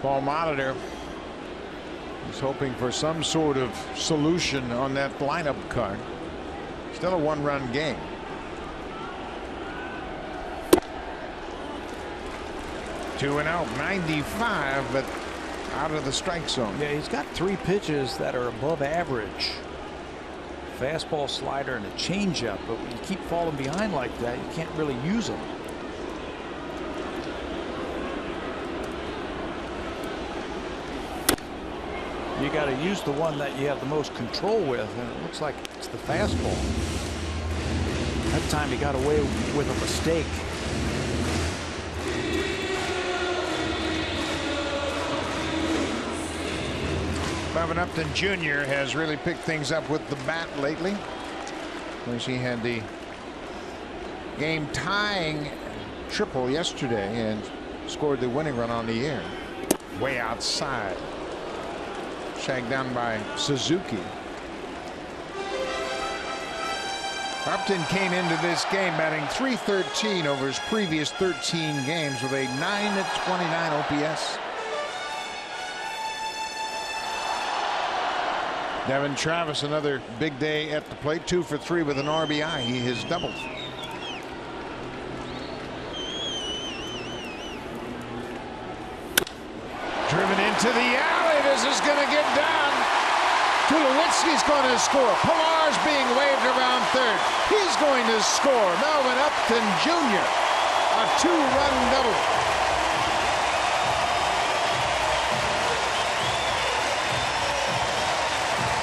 Paul Molitor is hoping for some sort of solution on that lineup card. Still a 1-run game. Two and out, 95, but out of the strike zone. Yeah, he's got 3 pitches that are above average. Fastball, slider, and a changeup. But when you keep falling behind like that, you can't really use them. You got to use the one that you have the most control with, and it looks like it's the fastball. That time he got away with a mistake. Melvin Upton Jr. has really picked things up with the bat lately. Of course, he had the game-tying triple yesterday and scored the winning run on the air. Way outside. Shagged down by Suzuki. Upton came into this game batting .313 over his previous 13 games with a .929 OPS. Devin Travis, another big day at the plate, 2 for 3 with an RBI. He has doubled. Driven into the alley. This is going to get done. Tulowitzki's going to score. Pilar's being waved around third. He's going to score. Melvin Upton Jr. A 2-run double.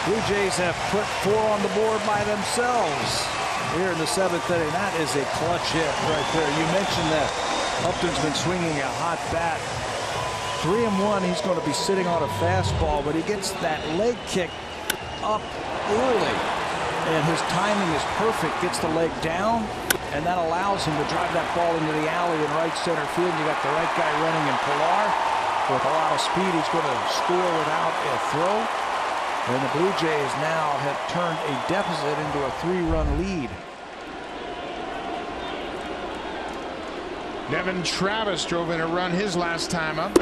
Blue Jays have put 4 on the board by themselves here in the 7th inning. That is a clutch hit right there. You mentioned that Upton's been swinging a hot bat. 3-1. He's going to be sitting on a fastball, but he gets that leg kick up early, and his timing is perfect. Gets the leg down, and that allows him to drive that ball into the alley in right center field. You got the right guy running in Pilar with a lot of speed. He's going to score without a throw, and the Blue Jays now have turned a deficit into a 3-run lead. Devin Travis drove in a run his last time up.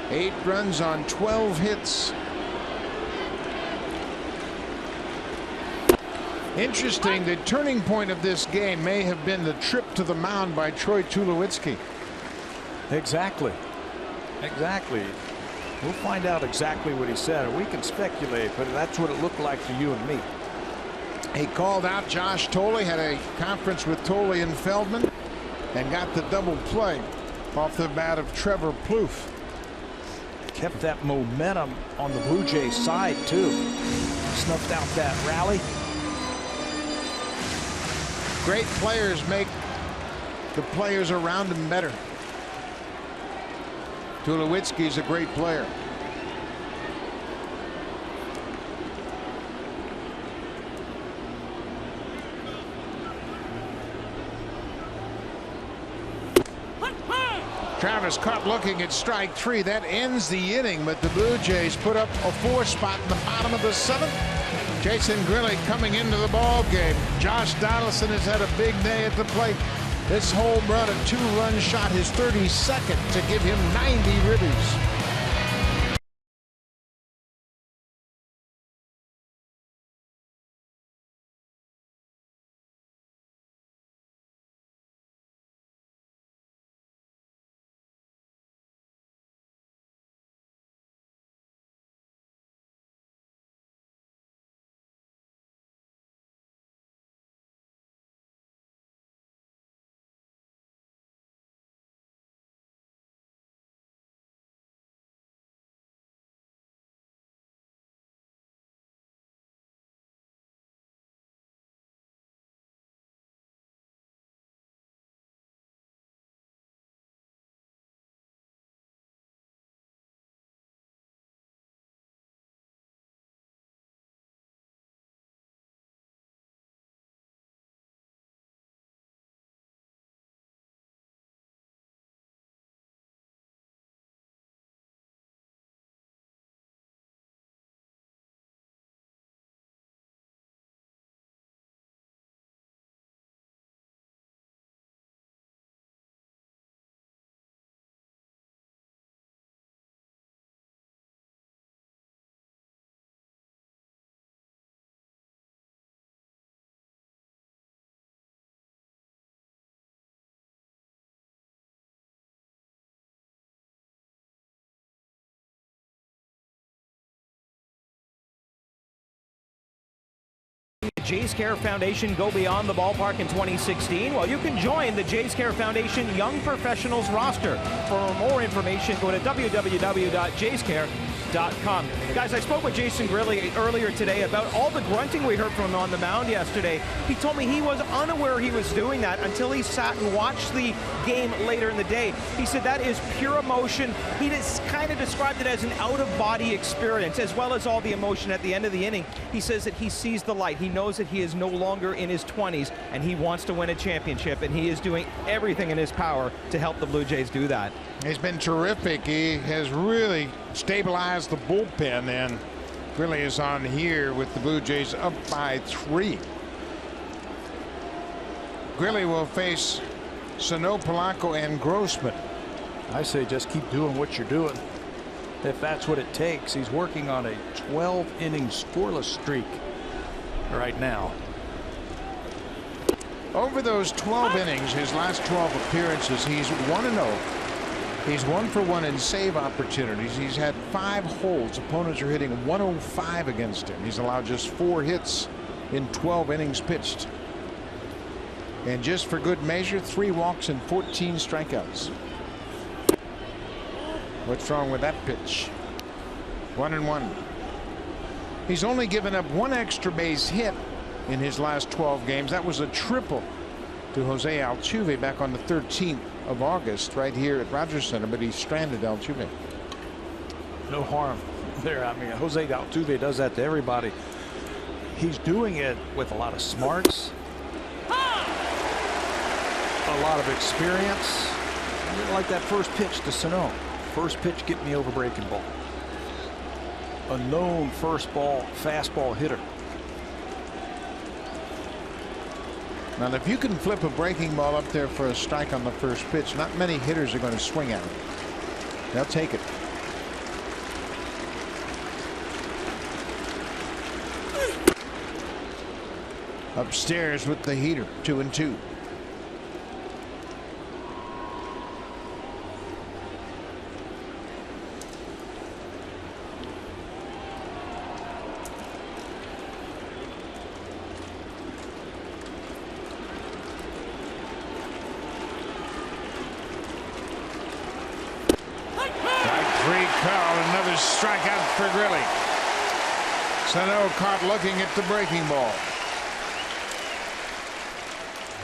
Eight runs on 12 hits. Interesting, the turning point of this game may have been the trip to the mound by Troy Tulowitzki. Exactly. Exactly. We'll find out exactly what he said. We can speculate, but that's what it looked like to you and me. He called out Josh Thole, had a conference with Thole and Feldman, and got the double play off the bat of Trevor Plouffe. Kept that momentum on the Blue Jays side too. Snuffed out that rally. Great players make the players around them better. Tulowitzki's a great player. Travis caught looking at strike 3. That ends the inning, but the Blue Jays put up a 4 spot in the bottom of the 7th. Jason Grilli coming into the ball game. Josh Donaldson has had a big day at the plate. This home run, a 2-run shot, his 32nd to give him 90 ribbies. Jays Care Foundation go beyond the ballpark in 2016? Well, you can join the Jays Care Foundation Young Professionals roster. For more information, go to www.jayscare.com. Guys, I spoke with Jason Grilli earlier today about all the grunting we heard from him on the mound yesterday. He told me he was unaware he was doing that until he sat and watched the game later in the day. He said that is pure emotion. He just kind of described it as an out-of-body experience, as well as all the emotion at the end of the inning. He says that he sees the light. He knows that he is no longer in his 20s, and he wants to win a championship, and he is doing everything in his power to help the Blue Jays do that. He's been terrific. He has really stabilized the bullpen, and really is on here with the Blue Jays up by 3. Grilli will face Sano, Polanco, and Grossman. I say just keep doing what you're doing. if that's what it takes. He's working on a 12-inning scoreless streak right now. Over those 12 innings, his last 12 appearances, he's 1-0. He's 1 for 1 in save opportunities. He's had 5 holds. Opponents are hitting 105 against him. He's allowed just 4 hits in 12 innings pitched. And just for good measure, 3 walks and 14 strikeouts. What's wrong with that pitch? 1-1. He's only given up 1 extra base hit in his last 12 games. That was a triple to Jose Altuve back on the 13th of August right here at Rogers Center, but he stranded Altuve. No harm there. I mean, Jose Altuve does that to everybody. He's doing it with a lot of smarts, a lot of experience. Like that first pitch to Sano. First pitch, get me over breaking ball. A known fastball hitter. Now, if you can flip a breaking ball up there for a strike on the first pitch, not many hitters are going to swing at it. They'll take it. Upstairs with the heater, 2-2. Another strikeout for Grilly. Sano caught looking at the breaking ball.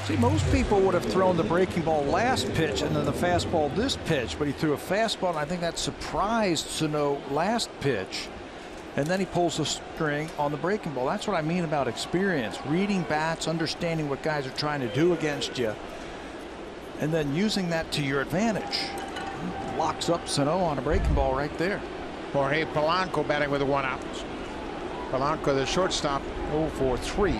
See, most people would have thrown the breaking ball last pitch and then the fastball this pitch, but he threw a fastball, and I think that surprised Sano last pitch. And then he pulls the string on the breaking ball. That's what I mean about experience. Reading bats, understanding what guys are trying to do against you, and then using that to your advantage. Locks up Sano on a breaking ball right there. Jorge Polanco batting with a 1-out. Polanco, the shortstop, 0 for 3.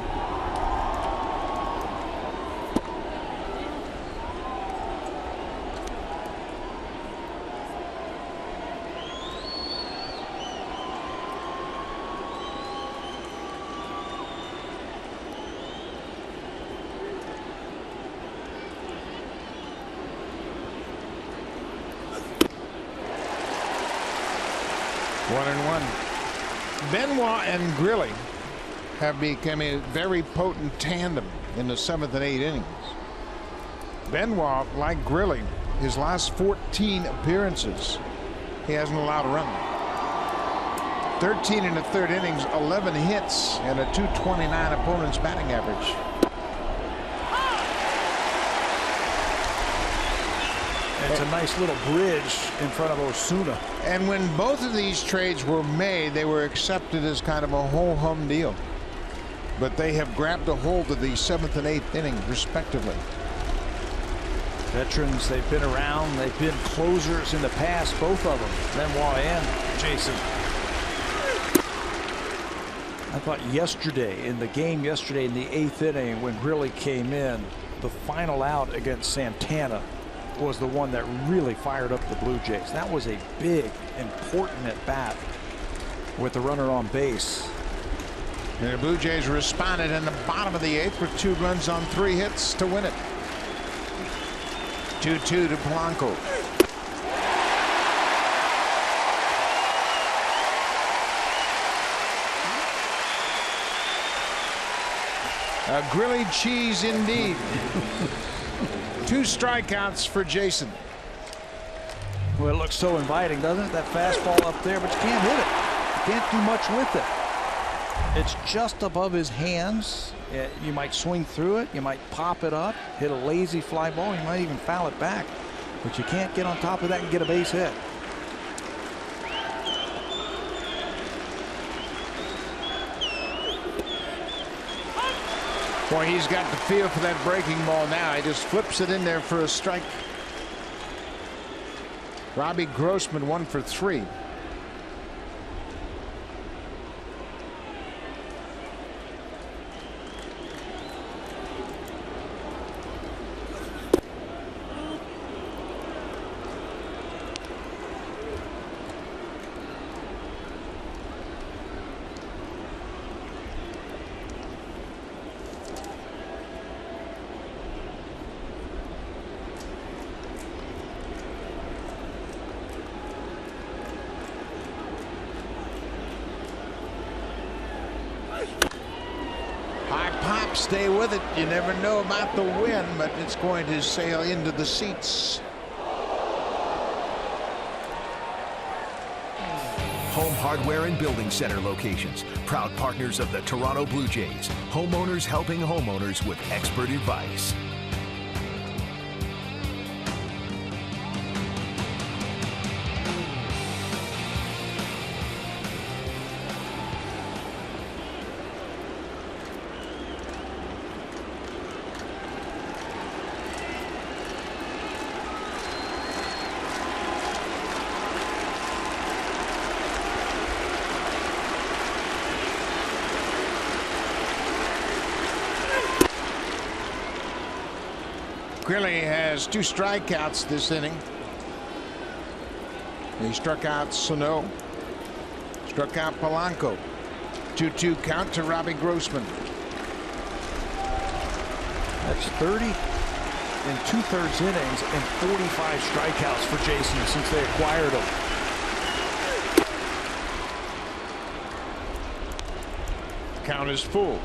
Benoit and Grilly have become a very potent tandem in the 7th and 8th innings. Benoit, like Grilly, his last 14 appearances, he hasn't allowed a run. 13 in the 3rd innings, 11 hits, and a .229 opponent's batting average. It's a nice little bridge in front of Osuna. And when both of these trades were made, they were accepted as kind of a ho-hum deal. But they have grabbed a hold of the 7th and 8th inning, respectively. Veterans, they've been around. They've been closers in the past, both of them, Benoit and Jason. I thought yesterday, in the game yesterday in the 8th inning, when Grilly came in, the final out against Santana was the one that really fired up the Blue Jays. That was a big, important at bat with the runner on base. And the Blue Jays responded in the bottom of the 8th with 2 runs on 3 hits to win it. 2-2 to Polanco. A Grilly cheese indeed. 2 strikeouts for Jason. Well, it looks so inviting, doesn't it? That fastball up there, but you can't hit it. You can't do much with it. It's just above his hands. You might swing through it. You might pop it up, hit a lazy fly ball. You might even foul it back. But you can't get on top of that and get a base hit. Boy, he's got the feel for that breaking ball now. He just flips it in there for a strike. Robbie Grossman 1 for 3. stay with it. You never know about the wind, but it's going to sail into the seats. Home Hardware and Building Center locations, proud partners of the Toronto Blue Jays. Homeowners helping homeowners with expert advice. Grilly has 2 strikeouts this inning. He struck out Sano, struck out Polanco. 2-2 count to Robbie Grossman. That's 30 and 2/3 innings and 45 strikeouts for Jason since they acquired him. Count is full.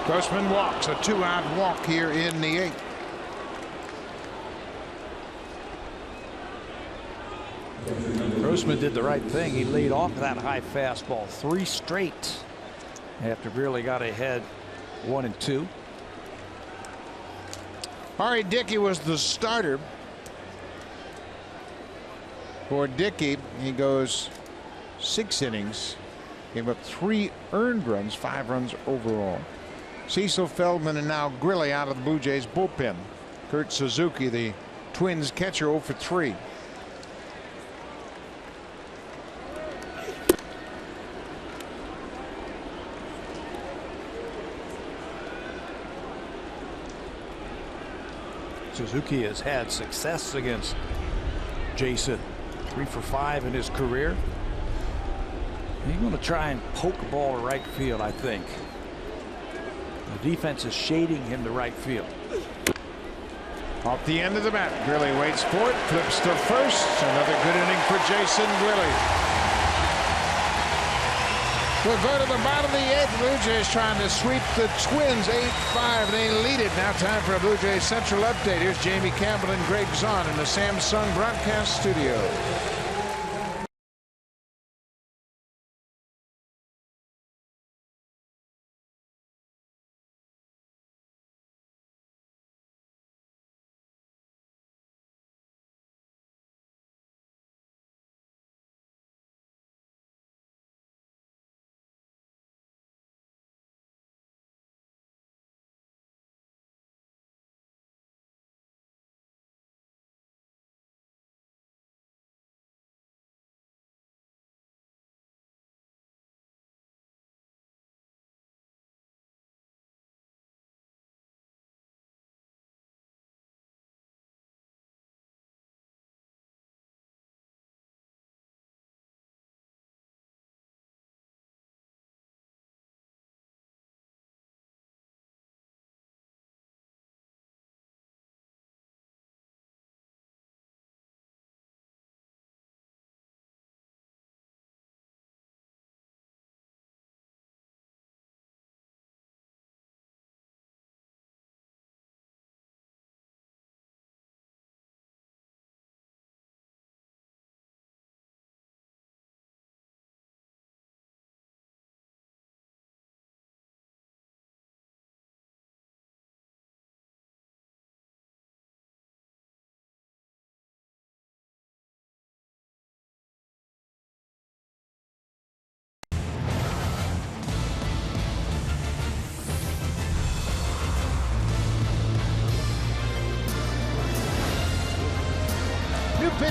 Grossman walks, a 2-out walk here in the 8th. Grossman did the right thing. He laid off that high fastball 3 straight after Grilly got ahead 1-2. Ari Dickey was the starter for Dickey. He goes 6 innings, gave up 3 earned runs, 5 runs overall. Cecil Feldman and now Grilly out of the Blue Jays bullpen. Kurt Suzuki, the Twins catcher, 0 for 3. Suzuki has had success against Jason. 3 for 5 in his career. He's going to try and poke a ball to right field, I think. The defense is shading him to right field. Off the end of the bat, Grilly waits for it, flips to first. Another good inning for Jason Grilly. We'll go to the bottom of the 8th. Blue Jays trying to sweep the Twins 8-5. They lead it. Now time for a Blue Jays Central update. Here's Jamie Campbell and Greg Zahn in the Samsung broadcast studio.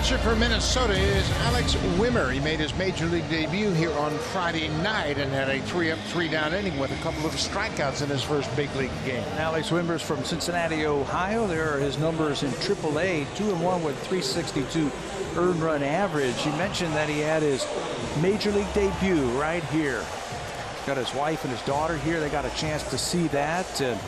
pitcher for Minnesota is Alex Wimmer. He made his major league debut here on Friday night and had a 3-up, 3-down inning with a couple of strikeouts in his first big league game. Alex Wimmer's from Cincinnati, Ohio. There are his numbers in AAA. 2-1 with 362 earned run average. You mentioned that he had his major league debut right here. Got his wife and his daughter here. They got a chance to see that.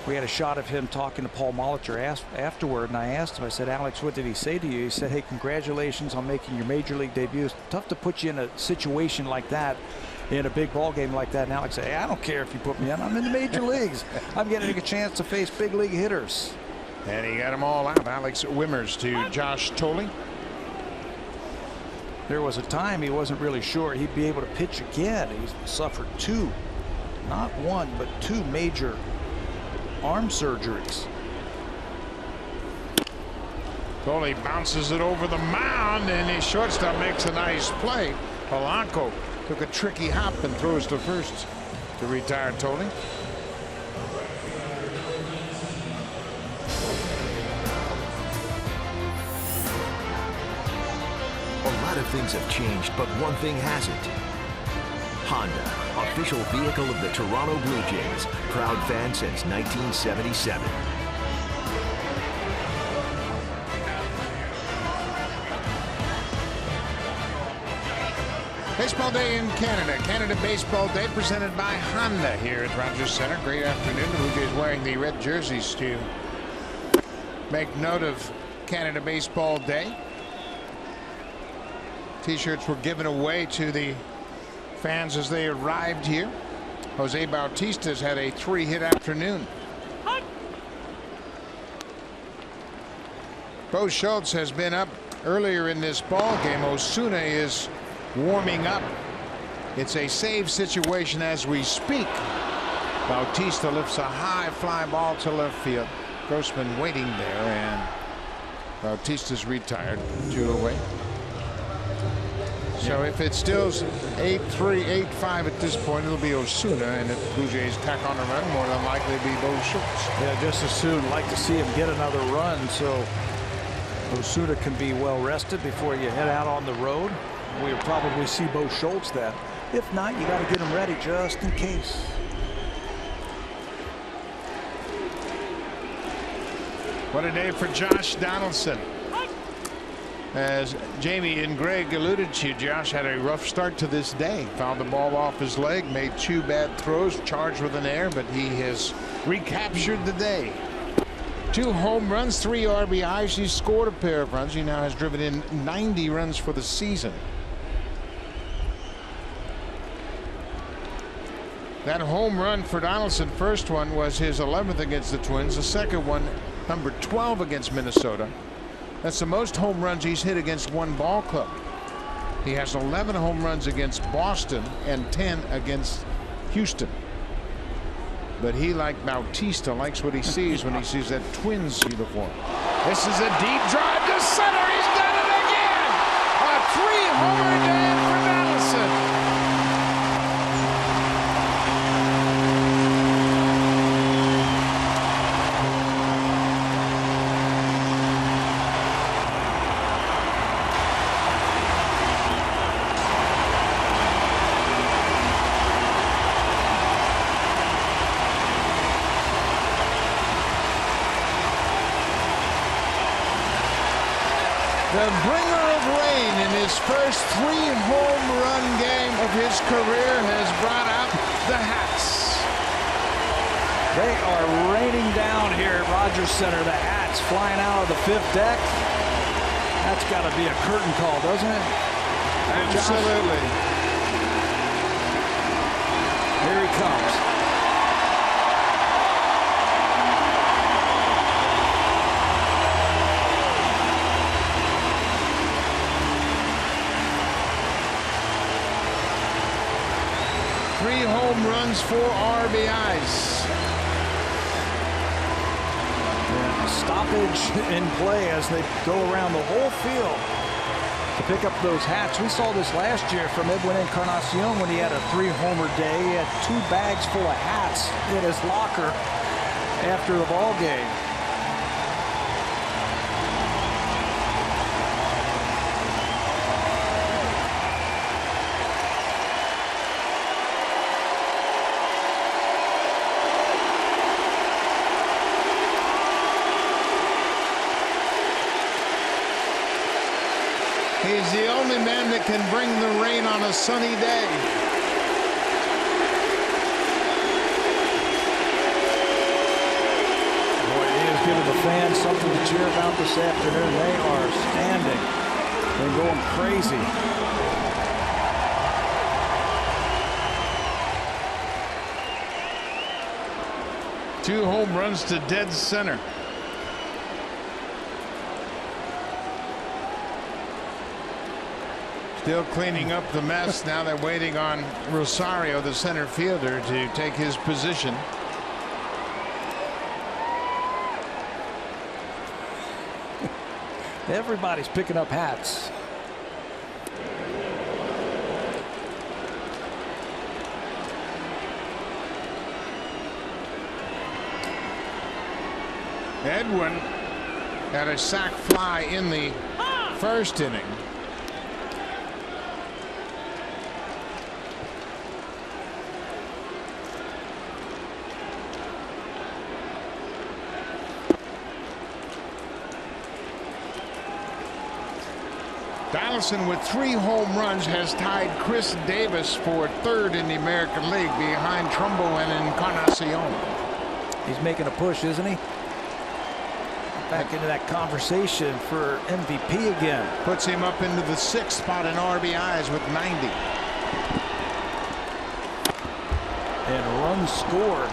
We had a shot of him talking to Paul Molitor afterward, and I asked him, I said, Alex, what did he say to you? He said, hey, congratulations on making your major league debut. It's tough to put you in a situation like that, in a big ball game like that. And Alex said, hey, I don't care if you put me in. I'm in the major leagues. I'm getting a chance to face big league hitters. And he got them all out. Alex Wimmers to Josh Thole. There was a time he wasn't really sure he'd be able to pitch again. He suffered two, not one, but two major arm surgeries. Thole bounces it over the mound, and his shortstop makes a nice play. Polanco took a tricky hop and throws to first to retire Thole. A lot of things have changed, but one thing hasn't. Honda, official vehicle of the Toronto Blue Jays, proud fan since 1977. Baseball Day in Canada. Canada Baseball Day presented by Honda here at Rogers Center. Great afternoon. The Blue Jays wearing the red jerseys to make note of Canada Baseball Day. T-shirts were given away to the fans as they arrived here. Jose Bautista's had a 3-hit afternoon. Bo Schultz has been up earlier in this ball game. Osuna is warming up. It's a save situation as we speak. Bautista lifts a high fly ball to left field. Grossman waiting there, and Bautista's retired. 2 away. So if it still's 8-3, 8-5 at this point, it'll be Osuna, and if the Blue Jays tack on a run, more than likely be Bo Schultz. Yeah, just as soon like to see him get another run, so Osuna can be well rested before you head out on the road. We'll probably see Bo Schultz then. If not, you got to get him ready just in case. What a day for Josh Donaldson. As Jamie and Greg alluded to, Josh had a rough start to this day. Found the ball off his leg, made 2 bad throws, charged with an error, but he has recaptured the day. 2 home runs, 3 RBIs. He scored a pair of runs. He now has driven in 90 runs for the season. That home run for Donaldson, first one was his 11th against the Twins. The second one, number 12 against Minnesota. That's the most home runs he's hit against one ball club. He has 11 home runs against Boston and 10 against Houston. But he, like Bautista, likes what he sees when he sees that Twins uniform. This is a deep drive to center. He's done it again. A 3-homer day for Donaldson. The bringer of rain in his first 3-home run game of his career has brought out the hats. They are raining down here at Rogers Center. The hats flying out of the 5th deck. That's got to be a curtain call, doesn't it? Absolutely. Here he comes. Home runs, 4 RBIs. Yeah, stoppage in play as they go around the whole field to pick up those hats. We saw this last year from Edwin Encarnacion when he had a 3-homer day. He had 2 bags full of hats in his locker after the ball game. only man that can bring the rain on a sunny day. Boy, he is giving the fans something to cheer about this afternoon. They are standing and going crazy. Two home runs to dead center. Still cleaning up the mess. Now they're waiting on Rosario, the center fielder, to take his position. Everybody's picking up hats. Edwin had a sac fly in the first inning. Donaldson with 3 home runs has tied Chris Davis for 3rd in the American League behind Trumbo and Encarnacion. He's making a push, isn't he? Back into that conversation for MVP again. Puts him up into the 6th spot in RBIs with 90. And runs scored.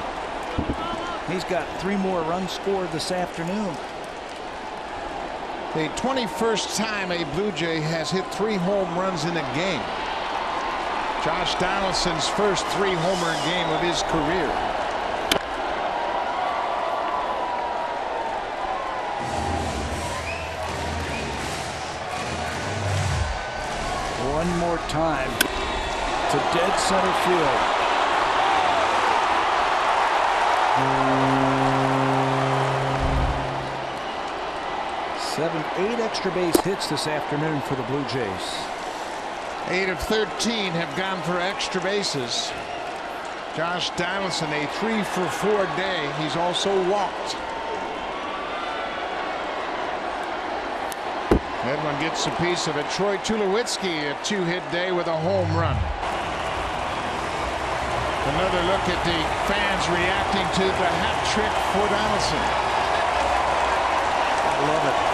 He's got 3 more runs scored this afternoon. The 21st time a Blue Jay has hit 3 home runs in a game. Josh Donaldson's first 3-homer game of his career. One more time to dead center field. 8 extra base hits this afternoon for the Blue Jays. 8 of 13 have gone for extra bases. Josh Donaldson, a 3-for-4 day. He's also walked. Edwin gets a piece of it. Troy Tulowitzki, a 2-hit day with a home run. Another look at the fans reacting to the hat trick for Donaldson. I love it.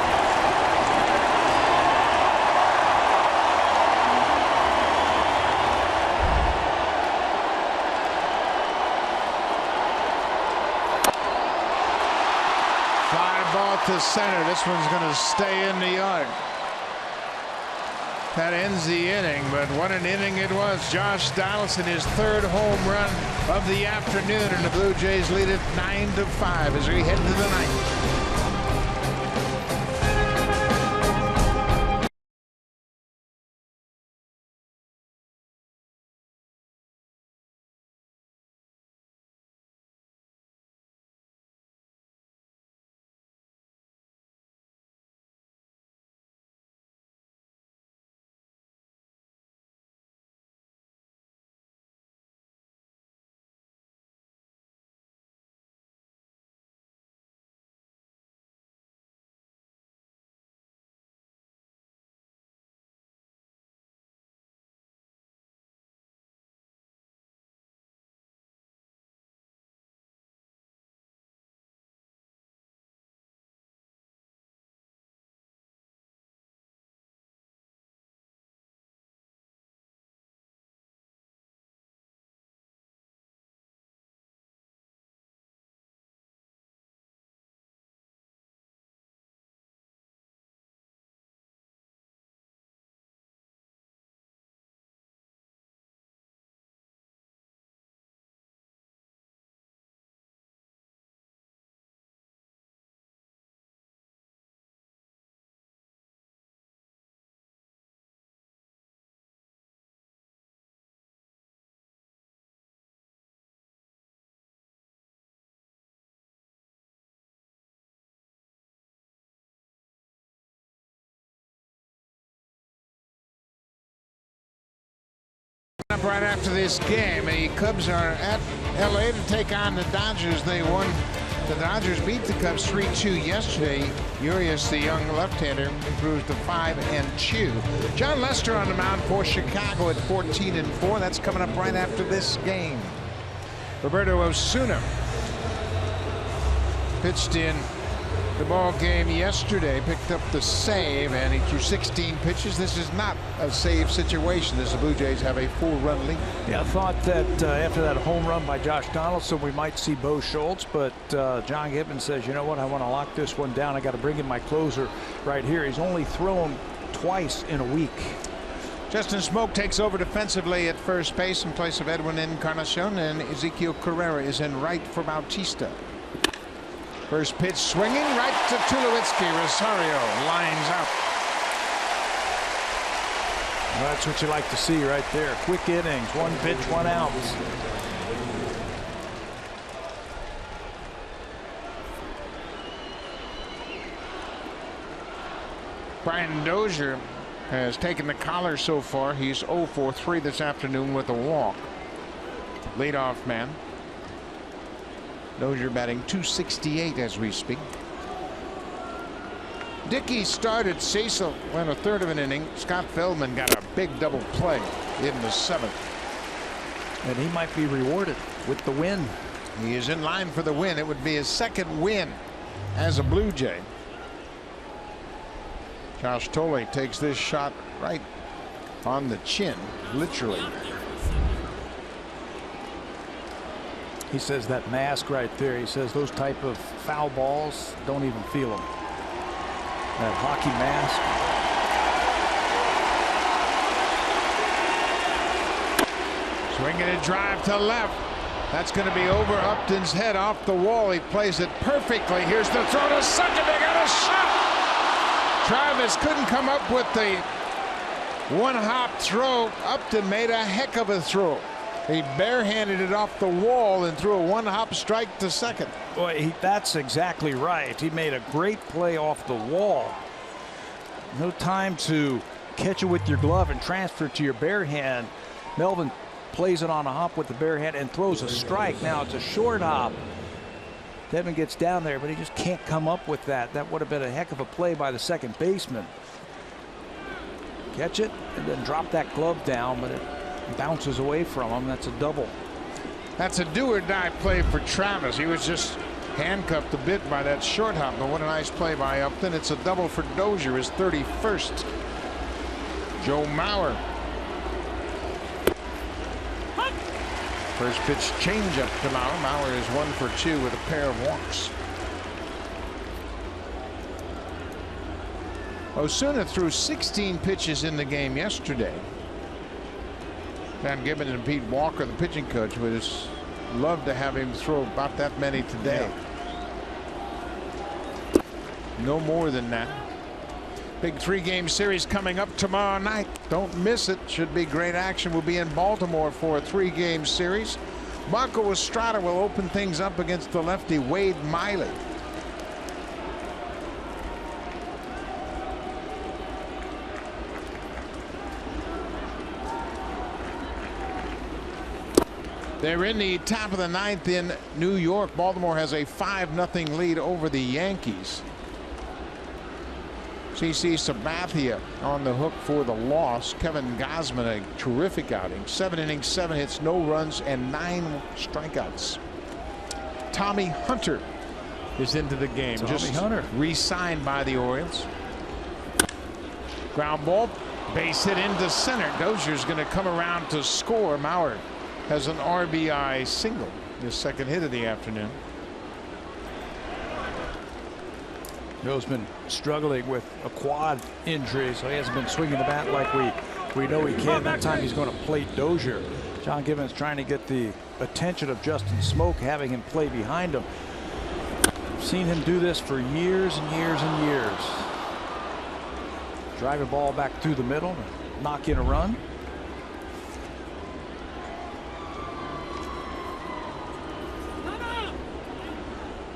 Ball to center. This one's going to stay in the yard. That ends the inning, but what an inning it was. Josh Donaldson, his 3rd home run of the afternoon, and the Blue Jays lead it 9-5 as we head to the 9th. Right after this game, the Cubs are at LA to take on the Dodgers. They won The Dodgers beat the Cubs 3-2 yesterday. Urias, the young left-hander, improves to 5-2. John Lester on the mound for Chicago at 14-4. That's coming up right after this game. Roberto Osuna pitched in the ball game yesterday, picked up the save, and he threw 16 pitches. This is not a save situation as the Blue Jays have a 4-run lead. Yeah, I thought that after that home run by Josh Donaldson, we might see Bo Schultz, but John Gibbons says, you know what, I want to lock this one down. I got to bring in my closer right here. He's only thrown twice in a week. Justin Smoke takes over defensively at first base in place of Edwin Encarnacion, and Ezequiel Carrera is in right for Bautista. First pitch swinging right to Tulowitzki. Rosario lines up. Well, that's what you like to see right there. Quick innings, 1 pitch, 1 out. Brian Dozier has taken the collar so far. He's 0 for 3 this afternoon with a walk. Leadoff man. Dozier batting .268 as we speak. Dickey started. Cecil went a third of an inning. Scott Feldman got a big double play in the 7th. And he might be rewarded with the win. He is in line for the win. It would be his 2nd win as a Blue Jay. Josh Thole takes this shot right on the chin, literally. He says that mask right there, he says those type of foul balls don't even feel them. That hockey mask. Swinging a drive to left. That's going to be over Upton's head off the wall. He plays it perfectly. Here's the throw to second. They got a shot. Travis couldn't come up with the one-hop throw. Upton made a heck of a throw. He barehanded it off the wall and threw a one-hop strike to second. Boy, that's exactly right. He made a great play off the wall. No time to catch it with your glove and transfer it to your bare hand. Melvin plays it on a hop with the bare hand and throws a strike. Now it's a short hop. Devin gets down there, but he just can't come up with that. That would have been a heck of a play by the second baseman. Catch it and then drop that glove down, but it bounces away from him. That's a double. That's a do or die play for Travis. He was just handcuffed a bit by that short hop, but what a nice play by Upton. It's a double for Dozier, his 31st. Joe Mauer. First pitch changeup to Mauer. Mauer is 1 for 2 with a pair of walks. Osuna threw 16 pitches in the game yesterday. Van Gibbons and Pete Walker, the pitching coach, would love to have him throw about that many today. Yeah. No more than that. Big 3-game series coming up tomorrow night. Don't miss it. Should be great action. We'll be in Baltimore for a 3-game series. Marco Estrada will open things up against the lefty Wade Miley. They're in the top of the 9th in New York. Baltimore has a 5-0 lead over the Yankees. CC Sabathia on the hook for the loss. Kevin Gausman, a terrific outing. 7 innings, 7 hits, no runs, and 9 strikeouts. Tommy Hunter is into the game. Tommy Hunter re-signed by the Orioles. Ground ball, base hit into center. Dozier's going to come around to score. Mauer has an RBI single, his 2nd hit of the afternoon. Joe's been struggling with a quad injury, so he hasn't been swinging the bat like we know he can. That time he's going to plate Dozier. John Gibbons trying to get the attention of Justin Smoke, having him play behind him. I've seen him do this for years and years and years. Drive a ball back through the middle, knock in a run.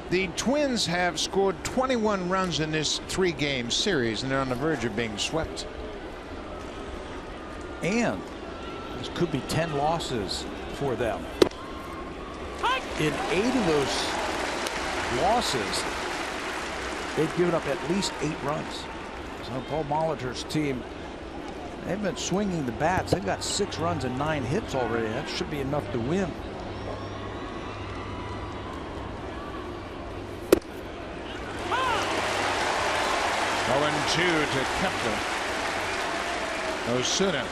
The Twins have scored 21 runs in this 3-game series, and they're on the verge of being swept. And this could be 10 losses for them. In 8 of those losses, they've given up at least 8 runs. So Paul Molitor's team, they've been swinging the bats. They've got 6 runs and 9 hits already. That should be enough to win. Two to Kepler. Osuna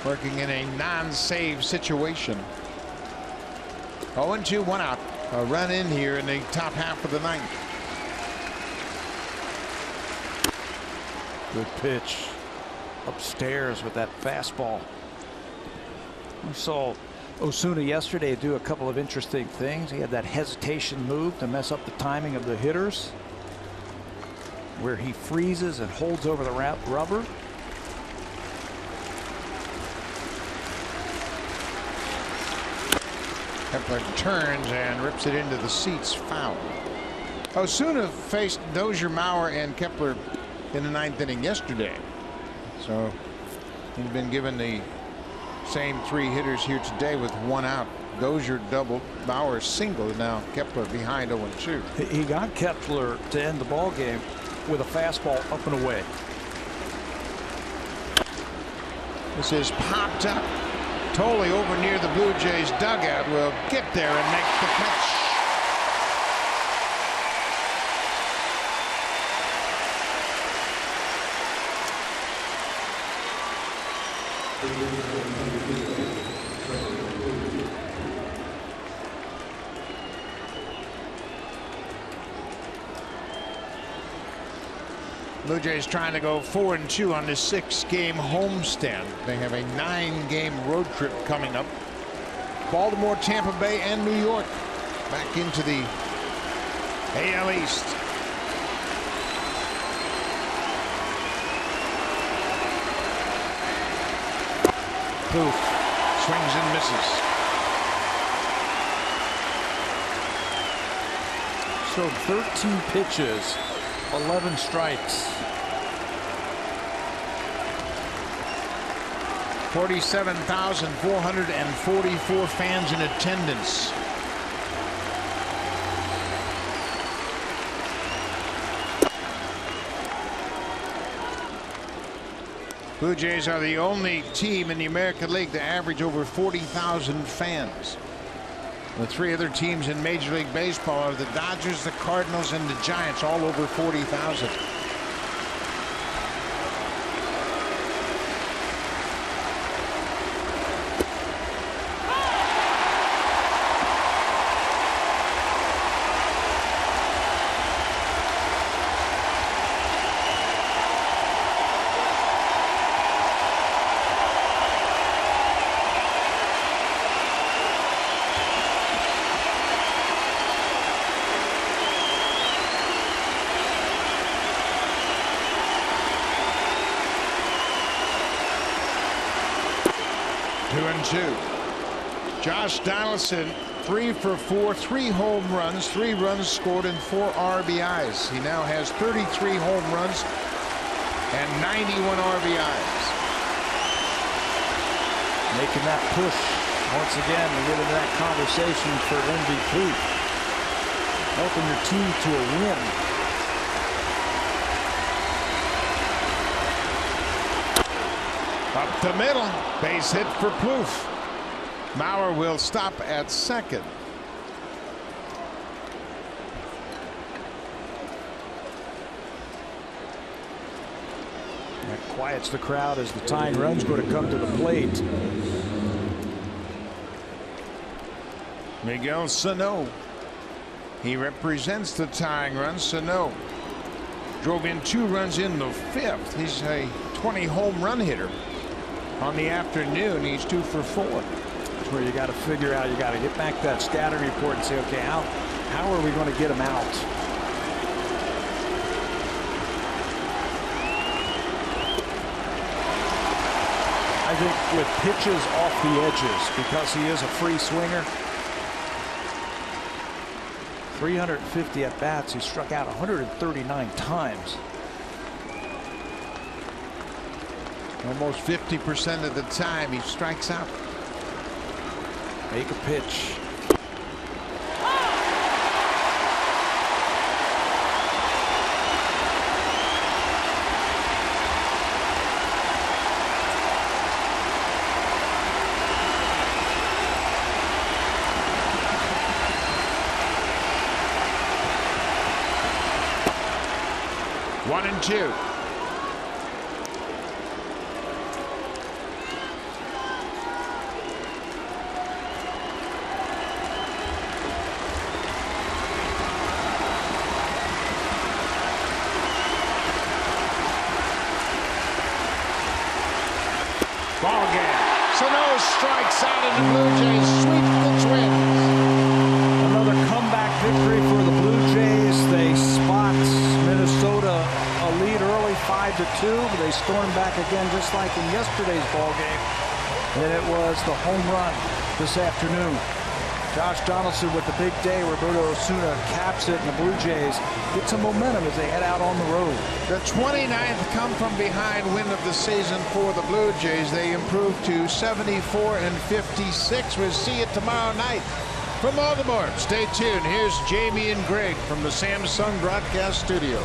working in a non-save situation. 0-2, 1 out. A run in here in the top half of the 9th. Good pitch upstairs with that fastball. We saw Osuna yesterday do a couple of interesting things. He had that hesitation move to mess up the timing of the hitters, where he freezes and holds over the rubber. Kepler turns and rips it into the seats, foul. Osuna faced Dozier, Mauer, and Kepler in the 9th inning yesterday. So he's been given the same 3 hitters here today with 1 out. Dozier doubled, Mauer singled, now Kepler behind 0-2. He got Kepler to end the ball game with a fastball up and away. This is popped up. Totally over near the Blue Jays dugout, will get there and make the catch. Blue Jays trying to go 4-2 on this 6-game homestand. They have a 9-game road trip coming up. Baltimore, Tampa Bay, and New York back into the AL East. Poof. Swings and misses. So 13 pitches, 11 strikes. 47,444 fans in attendance. Blue Jays are the only team in the American League to average over 40,000 fans. The 3 other teams in Major League Baseball are the Dodgers, the Cardinals, and the Giants, all over 40,000. Josh Donaldson 3 for 4, 3 home runs, 3 runs scored, and 4 RBIs. He now has 33 home runs and 91 RBIs. Making that push once again to get into that conversation for MVP. Helping your team to a win. Up the middle, base hit for Plouffe. Mauer will stop at second. That quiets the crowd as the tying run's going to come to the plate. Miguel Sano. He represents the tying run. Sano drove in 2 runs in the 5th. He's a 20 home run hitter. On the afternoon, he's 2 for 4. That's where you got to figure out, you got to get back that scatter report and say, okay, how are we going to get him out? I think with pitches off the edges, because he is a free swinger, 350 at bats, he struck out 139 times. Almost 50% of the time he strikes out. Make a pitch. 1-2. Ball game. Sano strikes out, and the Blue Jays sweep the Twins. Another comeback victory for the Blue Jays. They spot Minnesota a lead early, 5-2, but they storm back again, just like in yesterday's ball game. And it was the home run this afternoon. Josh Donaldson with the big day. Roberto Osuna caps it, and the Blue Jays get some momentum as they head out on the road. The 29th come-from-behind win of the season for the Blue Jays. They improved to 74-56. We'll see it tomorrow night. From Baltimore, stay tuned. Here's Jamie and Greg from the Samsung Broadcast Studio.